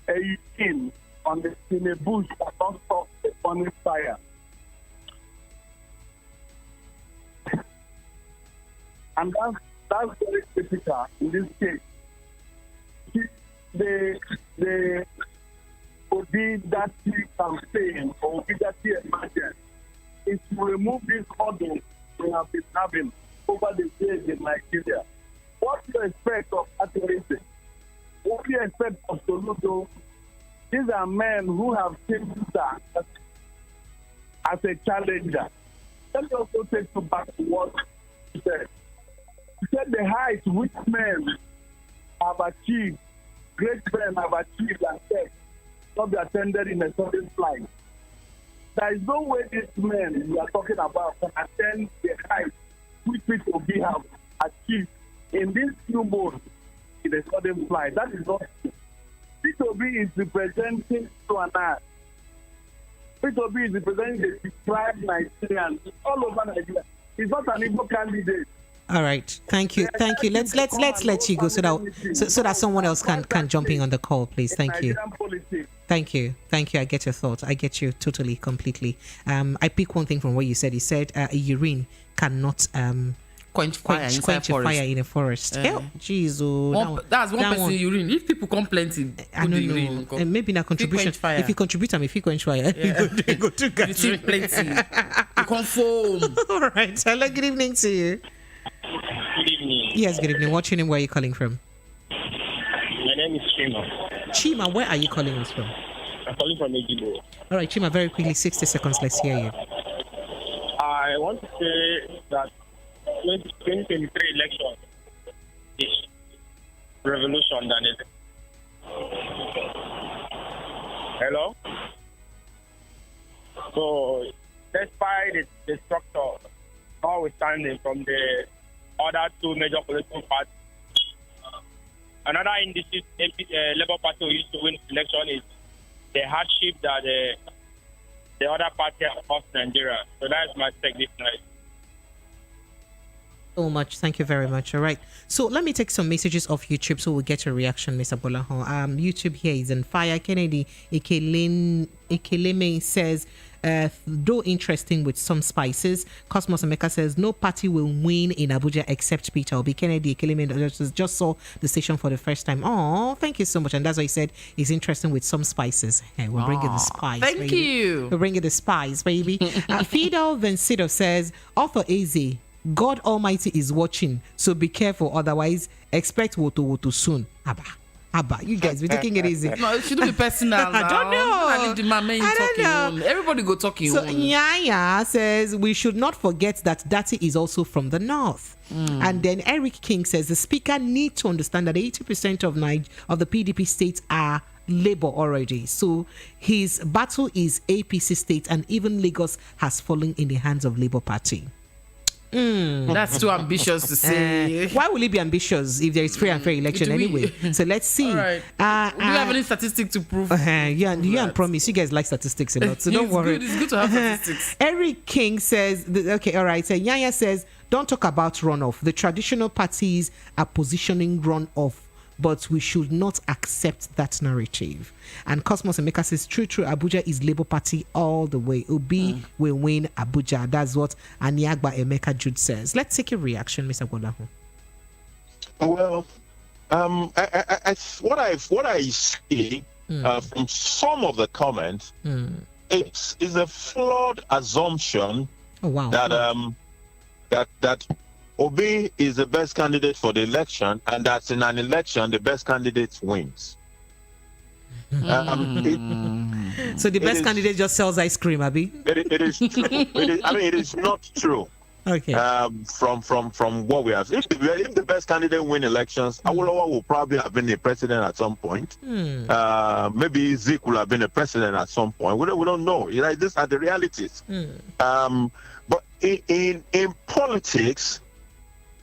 S8: A urine in a bush cannot talk on this fire. And that's very critical in this case. The Odidati campaign or Odidati emergence is to remove this hurdle we have been having over the years in Nigeria. What do you expect of activism? What do you expect of Soludo? These are men who have seen Peter as a challenger. Let me also take you back to what he said. He said the height which men have achieved, great men have achieved and said, not be attended in a sudden flight. There is no way these men we are talking about can attain the height which people we have achieved in this few months in a sudden flight. That is not true. P2B is representing to an art. P2B is representing the deprived Nigerians all over Nigeria. He's not an Igbo candidate.
S1: All right. Thank you. Thank you. Let's let you go so that someone else can jump in on the call, please. Thank you. Thank you. Thank you. I get your thoughts. I get you totally, completely. I pick one thing from what you said. You said a urine cannot quench fire in a forest. Jeez,
S7: that's one person urine. If people come plenty,
S1: I don't know. And maybe na contribution. If you contribute them, if you quench fire, you go to get
S7: you plenty. You come foam.
S1: All right. Hello. Good evening to you.
S21: Good evening.
S1: Yes. Good evening. What's your name? Where are you calling from?
S21: My name is Chima.
S1: Chima, where are you calling us from?
S21: I'm calling from Ejibo.
S1: All right, Chima. Very quickly, 60 seconds. Let's hear you.
S21: I want to say that 2023 election is revolution than it. Hello? So, despite the structure, notwithstanding from the other two major political parties, another indices Labour Party who used to win the election is the hardship that the other party has caused Nigeria. So that's my take this night.
S1: So much. Thank you very much. All right. So let me take some messages off YouTube so we'll get a reaction, Mr. Bolaho. YouTube here is on fire. Kennedy Ikeleme says, though interesting with some spices. Cosmos Emeka says, no party will win in Abuja except Peter Obi. Kennedy Ikeleme just saw the station for the first time. Oh, thank you so much. And that's why he said it's interesting with some spices. Hey, we're bringing the spice.
S7: Thank
S1: baby.
S7: you.
S1: We're bringing the spice, baby. Fidel Vencido says, Author AZ, God Almighty is watching, so be careful, otherwise expect woto soon. Abba, you guys, we're taking it easy.
S7: No, it shouldn't be personal.
S1: I don't know.
S7: I leave the man talking. Everybody go talking.
S1: So Nyaya says we should not forget that Dati is also from the north. And then Eric King says the speaker needs to understand that 80% of the PDP states are Labour already. So his battle is APC states, and even Lagos has fallen in the hands of Labour Party.
S7: That's too ambitious to say.
S1: Why will it be ambitious if there is free and fair election anyway? So let's see.
S7: Right. Do you have any statistics to prove?
S1: Yeah, and promise you guys like statistics a lot, so don't worry.
S7: It's good to have statistics.
S1: Eric King says, okay, all right. So Yaya says, don't talk about runoff. The traditional parties are positioning runoff, but we should not accept that narrative. And Cosmos Emeka says, true, Abuja is Labour Party all the way. Obi will win Abuja. That's what Aniagba Emeka Jude says. Let's take a reaction, Mr. Bolahu.
S16: Well, what I see from some of the comments, it's a flawed assumption that Obi is the best candidate for the election, and that in an election the best candidate wins.
S1: So the best candidate just sells ice cream, Abi?
S16: It is true. It is not true.
S1: Okay.
S16: From what we have, if the best candidate win elections, Awolowo will probably have been a president at some point. Maybe Zeke will have been a president at some point. We don't know. These are the realities. But in politics,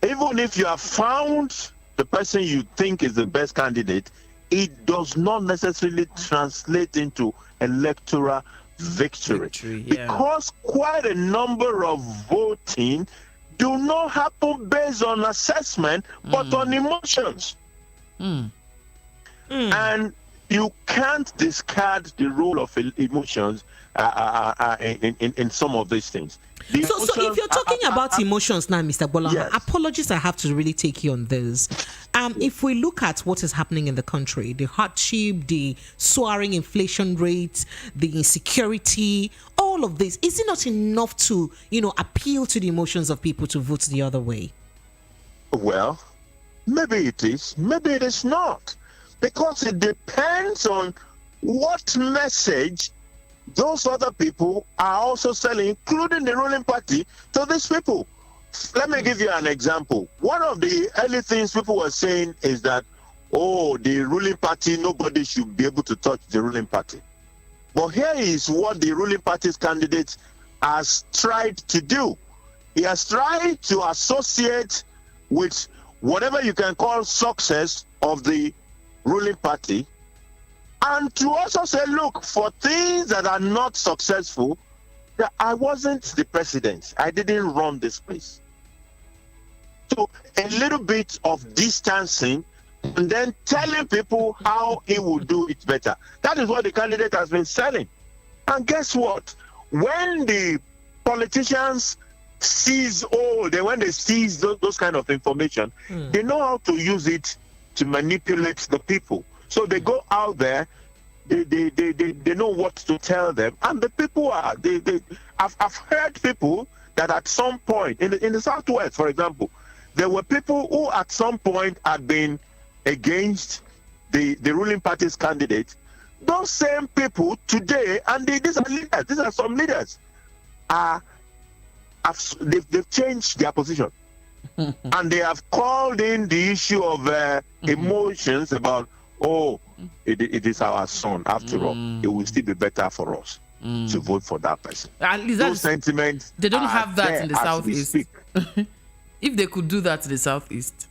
S16: even if you have found the person you think is the best candidate, it does not necessarily translate into electoral victory. Because quite a number of voting do not happen based on assessment, but on emotions. And you can't discard the role of emotions in some of these things.
S1: So if you're talking about emotions now, Mr. Bola, apologies, I have to really take you on this. If we look at what is happening in the country, the hardship, the soaring inflation rates, the insecurity, all of this, is it not enough to, appeal to the emotions of people to vote the other way?
S16: Well, maybe it is, maybe it is not. Because it depends on what message those other people are also selling, including the ruling party, to these people. Let me give you an example. One of the early things people were saying is that, the ruling party, nobody should be able to touch the ruling party. But here is what the ruling party's candidate has tried to do. He has tried to associate with whatever you can call success of the ruling party, and to also say, look, for things that are not successful, that I wasn't the president. I didn't run this place. So a little bit of distancing and then telling people how he will do it better. That is what the candidate has been selling. And guess what? When the politicians when they seize those kind of information, they know how to use it to manipulate the people. So they go out there, they know what to tell them, and the people I've heard people that at some point in the Southwest, for example, there were people who at some point had been against the ruling party's candidate. Those same people today, and these are leaders, these are some leaders, they've changed their position. And they have called in the issue of emotions about, it is our son. After all, it will still be better for us to vote for that person.
S7: At least
S16: those sentiments.
S7: They don't have that in the Southeast. If they could do that in the Southeast.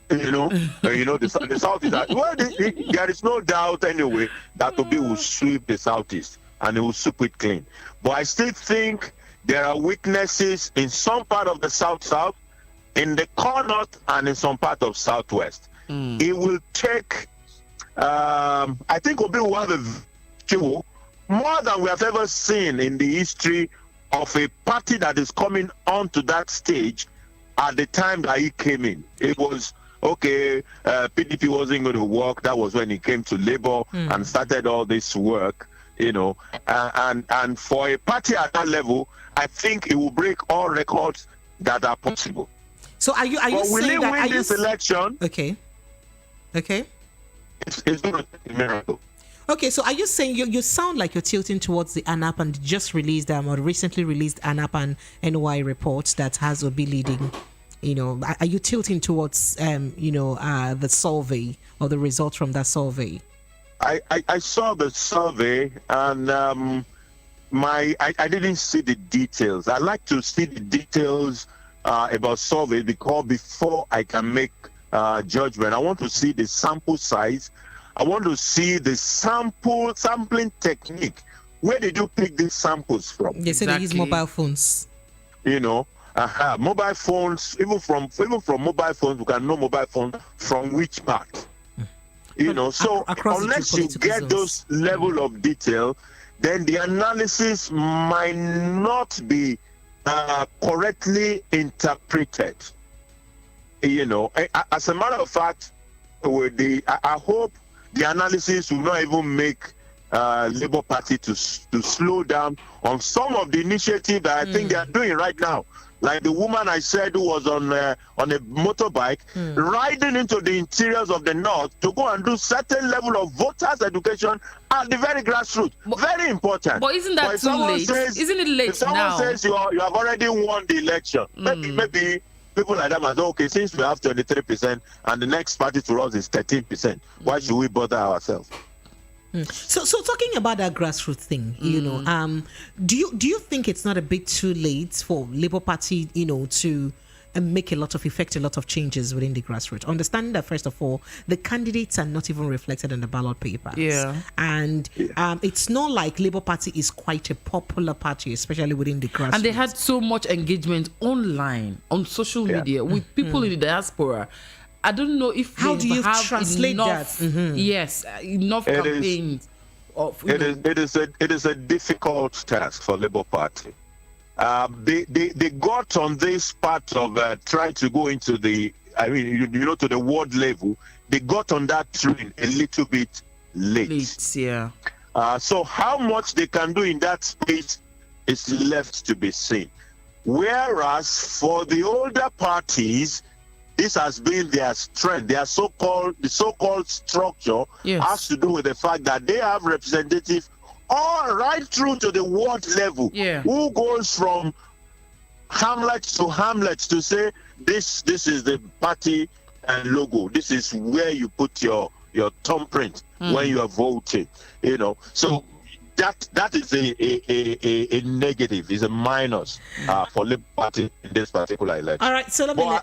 S16: The Southeast. Well, there is no doubt anyway that Obi will sweep the Southeast and he will sweep it clean. But I still think there are weaknesses in some part of the South, in the core north, and in some part of Southwest. It will take, I think Obi will have a victory more than we have ever seen in the history of a party that is coming onto that stage at the time that he came in. It was, PDP wasn't going to work. That was when he came to Labour and started all this work, and for a party at that level, I think it will break all records that are possible.
S1: So are you saying that
S16: win this election?
S1: Okay.
S16: It's going to be a miracle.
S1: Okay, so are you saying you sound like you're tilting towards the ANAP and just released or recently released ANAP and NY reports that has Obi leading? Are you tilting towards the survey or the results from that survey?
S16: I saw the survey and I didn't see the details. I like to see the details about survey because before I can make judgment, I want to see the sample size. I want to see the sampling technique. Where did you pick these samples from?
S1: They say they use mobile phones.
S16: Mobile phones. Even from mobile phones, we can know mobile phone from which part. So unless you get those level of detail, then the analysis might not be correctly interpreted. As a matter of fact, I hope the analysis will not even make Labour Party to slow down on some of the initiatives that I think they are doing right now. Like the woman I said who was on a motorbike riding into the interiors of the north to go and do certain level of voters education at the very grassroots. Very important.
S7: But isn't that too late? Isn't it late now?
S16: If someone says you have already won the election, maybe people like that must say, since we have 23% and the next party to us is 13%, why should we bother ourselves?
S1: So talking about that grassroots thing, do you think it's not a bit too late for Labour Party, to make a lot of changes within the grassroots? Understanding that first of all, the candidates are not even reflected on the ballot papers. And it's not like Labour Party is quite a popular party, especially within the grassroots.
S7: And they had so much engagement online, on social media, with people in the diaspora. I don't know if
S1: how do you translate
S7: enough,
S1: that?
S7: Yes, enough campaigns.
S16: It is a difficult task for Labour Party. They got on this part of trying to go into the, to the ward level. They got on that train a little bit late. So how much they can do in that space is left to be seen. Whereas for the older parties, this has been their strength. The so-called structure has to do with the fact that they have representatives all right through to the ward level who goes from hamlet to hamlet to say this is the party logo. This is where you put your thumbprint when you are voting. So that is a negative, is a minus for Labour Party in this particular election.
S1: All right, so let me.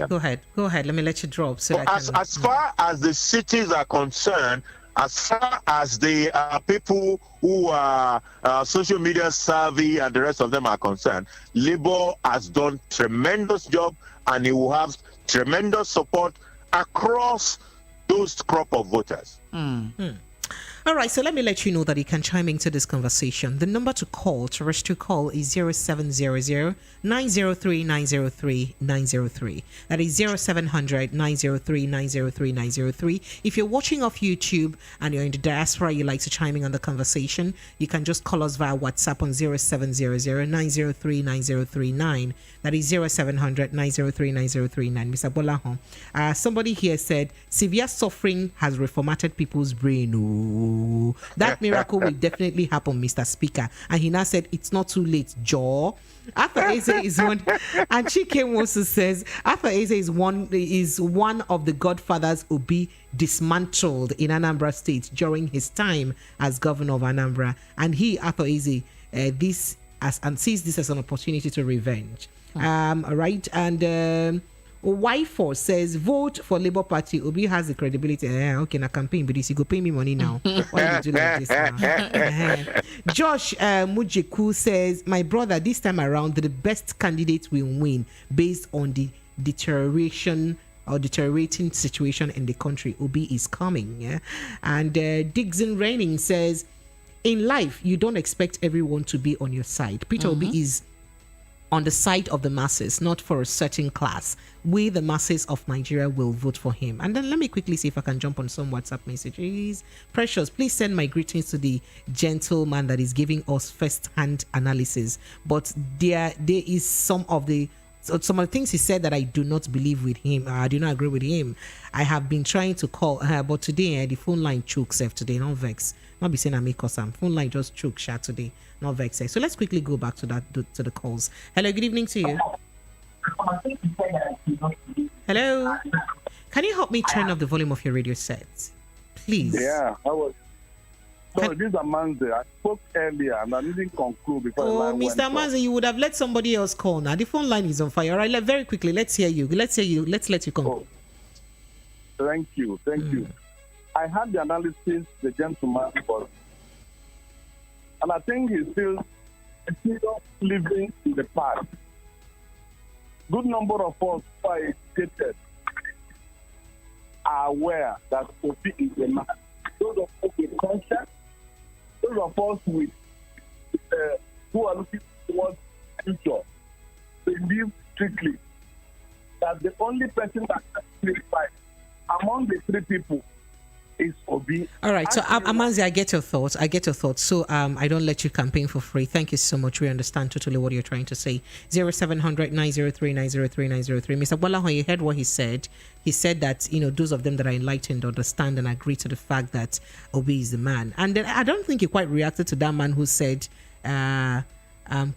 S1: Go ahead. Let me let you drop.
S16: As far as the cities are concerned, as far as the people who are social media savvy and the rest of them are concerned, Labour has done tremendous job, and he will have tremendous support across those crop of voters.
S1: All right, so let me let you know that you can chime into this conversation. The number to call, to rush to call, is 0700 903 903 903. That is 0700 903 903 903. If you're watching off YouTube and you're in the diaspora, you like to chime in on the conversation, you can just call us via WhatsApp on 0700 903 9039. That is 0700 903 9039. Mr. Bolaho, somebody here said, severe suffering has reformatted people's brain. Ooh. That miracle will definitely happen, Mr. Speaker. And he now said, it's not too late, Jaw. Arthur Eze is one, and Chike Wosu says, Arthur Eze is one of the godfathers who be dismantled in Anambra State during his time as governor of Anambra. And he, Arthur Eze, sees this as an opportunity to revenge. Right? And Y4 says, vote for Labour Party. Obi has the credibility. Okay, na campaign, but this you go pay me money now. Why you do like this now? Josh Mujiku says, my brother, this time around, the best candidate will win based on the deteriorating situation in the country. Obi is coming. Yeah? And Dixon Raining says, in life, you don't expect everyone to be on your side. Peter Obi is on the side of the masses, not for a certain class. We, the masses of Nigeria, will vote for him. And then let me quickly see if I can jump on some WhatsApp messages. Precious, please send my greetings to the gentleman that is giving us first-hand analysis. But there is some of the things he said that I do not believe with him. I do not agree with him. I have been trying to call her, but today the phone line chokes today, not vex. Not be saying I make some phone line just choke shot today, not vex. So let's quickly go back to the calls. Hello, good evening to you. Hello, can you help me turn up the volume of your radio set, please?
S3: Yeah, I was. So this is Amanze. I spoke earlier and I didn't conclude before the line
S1: Mr.
S3: went
S1: Amanze, you would have let somebody else call now. The phone line is on fire. All right, very quickly, let's hear you. Let's let you conclude.
S3: Thank you. I had the analysis the gentleman was, and I think he's still living in the past. Good number of us who are educated are aware that Obi is a man. Those of us with conscience, those of us with who are looking towards the future, believe strictly that the only person that can clarify among the three people is Obi.
S1: All right, so Amanzi, I get your thoughts. So I don't let you campaign for free. Thank you so much. We understand totally what you're trying to say. 0700 903 903 903. Mr. Bolaho, you heard what he said. He said that, those of them that are enlightened understand and agree to the fact that Obi is the man. And then I don't think he quite reacted to that man who said,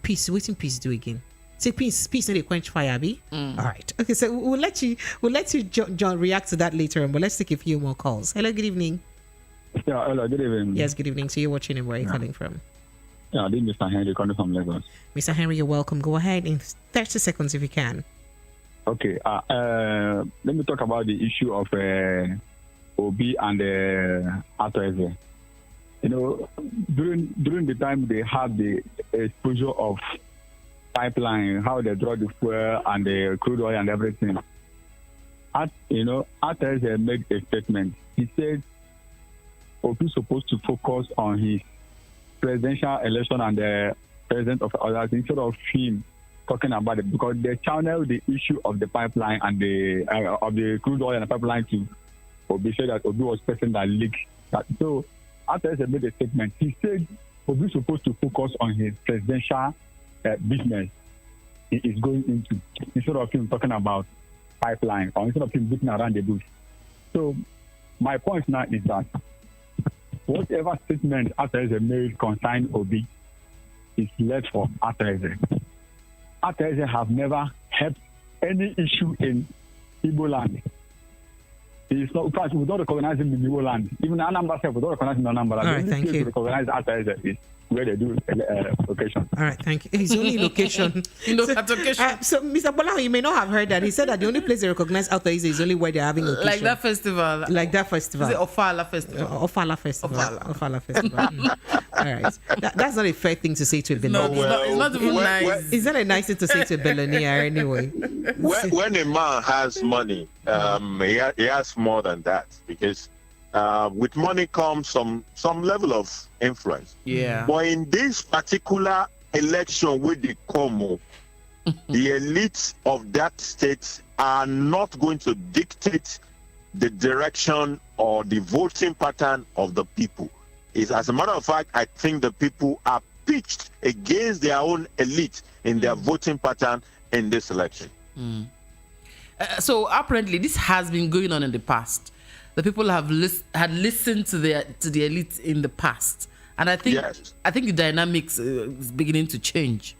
S1: peace, waiting peace do again. Say peace no dey quench fire, abi? All right. Okay, so we'll let you John react to that later on, but let's take a few more calls. Hello, good evening.
S22: Yeah, hello, good evening.
S1: Yes, good evening. So you're watching him. Where are you calling from?
S22: Yeah, this is Mr. Henry calling from Lagos.
S1: Mr. Henry, you're welcome. Go ahead in 30 seconds if you can.
S22: Okay. Let me talk about the issue of Obi and Atiku. During the time they had the exposure of pipeline, how they draw the fuel and the crude oil and everything. Atiku made a statement. He said Obi is supposed to focus on his presidential election and the president of others instead of him talking about it, because they channel the issue of the pipeline and of the crude oil and the pipeline to Obi. Said that Obi was the person that leaked that. So Atiku made a statement. He said Obi is supposed to focus on his presidential business he is going into, instead of him talking about pipeline or instead of him beating around the bush. So my point now is that whatever statement Atiku made concerning Obi is left for Atiku. Atiku have never helped any issue in Igbo land. He is not, in fact, we don't recognize him in Igbo land. Even Anambra self, we don't recognize him in Anambra.
S1: All right, thank you.
S22: To recognize Atiku is where they do occasion.
S1: All right, thank you. He's only in location. So, Mr. Bola, you may not have heard that. He said that the only place they recognize Author is only where they're having occasion.
S7: Like that festival.
S1: Like that festival.
S7: Is it Ofala Festival?
S1: Ofala Festival. Ofala Festival. All right. That's not a fair thing to say to a billionaire.
S7: It's not even nice.
S1: It's not a nice thing to say to a billionaire anyway.
S16: When a man has money, he has more than that, because with money comes some level of influence.
S7: Yeah.
S16: But in this particular election with the Como, the elites of that state are not going to dictate the direction or the voting pattern of the people. As a matter of fact, I think the people are pitched against their own elite in their voting pattern in this election.
S7: So apparently this has been going on in the past. The people had listened to the elite in the past, and I think the dynamics is beginning to change.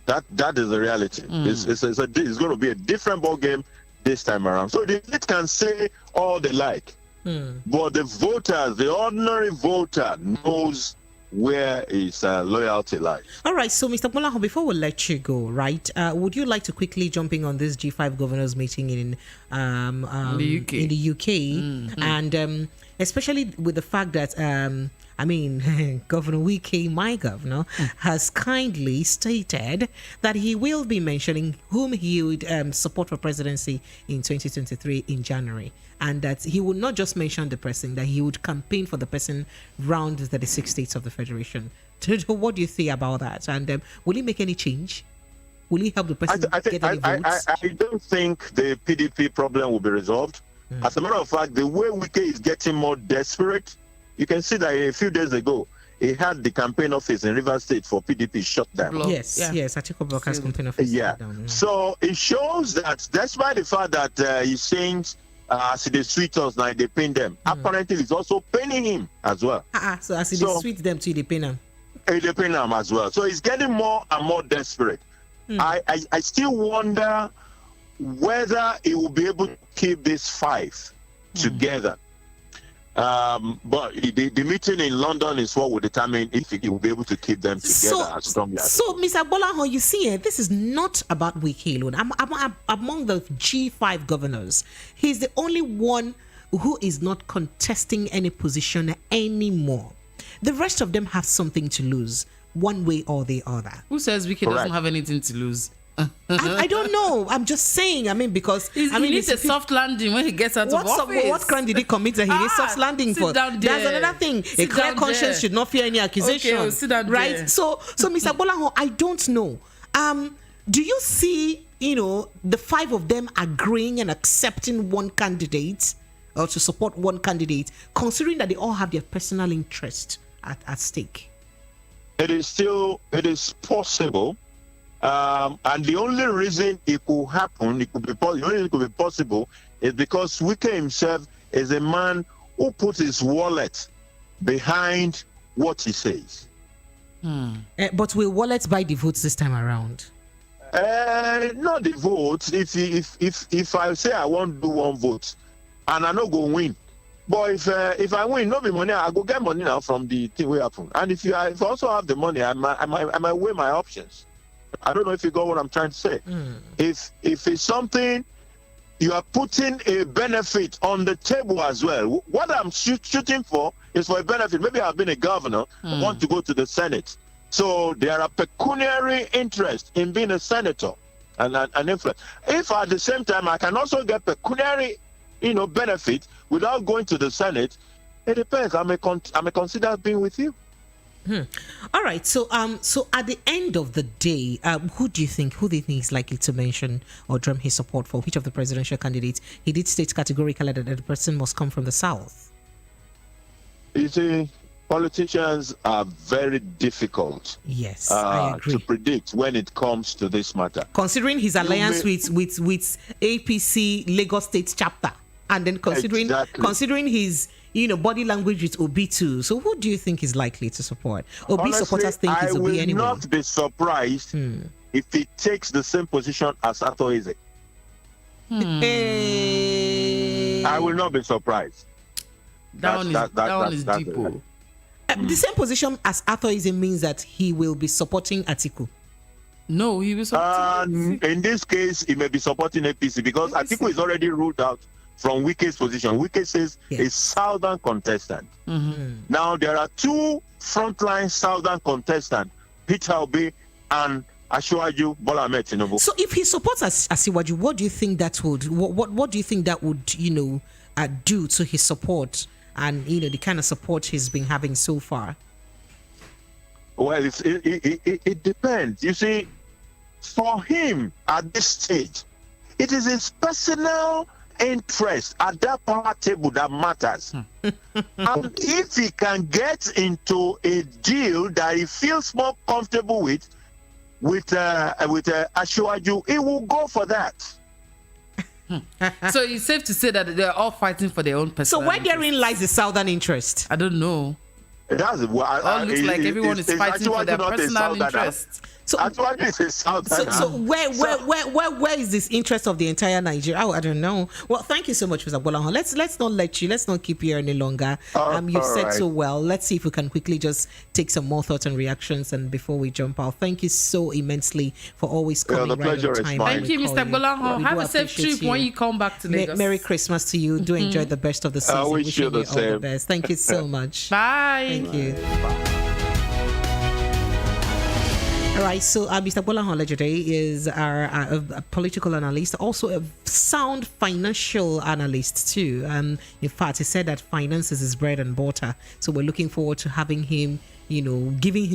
S16: That is the reality. It's going to be a different ball game this time around. So the elite can say all they like, but the voters, the ordinary voter, knows where his loyalty lies.
S1: All right, so Mr. Molaho, before we let you go, right, would you like to quickly jump in on this G5 governors meeting in the UK, and especially with the fact that Governor Wike, my governor, has kindly stated that he will be mentioning whom he would support for presidency in 2023 in January, and that he would not just mention the person, that he would campaign for the person round the 36 states of the Federation. What do you think about that? And will he make any change? Will he help the person get any votes?
S16: I don't think the PDP problem will be resolved. As a matter of fact, the way Wike is getting more desperate, you can see that a few days ago, he had the campaign office in Rivers State for PDP shut down.
S1: Yes, Atiku Broadcast campaign office shut down.
S16: So it shows that despite the fact that he's saying as they sweet us now, they pain them, apparently it's also paining him as well.
S1: So as they sweet them too, they pain them.
S16: They pain him as well. So he's getting more and more desperate. I still wonder whether he will be able to keep these five together. But the meeting in London is what will determine if he will be able to keep them together as strongly as.
S1: So, Mr. Bolaho, you see, this is not about Wike alone. I'm among the G5 governors. He's the only one who is not contesting any position anymore. The rest of them have something to lose, one way or the other.
S7: Who says Wike doesn't have anything to lose?
S1: I don't know. I'm just saying. Because
S7: he needs a soft landing when he gets out of office.
S1: What crime did he commit that he needs soft landing for? That's another thing. A clear conscience should not fear any accusation.
S7: Okay, sit down
S1: right?
S7: There.
S1: So Mr. Bolaho, I don't know. Do you see, the five of them agreeing and accepting one candidate, or to support one candidate, considering that they all have their personal interest at stake?
S16: It is possible. And the only reason it could happen, it could be possible, is because Wike himself is a man who puts his wallet behind what he says.
S1: But will wallets buy the votes this time around?
S16: Not the votes. If I say I want to do one vote, and I not go win, but if I win, not be money, I go get money now from the thing will happen. And if I also have the money, I might weigh my options. I don't know if you got what I'm trying to say. If it's something you are putting a benefit on the table as well. What I'm shooting for is for a benefit. Maybe I've been a governor, I want to go to the Senate. So there are pecuniary interest in being a senator and influence. If at the same time I can also get pecuniary, benefit without going to the Senate, it depends. I may consider being with you.
S1: All right. So at the end of the day, who do you think is likely to mention or drum his support for? Which of the presidential candidates? He did state categorically that the person must come from the South.
S16: You see, politicians are very difficult.
S1: Yes, I agree.
S16: To predict when it comes to this matter.
S1: Considering his alliance with APC Lagos State chapter, and then considering his body language with Obi too. So who do you think is likely to support? Obi supporters think it's Obi anyway.
S16: I will not be surprised if he takes the same position as Ato Eze.
S7: Hey.
S16: I will not be surprised.
S7: That one is deep.
S1: The same position as Arthurism means that he will be supporting Atiku.
S7: No, he will supporting
S16: in this case, he may be supporting APC because Atiku is already ruled out from Wike's position. Wike says a southern contestant. Now there are two frontline southern contestants, Peter Obi and Asiwaju Bola Ahmed Tinubu.
S1: So if he supports Asiwaju, what do you think that would what do you think that would do to his support and the kind of support he's been having so far?
S16: Well, it depends. You see, for him at this stage, it is his personal interest at that power table that matters. And if he can get into a deal that he feels more comfortable with Asiwaju, he will go for that.
S7: So it's safe to say that they're all fighting for their own personal.
S1: So where therein lies the southern interest?
S7: I don't know.
S16: That's
S7: all looks like everyone is fighting for their personal interest.
S1: So where is this interest of the entire Nigeria? I don't know. Well, thank you so much, Mr. Bolahan. Let's not keep you any longer. You've said so well. Let's see if we can quickly just take some more thoughts and reactions and before we jump out. Thank you so immensely for always coming right on time.
S7: Thank you, Mr. Bolahan. Have a safe trip when you come back to Lagos.
S1: Merry Christmas to you. Do enjoy the best of the season.
S16: I wish you the same.
S1: All the best. Thank you so much.
S7: Bye.
S1: Thank you. All right, so Mr. Bolahan Olajide is our political analyst, also a sound financial analyst too. In fact, he said that finance is his bread and butter. So we're looking forward to having him,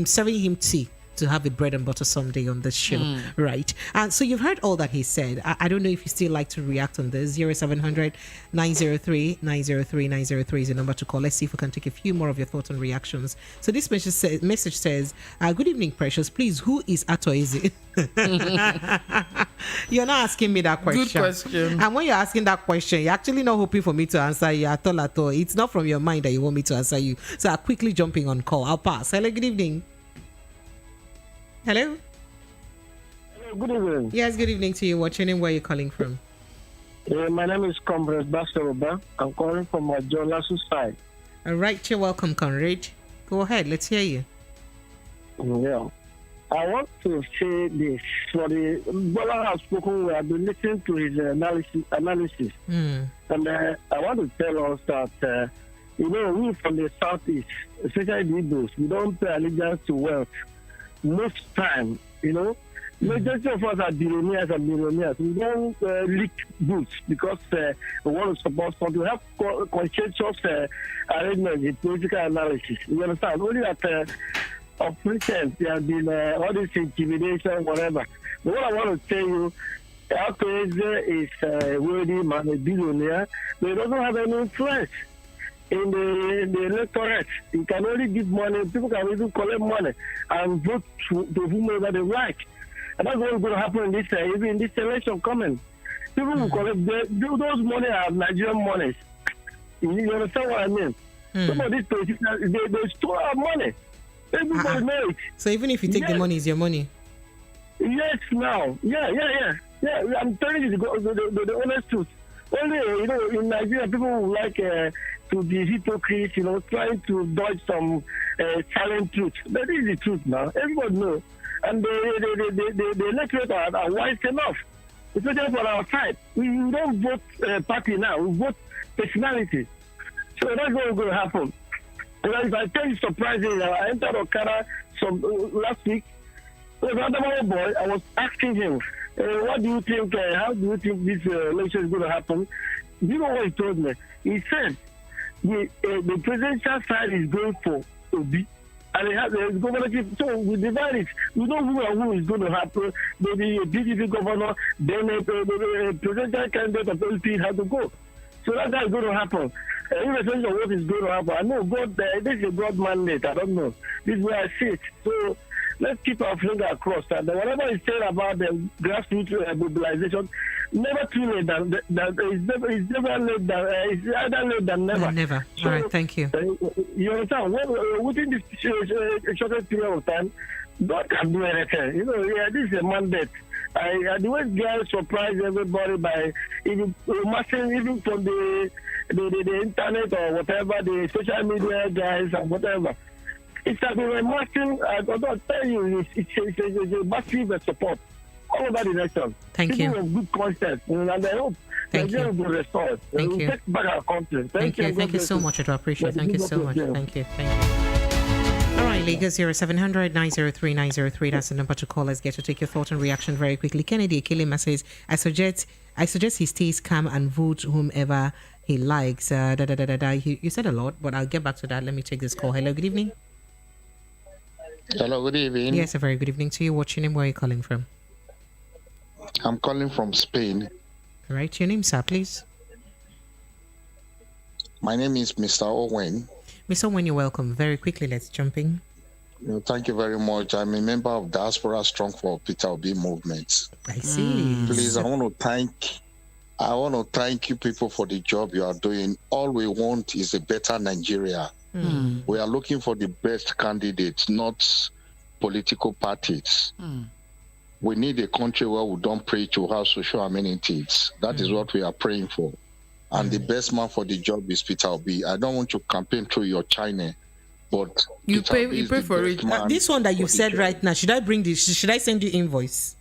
S1: serving him tea to have a bread and butter someday on this show, right? And so you've heard all that he said. I don't know if you still like to react on this. 0700 903 903 903 is the number to call. Let's see if we can take a few more of your thoughts and reactions. So this message says, good evening, Precious. Please, who is Atoizi? You're not asking me that question.
S7: Good question.
S1: And when you're asking that question, you're actually not hoping for me to answer you at all. It's not from your mind that you want me to answer you. So I'm quickly jumping on call. I'll pass. Hello, good evening. Hello?
S4: Hello, good evening.
S1: Yes, good evening to you. What's your name? Where are you calling from?
S4: My name is Comrade Basaroba. I'm calling from Majolasu side.
S1: All right, you're welcome, Conrad. Go ahead, let's hear you.
S4: Yeah. I want to say this. For the Bola has spoken, we have been listening to his analysis. And I want to tell us that, we from the southeast, especially the Igbos, we don't pay allegiance to wealth. Most time, majority of us are billionaires and millionaires. We don't leak goods because we want to support something. We have conscientious arrangement in political analysis. You understand? Only that of recent there have been all this intimidation, whatever. But what I want to tell you, Alcohol is a wealthy man, a billionaire, but he doesn't have any influence in the electorate. He can only give money. People can even collect money and vote to whomever they like. And that's what's going to happen in this even in this election coming. People will collect those money are Nigerian monies. You understand what I mean? Some of these politicians, they store our money. Everybody knows it.
S1: So even if you take the money, it's your money?
S4: Yes, now. Yeah. I'm telling you the honest truth. Only, in Nigeria, people would like to be hypocrites, trying to dodge some silent truth. But this is the truth now. Everybody knows. And the electorate are wise enough, especially for our side. We don't vote party now. We vote personality. So that's what's going to happen. And if I tell you surprisingly, I entered Okada last week. There was another boy. I was asking him, what do you think, how do you think this election is going to happen? Do you know what he told me? He said the presidential side is going for Obi. And they have the governorship, so we divide it. We know who is going to happen. Maybe a PDP governor, then a presidential candidate of LP has to go. So that's how it's going to happen. Irrespective of what is going to happen. I know God, this is a God mandate. I don't know. This is where I see it. So let's keep our finger across. And whatever is said about the grassroots mobilization, never too late. It's never late. It's either late than never.
S1: Never.
S4: So,
S1: all right, thank you.
S4: You understand? Within this shortest period of time, God can do anything. This is a mandate. The way guys surprise everybody by even from the internet or whatever, the social media guys and whatever. It's like we were marching. I'll tell you, it's a massive support all over the nation.
S1: Thank you.
S4: People have good content, and I hope Nigeria will be restored.
S1: Thank
S4: We'll
S1: you.
S4: take back our country.
S1: Thank you. Thank you so much. I do appreciate it. Thank you so much. Thank you. Thank you. All right, Lagos 0700 903 903. That's the number to call. Let's get to take your thought and reaction very quickly. Kennedy Akilima says, I suggest he stays calm and vote whomever he likes. You said a lot, but I'll get back to that. Let me take this call. Hello, good evening.
S6: Hello, good evening.
S1: Yes, a very good evening to you. What's your name? Where are you calling from?
S6: I'm calling from Spain.
S1: All right, your name, sir, please.
S6: My name is Mr. Owen.
S1: Mr. Owen, you're welcome. Very quickly, let's jump in.
S6: Thank you very much. I'm a member of Diaspora Strong for Peter Obi movement.
S1: I see.
S6: Please, I want to thank you people for the job you are doing. All we want is a better Nigeria. We are looking for the best candidates, not political parties. We need a country where we don't pray to have social amenities. That is what we are praying for. And the best man for the job is Peter Obi. I don't want to campaign through your China, but
S1: you pay for it. This one that you said right now, should I bring this? Should I send you invoice?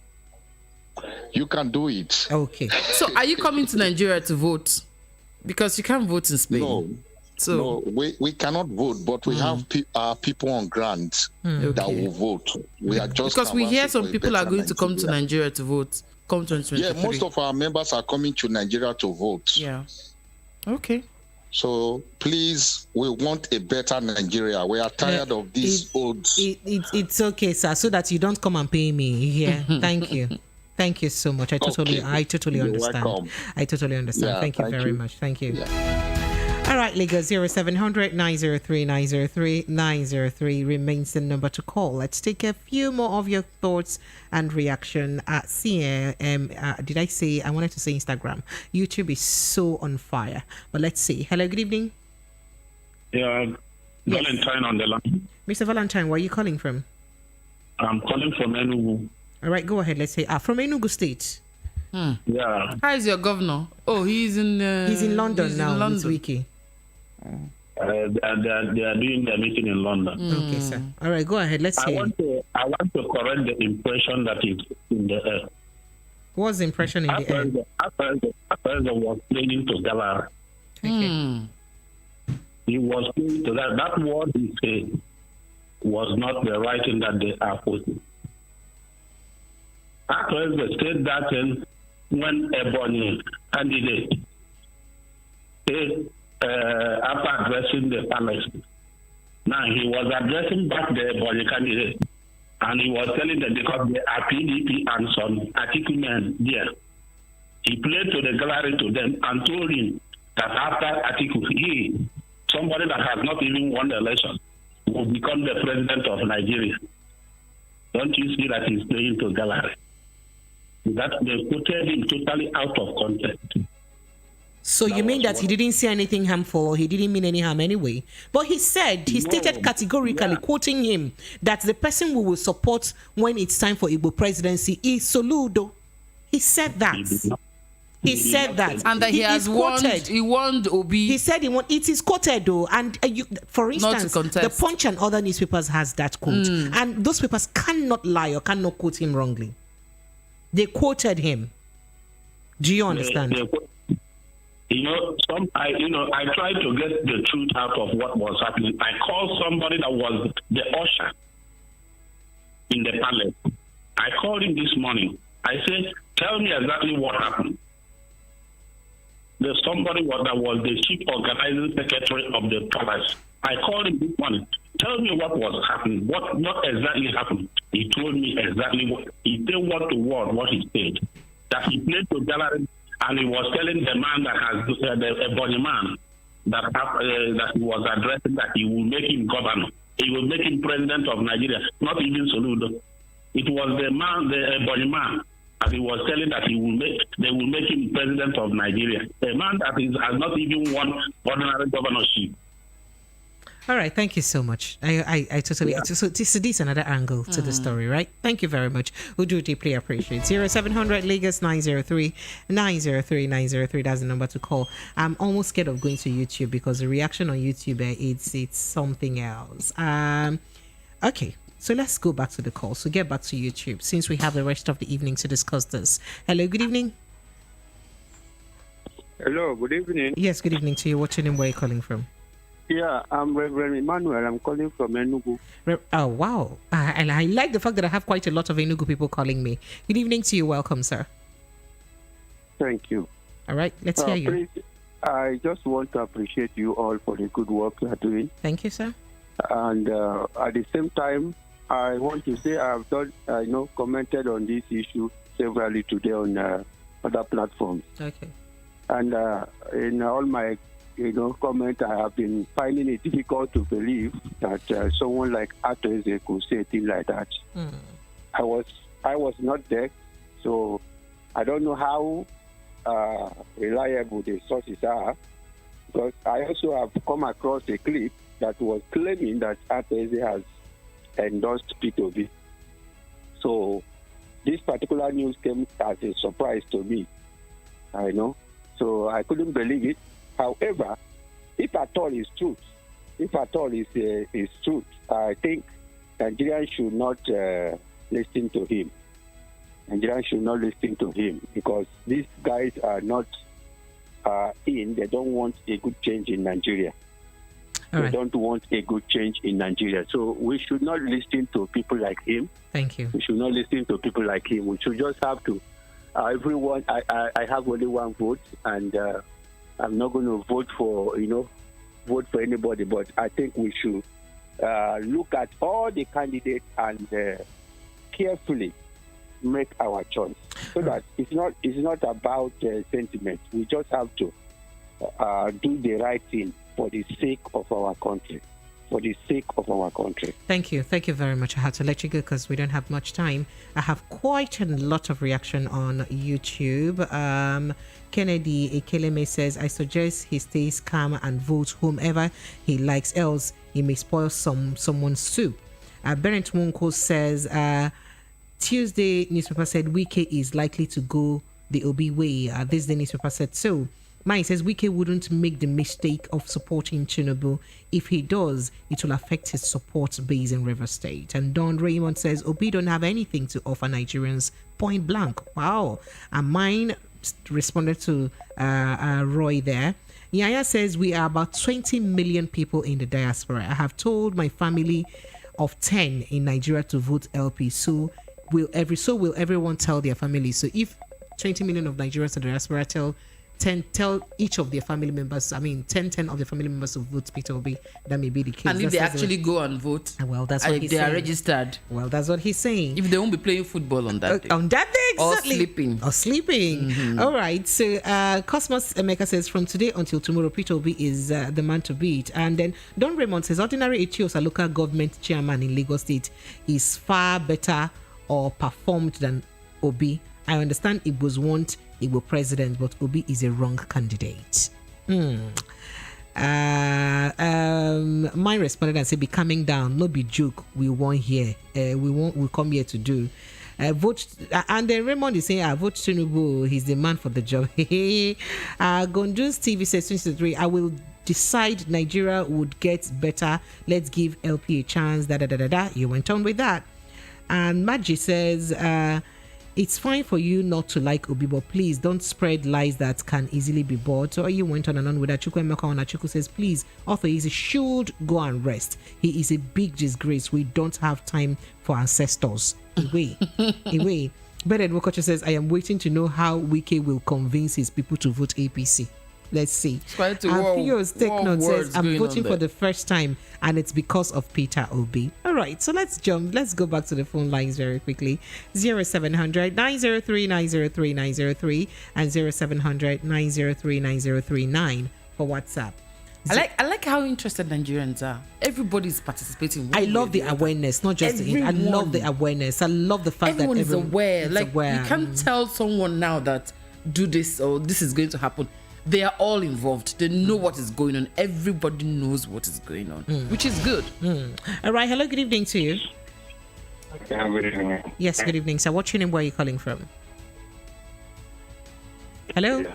S6: You can do it.
S1: Okay.
S7: So are you coming to Nigeria to vote? Because you can't vote in Spain.
S6: No, we cannot vote, but we have people on ground that will vote. We are just
S7: because we hear some people are going to come to Nigeria to vote. Come 2023.
S6: Yeah, most of our members are coming to Nigeria to vote.
S7: Yeah. Okay.
S6: So please, we want a better Nigeria. We are tired of these old.
S1: It's okay, sir. So that you don't come and pay me. Yeah. Thank you. Thank you so much. I totally understand.
S6: Welcome.
S1: I totally understand.
S6: Yeah,
S1: thank you very much. Thank you. Yeah. All right, Lagos 0700 903 903 903 remains the number to call. Let's take a few more of your thoughts and reaction. Did I say I wanted to say Instagram? YouTube is so on fire. But let's see. Hello, good evening.
S15: Yeah, Valentine on the line.
S1: Mr. Valentine, where are you calling from?
S15: I'm calling from Enugu.
S1: All right, go ahead. Let's say from Enugu State.
S15: Yeah.
S7: How is your governor? Oh, he's in
S1: London now. This week.
S15: They are doing their meeting in London.
S1: Okay, sir. All right, go ahead. Let's hear.
S15: I want to correct the impression that is in the air.
S1: What's the impression in the air?
S15: After was playing to Galera.
S1: Okay.
S15: He was playing to that. That word he said was not the writing that they are putting. After they said that when Ebony candidate said, after addressing the palace, now he was addressing back the Ebony candidate, and he was telling them because they are PDP and some Atiku men there. He played to the gallery to them and told him that after Atiku, somebody that has not even won the election, will become the president of Nigeria. Don't you see that he's playing to gallery? That they quoted him totally out of context.
S1: So you mean that he didn't say anything harmful, or he didn't mean any harm anyway? But he stated categorically, quoting him, that the person we will support when it's time for Igbo presidency is Soludo. He said that. He said that.
S7: And that he has warned Obi.
S1: He said it is quoted though. And for instance, the Punch and other newspapers has that quote. And those papers cannot lie or cannot quote him wrongly. They quoted him. Do you understand?
S15: I tried to get the truth out of what was happening. I called somebody that was the usher in the palace. I called him this morning. I said, tell me exactly what happened. There's somebody that was the chief organizing secretary of the palace. I called him this morning. Tell me what was happening. What exactly happened? He told me exactly what he said, word to word what he said. That he played to gallery, and he was telling the man that has the Ebony man that he was addressing that he will make him governor. He will make him president of Nigeria, not even Soludo. It was the man, the Ebony man, that he was telling that they will make him president of Nigeria. A man that has not even won ordinary governorship.
S1: All right, thank you so much. I totally. So this is another angle to the story, right? Thank you very much. We do deeply appreciate. 0700 Lagos 903 903 903. That's the number to call. I'm almost scared of going to YouTube because the reaction on YouTube, it's something else. Okay. So let's go back to the call. So get back to YouTube since we have the rest of the evening to discuss this. Hello, good evening.
S17: Hello, good evening.
S1: Yes, good evening to you. What's your name? Where are you calling from?
S17: Yeah, I'm Reverend Emmanuel. I'm calling from Enugu.
S1: Oh, wow. And I like the fact that I have quite a lot of Enugu people calling me. Good evening to you. Welcome, sir.
S17: Thank you.
S1: All right, let's hear you.
S17: Please, I just want to appreciate you all for the good work you are doing.
S1: Thank you, sir.
S17: And at the same time, I want to say I've done, commented on this issue severally today on other platforms.
S1: Okay.
S17: And in all my, comment, I have been finding it difficult to believe that someone like Atiku could say a thing like that. I was not there, so I don't know how reliable the sources are. Because I also have come across a clip that was claiming that Atiku has endorsed P2B. So this particular news came as a surprise to me. I know. So I couldn't believe it. However, if at all is truth, truth, I think Nigerians should not listen to him. Nigerians should not listen to him because these guys are not they don't want a good change in Nigeria. They don't want a good change in Nigeria. So we should not listen to people like him.
S1: Thank you.
S17: We should not listen to people like him. We should just have to everyone, I have only one vote, and I'm not going to vote for anybody. But I think we should look at all the candidates and carefully make our choice, so that it's not about sentiment. We just have to do the right thing for the sake of our country.
S1: Thank you very much. I had to let you go because we don't have much time. I have quite a lot of reaction on YouTube. Kennedy Ekeleme says, I suggest he stays calm and votes whomever he likes, else he may spoil someone's soup. Berent Wonko says, Tuesday newspaper said Wike is likely to go the Obi way. This day newspaper said so. Mine says Wike wouldn't make the mistake of supporting Tinubu. If he does, it will affect his support base in River State. And Don Raymond says Obi don't have anything to offer Nigerians, point blank. Wow. And mine responded to Roy there. Yaya says we are about 20 million people in the diaspora. I have told my family of 10 in Nigeria to vote LP. So will everyone tell their family. So if 20 million of Nigerians in the diaspora tell each of their family members, 10 of their family members to vote Peter Obi, that may be the case.
S7: And if they actually go and vote,
S1: well, that's what he's
S7: they
S1: saying.
S7: Are registered.
S1: Well, that's what he's saying.
S7: If they won't be playing football on that day.
S1: On that day, exactly.
S7: Or sleeping.
S1: Mm-hmm. All right. So Cosmos Emeka says, from today until tomorrow, Peter Obi is the man to beat. And then Don Raymond says, ordinary Etios, a local government chairman in Lagos State, is far better or performed than Obi. I understand Igbos want Igbo president, but Obi is a wrong candidate. Mine responded and said, be calming down, no be joke. We won't hear. We come here to do. Vote. And then Raymond is saying, vote Tinubu. He's the man for the job. Gondus TV says 2023. I will decide Nigeria would get better. Let's give LP a chance. You went on with that. And Maggie says, it's fine for you not to like Obi, but please don't spread lies that can easily be bought. So you went on and on with Atiku Emeka, and Atiku says, please, Author Easy should go and rest. He is a big disgrace. We don't have time for ancestors. Away. Bernard Wokocha says, I am waiting to know how Wike will convince his people to vote APC. Let's see. Theo's take note says, I'm voting for the first time, and it's because of Peter Obi. All right, so let's go back to the phone lines very quickly. 0700 903 903 903 and 0700 903 9039 for WhatsApp.
S7: I like how interested Nigerians are. Everybody's participating.
S1: I love the awareness, not just I love the awareness. I love the fact
S7: everyone
S1: that
S7: everyone is aware.
S1: Like
S7: you can't tell someone now that do this or this is going to happen. They are all involved. They know what is going on. Everybody knows what is going on, which is good.
S1: All right. Hello. Good evening to you.
S18: Yeah, good evening.
S1: Yes. Good evening. So, what's your name? Where are you calling from? Hello.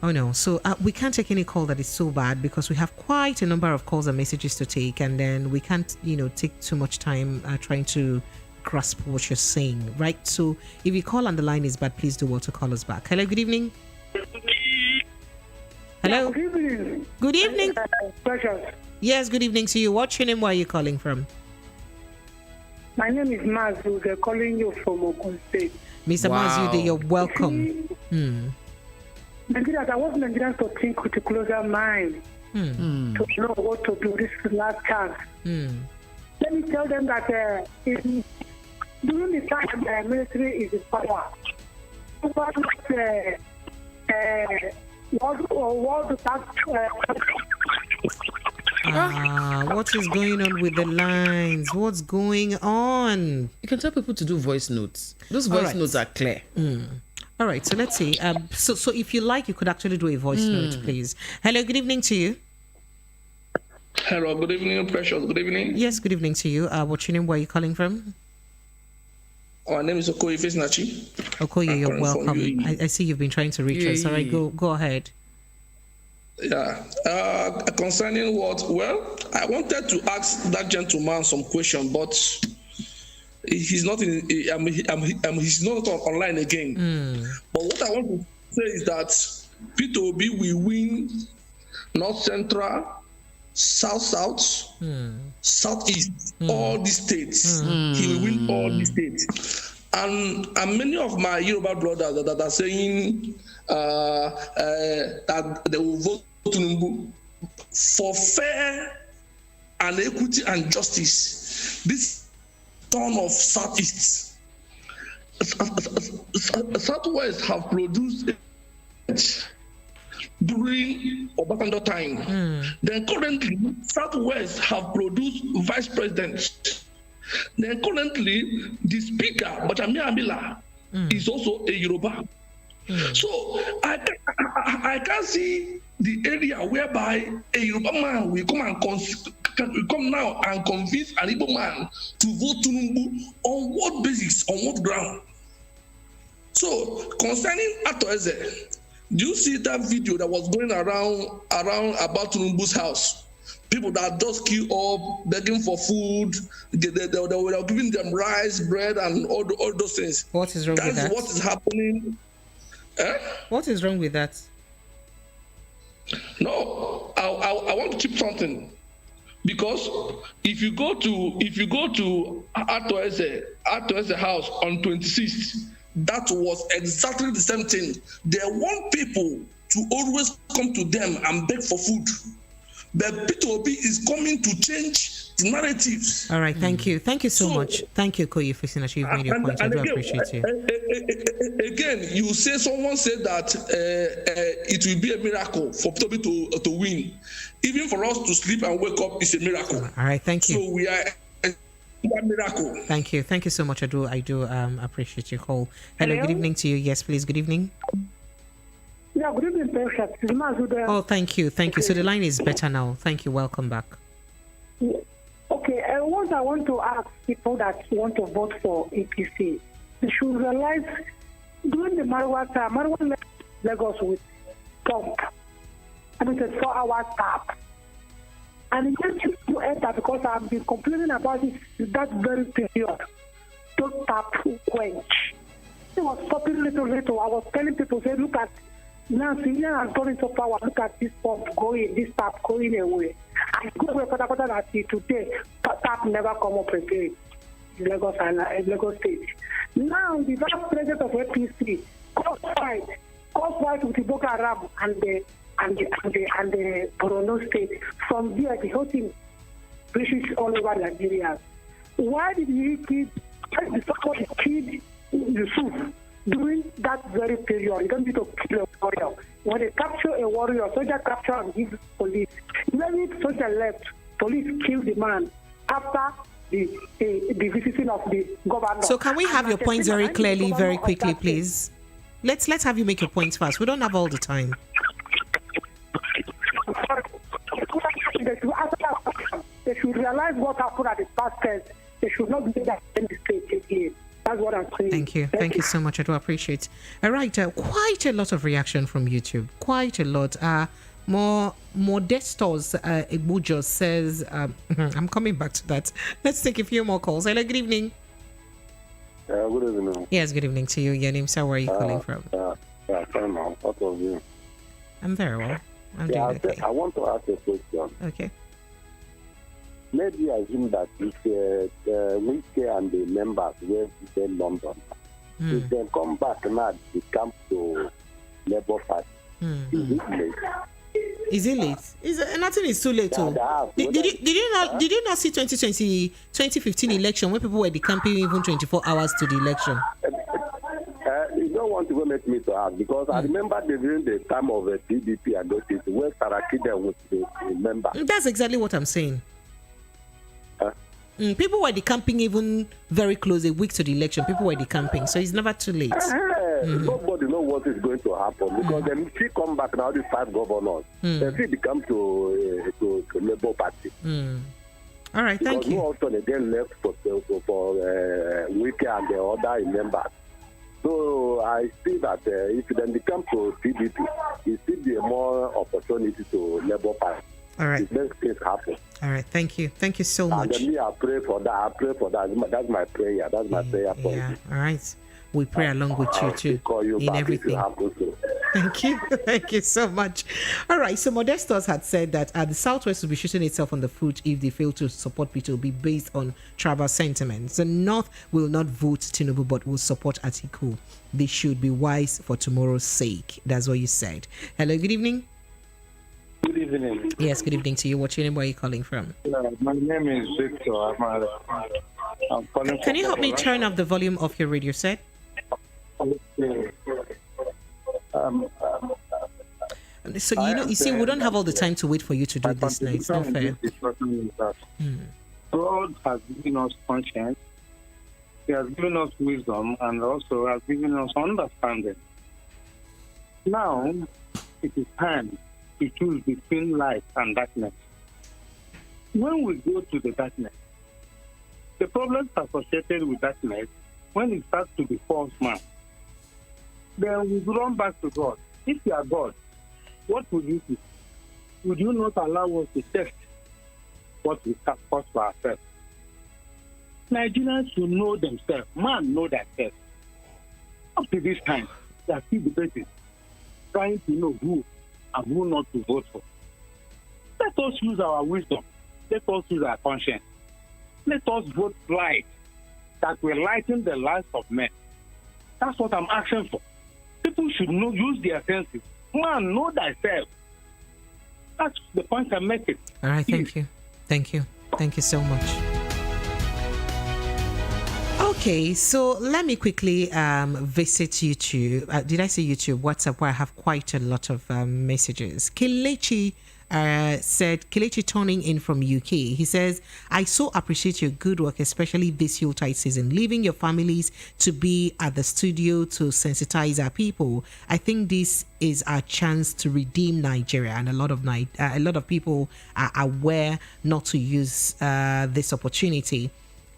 S1: Oh no, so we can't take any call that is so bad because we have quite a number of calls and messages to take, and then we can't, take too much time trying to grasp what you're saying, right? So if your call on the line is bad, please do well to call us back. Hello, good evening. Hello.
S19: Good evening.
S1: Good evening.
S19: Precious.
S1: Yes, good evening to you. What's your name? Where are you calling from?
S19: My name is Mazu. They're calling you from Ogun State.
S1: Mr. Mazu, you're welcome.
S19: Nigerians, I want Nigerians to think with a closer mind to know what to do this last chance. Let me tell them that during the time the military is in power,
S1: what is going on with the lines? What's going on?
S7: You can tell people to do voice notes. Those voice notes are clear.
S1: All right, so let's see. So if you like, you could actually do a voice note, please. Hello, good evening to you.
S23: Hello, good evening, Precious. Good evening.
S1: Yes, good evening to you. What's your name? Where are you calling from?
S23: My name is Okoye Fesnachi.
S1: Okoye, you're welcome. I see you've been trying to reach us. All right, go ahead.
S23: Yeah. Concerning I wanted to ask that gentleman some question, but he's not he's not online again. But what I want to say is that Peter Obi will win North Central, South, Southeast, all these states. He will win all these states. And many of my Yoruba brothers that are saying that they will vote Tinubu for fair and equity and justice. This turn of Southeast. Southwest have produced during Obasanjo time. Then currently, Southwest have produced vice president. Then currently, the speaker, Bajami Amila, is also a Yoruba. So I can see the area whereby a Yoruba man will come now and convince an Igbo man to vote Tinubu on what basis, on what ground. So concerning Ato Eze, do you see that video that was going around about Tinubu's house? People that just queue up, begging for food, they were giving them rice, bread, and all those things.
S1: What is wrong with that?
S23: That's what is happening.
S1: What is wrong with that?
S23: No, I want to chip something, because if you go to Ato Eze house on 26th, that was exactly the same thing. They want people to always come to them and beg for food. But Peter Obi is coming to change the narratives.
S1: All right, thank you. Thank you so much. Thank you, Koyi Fesinachi. You've made your point. I do appreciate you.
S23: Again, someone said that it will be a miracle for Peter Obi to win. Even for us to sleep and wake up is a miracle.
S1: All right, thank you.
S23: So we are a miracle.
S1: Thank you so much. I do appreciate your call. Hello, good evening to you. Yes, please. Good evening.
S19: Yeah, good evening, Precious.
S1: Oh, thank you. Okay. So the line is better now. Thank you. Welcome back.
S19: Okay, what I want to ask people that want to vote for APC, they should realize during the Marwa time, Marwa left Lagos with pump. And it's a 4-hour tap. And it just to enter because I've been complaining about it that very period. Don't tap quench. It was stopping little. I was telling people, say, look at now, Syrian has gone into power. Look at this pump going, this tap going away. I go away for that today. Tap never come up again in Lagos State. Now, the vice president of APC caused fight with the Boko Haram and the Borno State. From there, the whole thing reaches all over Nigeria. Why did he kill Yusuf during that very period? You don't need to kill a warrior. When they capture a warrior, soldier capture and give police. When the soldier left, police kill the man after the visiting of the governor.
S1: So can we have your points very clearly, very quickly, please? Let's have you make your points fast. We don't have all the time.
S19: They should realize what happened at the past tense. They should not do that in the state again. That's what I'm saying.
S1: Thank you. Thank you so much. I do appreciate it. All right. Quite a lot of reaction from YouTube. Quite a lot. Modestos Ibujo says, I'm coming back to that. Let's take a few more calls. Hello, good evening.
S9: Good evening.
S1: Yes, good evening to you. Your name, sir. Where are you calling from?
S9: Fine, ma'am. What was you?
S1: I'm very well. I'm doing okay.
S9: I want to ask a question.
S1: Okay.
S9: Maybe assume that if Wike and the members were in London, if they come back now, they come to Labour Party. Is it late?
S1: Is it late? Nothing is too late. Did you not see 2015 election when people were decamping even 24 hours to the election?
S9: You don't want to go make me to ask because I remember during the time of PDP and those things where Sarakida was the member.
S1: That's exactly what I'm saying. People were decamping even very close, a week to the election. People were decamping, so it's never too late.
S9: Nobody knows what is going to happen because then she come back now, these 5 governors, they still become to Labour Party.
S1: All right, thank you.
S9: No option again left for Wike and the other members. So I see that if then they come to PDP, it still be more opportunity to Labour Party.
S1: All right.
S9: It makes things happen.
S1: All right, thank you. Thank you so much.
S9: And then me, I pray for that. That's my prayer. That's my prayer point.
S1: Yeah, all right. We pray along with you too
S9: call you
S1: in
S9: back
S1: everything.
S9: If you happen to.
S1: Thank you. Thank you so much. All right. So Modestos had said that the Southwest will be shooting itself on the foot if they fail to support P2B based on tribal sentiments. The North will not vote Tinubu but will support Atiku. They should be wise for tomorrow's sake. That's what you said. Hello, good evening.
S18: Good evening.
S1: Yes, good evening to you. What's your name? Where are you calling from?
S18: My name is Victor. I'm calling.
S1: Can you help me turn up the volume of your radio set?
S18: Okay.
S1: So you see, we don't have all the time to wait for you to do this now. It's not fair.
S18: God has given us conscience. He has given us wisdom and also has given us understanding. Now, it is time to choose between light and darkness. When we go to the darkness, the problems associated with darkness, when it starts to be false man, then we run back to God. If you are God, what would you do? Would you not allow us to test what we have caused for ourselves? Nigerians should know themselves. Man know themselves. Up to this time, they are still debating, trying to know who and who not to vote for. Let us use our wisdom. Let us use our conscience. Let us vote light that will lighten the lives of men. That's what I'm asking for. People should know, use their senses. Man, know thyself. That's the point I'm making.
S1: All right, thank you. Thank you. Thank you so much. Okay, so let me quickly visit YouTube. Did I say YouTube? WhatsApp, where I have quite a lot of messages. Kelechi said, Kelechi turning in from UK. He says, I so appreciate your good work, especially this Yuletide season. Leaving your families to be at the studio to sensitize our people. I think this is our chance to redeem Nigeria, and a lot of people are aware not to use this opportunity.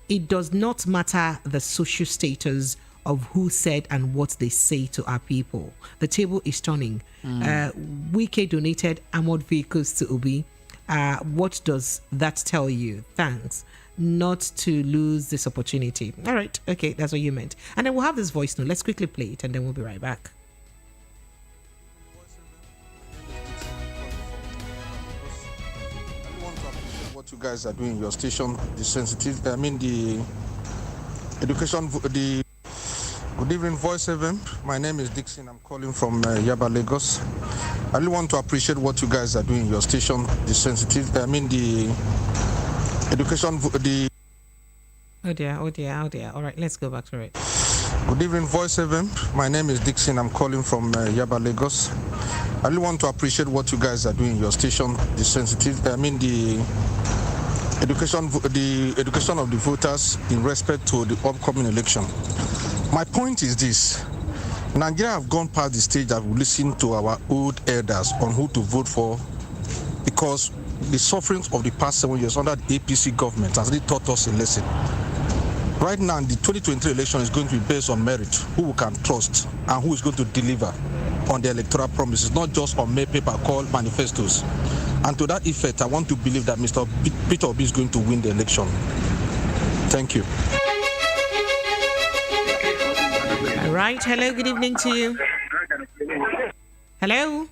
S1: It does not matter the social status of who said and what they say to our people. The table is turning. Wike donated armored vehicles to Obi. What does that tell you? Thanks. Not to lose this opportunity. All right. Okay, that's what you meant. And then we'll have this voice note. Let's quickly play it and then we'll be right back.
S10: What you guys are doing, your station, the education, the good evening, Voice FM. My name is Dixon. I'm calling from Yaba, Lagos. I really want to appreciate what you guys are doing, your station, the education, the.
S1: Oh dear. All right, let's go back to it.
S10: Good evening, Voice FM. My name is Dixon. I'm calling from Yaba, Lagos. I really want to appreciate what you guys are doing, your station, the education of the voters in respect to the upcoming election. My point is this: Nigeria have gone past the stage that we listen to our old elders on who to vote for, because the sufferings of the past 7 years under the APC government has really taught us a lesson. Right now, the 2023 election is going to be based on merit, who we can trust, and who is going to deliver on the electoral promises, not just on mere paper called manifestos. And to that effect, I want to believe that Mr. Peter Obi is going to win the election. Thank you.
S1: All right. Hello. Good evening to you. Hello.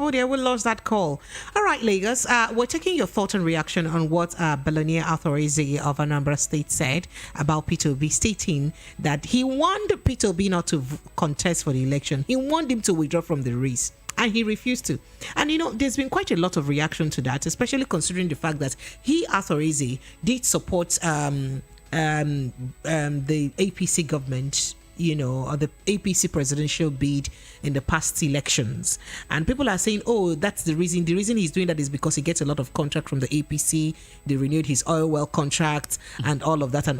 S1: Oh dear, we lost that call. All right, Lagos. We're taking your thought and reaction on what Billionaire Authority of Anambra State said about Peter Obi, stating that he wanted Peter Obi not to contest for the election. He wanted him to withdraw from the race, and he refused to. And there's been quite a lot of reaction to that, especially considering the fact that he, Authority, did support the APC government, or the APC presidential bid in the past elections. And people are saying, oh, that's the reason. The reason he's doing that is because he gets a lot of contract from the APC. They renewed his oil well contract and all of that. And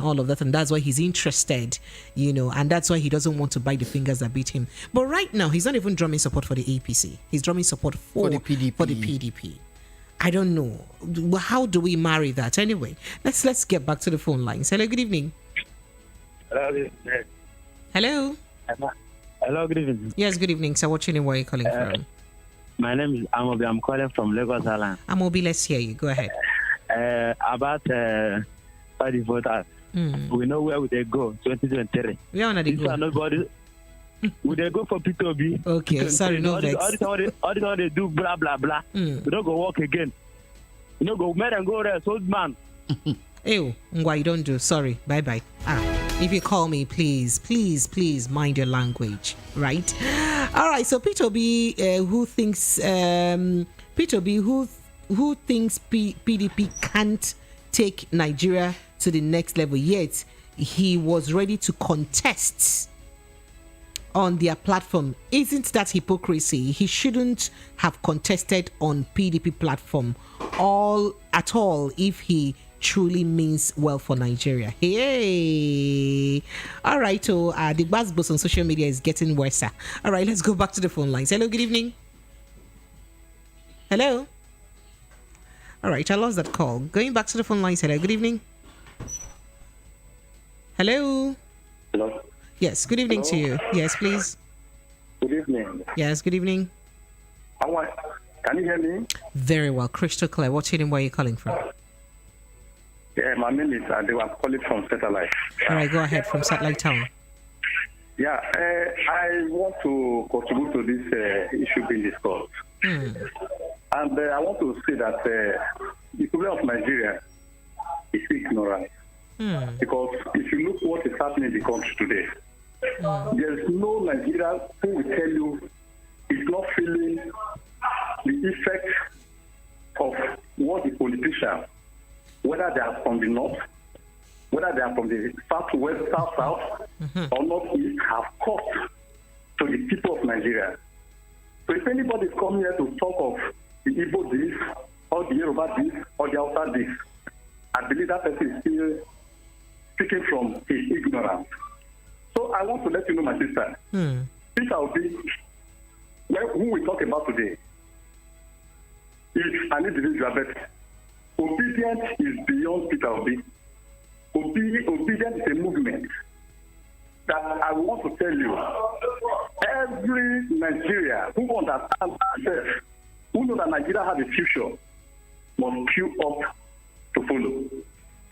S1: that's why he's interested, and that's why he doesn't want to bite the fingers that beat him. But right now, he's not even drumming support for the APC. He's drumming support for the PDP. I don't know. How do we marry that? Anyway, let's get back to the phone lines. Hello, good evening. Hello.
S5: Hello, good evening.
S1: Yes, good evening. So what's your name? Where are you calling from?
S5: My name is Amobi. I'm calling from Lagos Island.
S1: Amobi, let's hear you. Go ahead.
S5: About the voters. We know where would they go, 2023.
S1: Where would they go?
S5: Nobody. Would they go for P2B?
S1: Okay, sorry, no vex.
S5: All this they do, blah, blah, blah. We don't go walk again. Go mad and go rest, old man.
S1: Ew, why you don't do? Sorry, bye-bye. If you call me, please mind your language, right? All right, so Peter B, who thinks PDP can't take Nigeria to the next level, yet he was ready to contest on their platform. Isn't that hypocrisy? He shouldn't have contested on PDP platform at all if he truly means well for Nigeria. Hey, all right. So the buzz on social media is getting worse. All right, let's go back to the phone lines. Hello, good evening. Hello. All right, I lost that call. Going back to the phone lines. Hello, good evening. Hello.
S12: Hello.
S1: Yes, good evening to you. Yes, please.
S12: Good evening.
S1: Yes, good evening.
S12: Can you hear me?
S1: Very well, crystal clear. What's your name? Where are you calling from?
S12: Yeah, my name is Adewa, calling from Satellite.
S1: All right, go ahead, from Satellite Town.
S12: Yeah, I want to contribute to this issue being discussed. And I want to say that the problem of Nigeria is ignorance. Because if you look what is happening in the country today, there is no Nigerian who will tell you is not feeling the effect of what the politicians, whether they are from the north, whether they are from the southwest, south, or northeast, have caused to the people of Nigeria. So if anybody is coming here to talk of the Igbo this, or the Yoruba this, or the Hausa this, I believe that person is still speaking from his ignorance. So I want to let you know, my sister, Peter Obi, who we talk about today, is an individual, but obedience is beyond Peter Obi. Obedience is a movement that I want to tell you. Every Nigerian who understands himself, who knows that Nigeria has a future, must queue up to follow.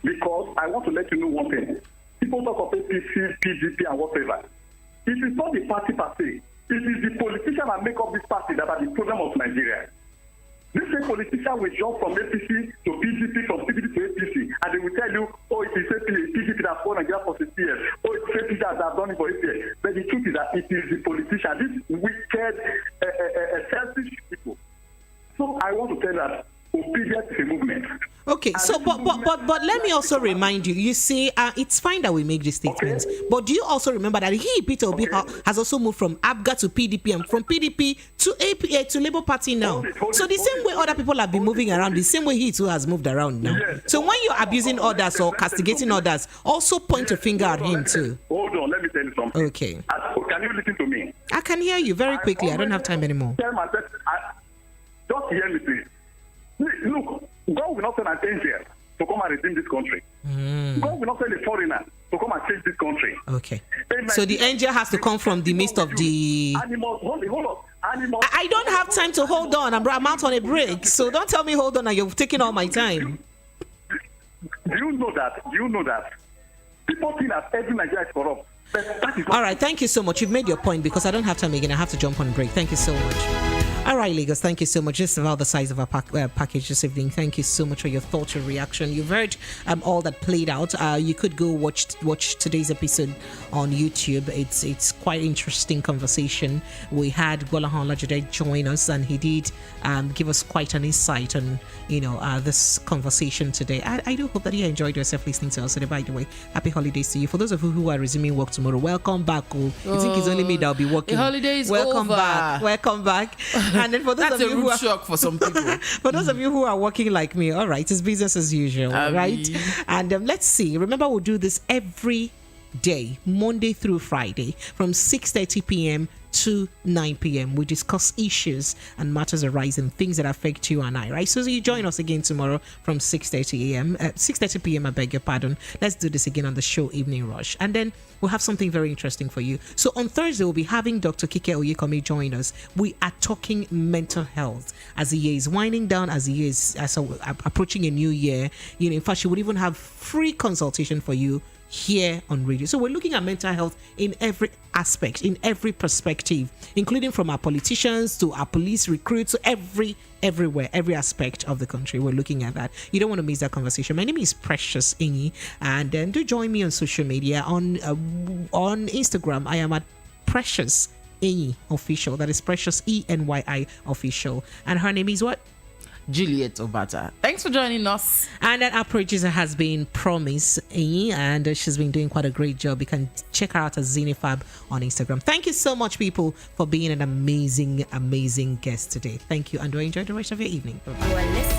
S12: Because I want to let you know one thing. People talk of APC, PDP, and whatever. It is not the party per se. It is the politicians that make up this party that are the problem of Nigeria. This same politician will jump from APC to PDP, from PDP to APC, and they will tell you, oh, it is PDP that won Nigeria for 6 years. Oh, it's APC that have done it for 8 years. But the truth is that it is the politician, this wicked, selfish people. So I want to tell that obedience is a movement.
S1: Okay, so but let me also remind you. You see, it's fine that we make these statements, but do you also remember that Peter Obi, has also moved from ABGA to PDP and from PDP to APA to Labour Party now? So the same way other people have been moving around, the same way he too has moved around now. So when you're abusing others or castigating others, also point a finger at him too.
S12: Hold on, let me tell you something.
S1: Okay.
S12: Can can you listen to me?
S1: I can hear you very quickly. I don't have time anymore.
S12: Tell myself, just hear me, please. Look, God will not send an angel to come and redeem this country. God will not send a foreigner to come and change this country.
S1: Okay. So the angel has to come from the midst of the...
S12: Animals, hold on. Animals.
S1: I don't have time to hold on. I'm out on a break. So don't tell me hold on and you're taking all my time.
S12: Do you know that? People think that every Nigeria is corrupt.
S1: All right, thank you so much. You've made your point because I don't have time again. I have to jump on break. Thank you so much. All right, Lagos, thank you so much. This is about the size of our package this evening. Thank you so much for your thoughts, your reaction. You've heard all that played out. You could go watch today's episode on YouTube. It's quite interesting conversation. We had Gbolahan Olajide join us, and he did give us quite an insight on this conversation today. I do hope that you enjoyed yourself listening to us today. By the way, happy holidays to you. For those of you who are resuming work tomorrow, welcome back. You think it's only me that'll be working?
S7: The holiday is
S1: welcome
S7: over.
S1: Welcome back. And then for those
S7: That's
S1: of you
S7: a rude shock for some people.
S1: For those of you who are working like me, all right, it's business as usual, right? And let's see. Remember, we'll do this every day, Monday through Friday, from 6:30 p.m. to 9 p.m. We discuss issues and matters arising, things that affect you and I, right? So you join us again tomorrow from 6:30 p.m. I beg your pardon. Let's do this again on the show Evening Rush. And then we'll have something very interesting for you. So on Thursday, we'll be having Dr. Kike Oyekomi join us. We are talking mental health as the year is winding down, as the year is approaching a new year. In fact, she would even have free consultation for you here on radio. So we're looking at mental health in every aspect, in every perspective, including from our politicians to our police recruits to everywhere, every aspect of the country. We're looking at that. You don't want to miss that conversation. My name is Precious Inyi, and do join me on social media. On Instagram, I am at Precious Inyi Official. That is Precious ENYI Official, and her name is what?
S7: Juliet Obata. Thanks for joining us.
S1: And then our producer has been Promise Inyi, and she's been doing quite a great job. You can check her out as Zinifab on Instagram. Thank you so much, people, for being an amazing guest today. Thank you, and do enjoy the rest of your evening. Bye-bye.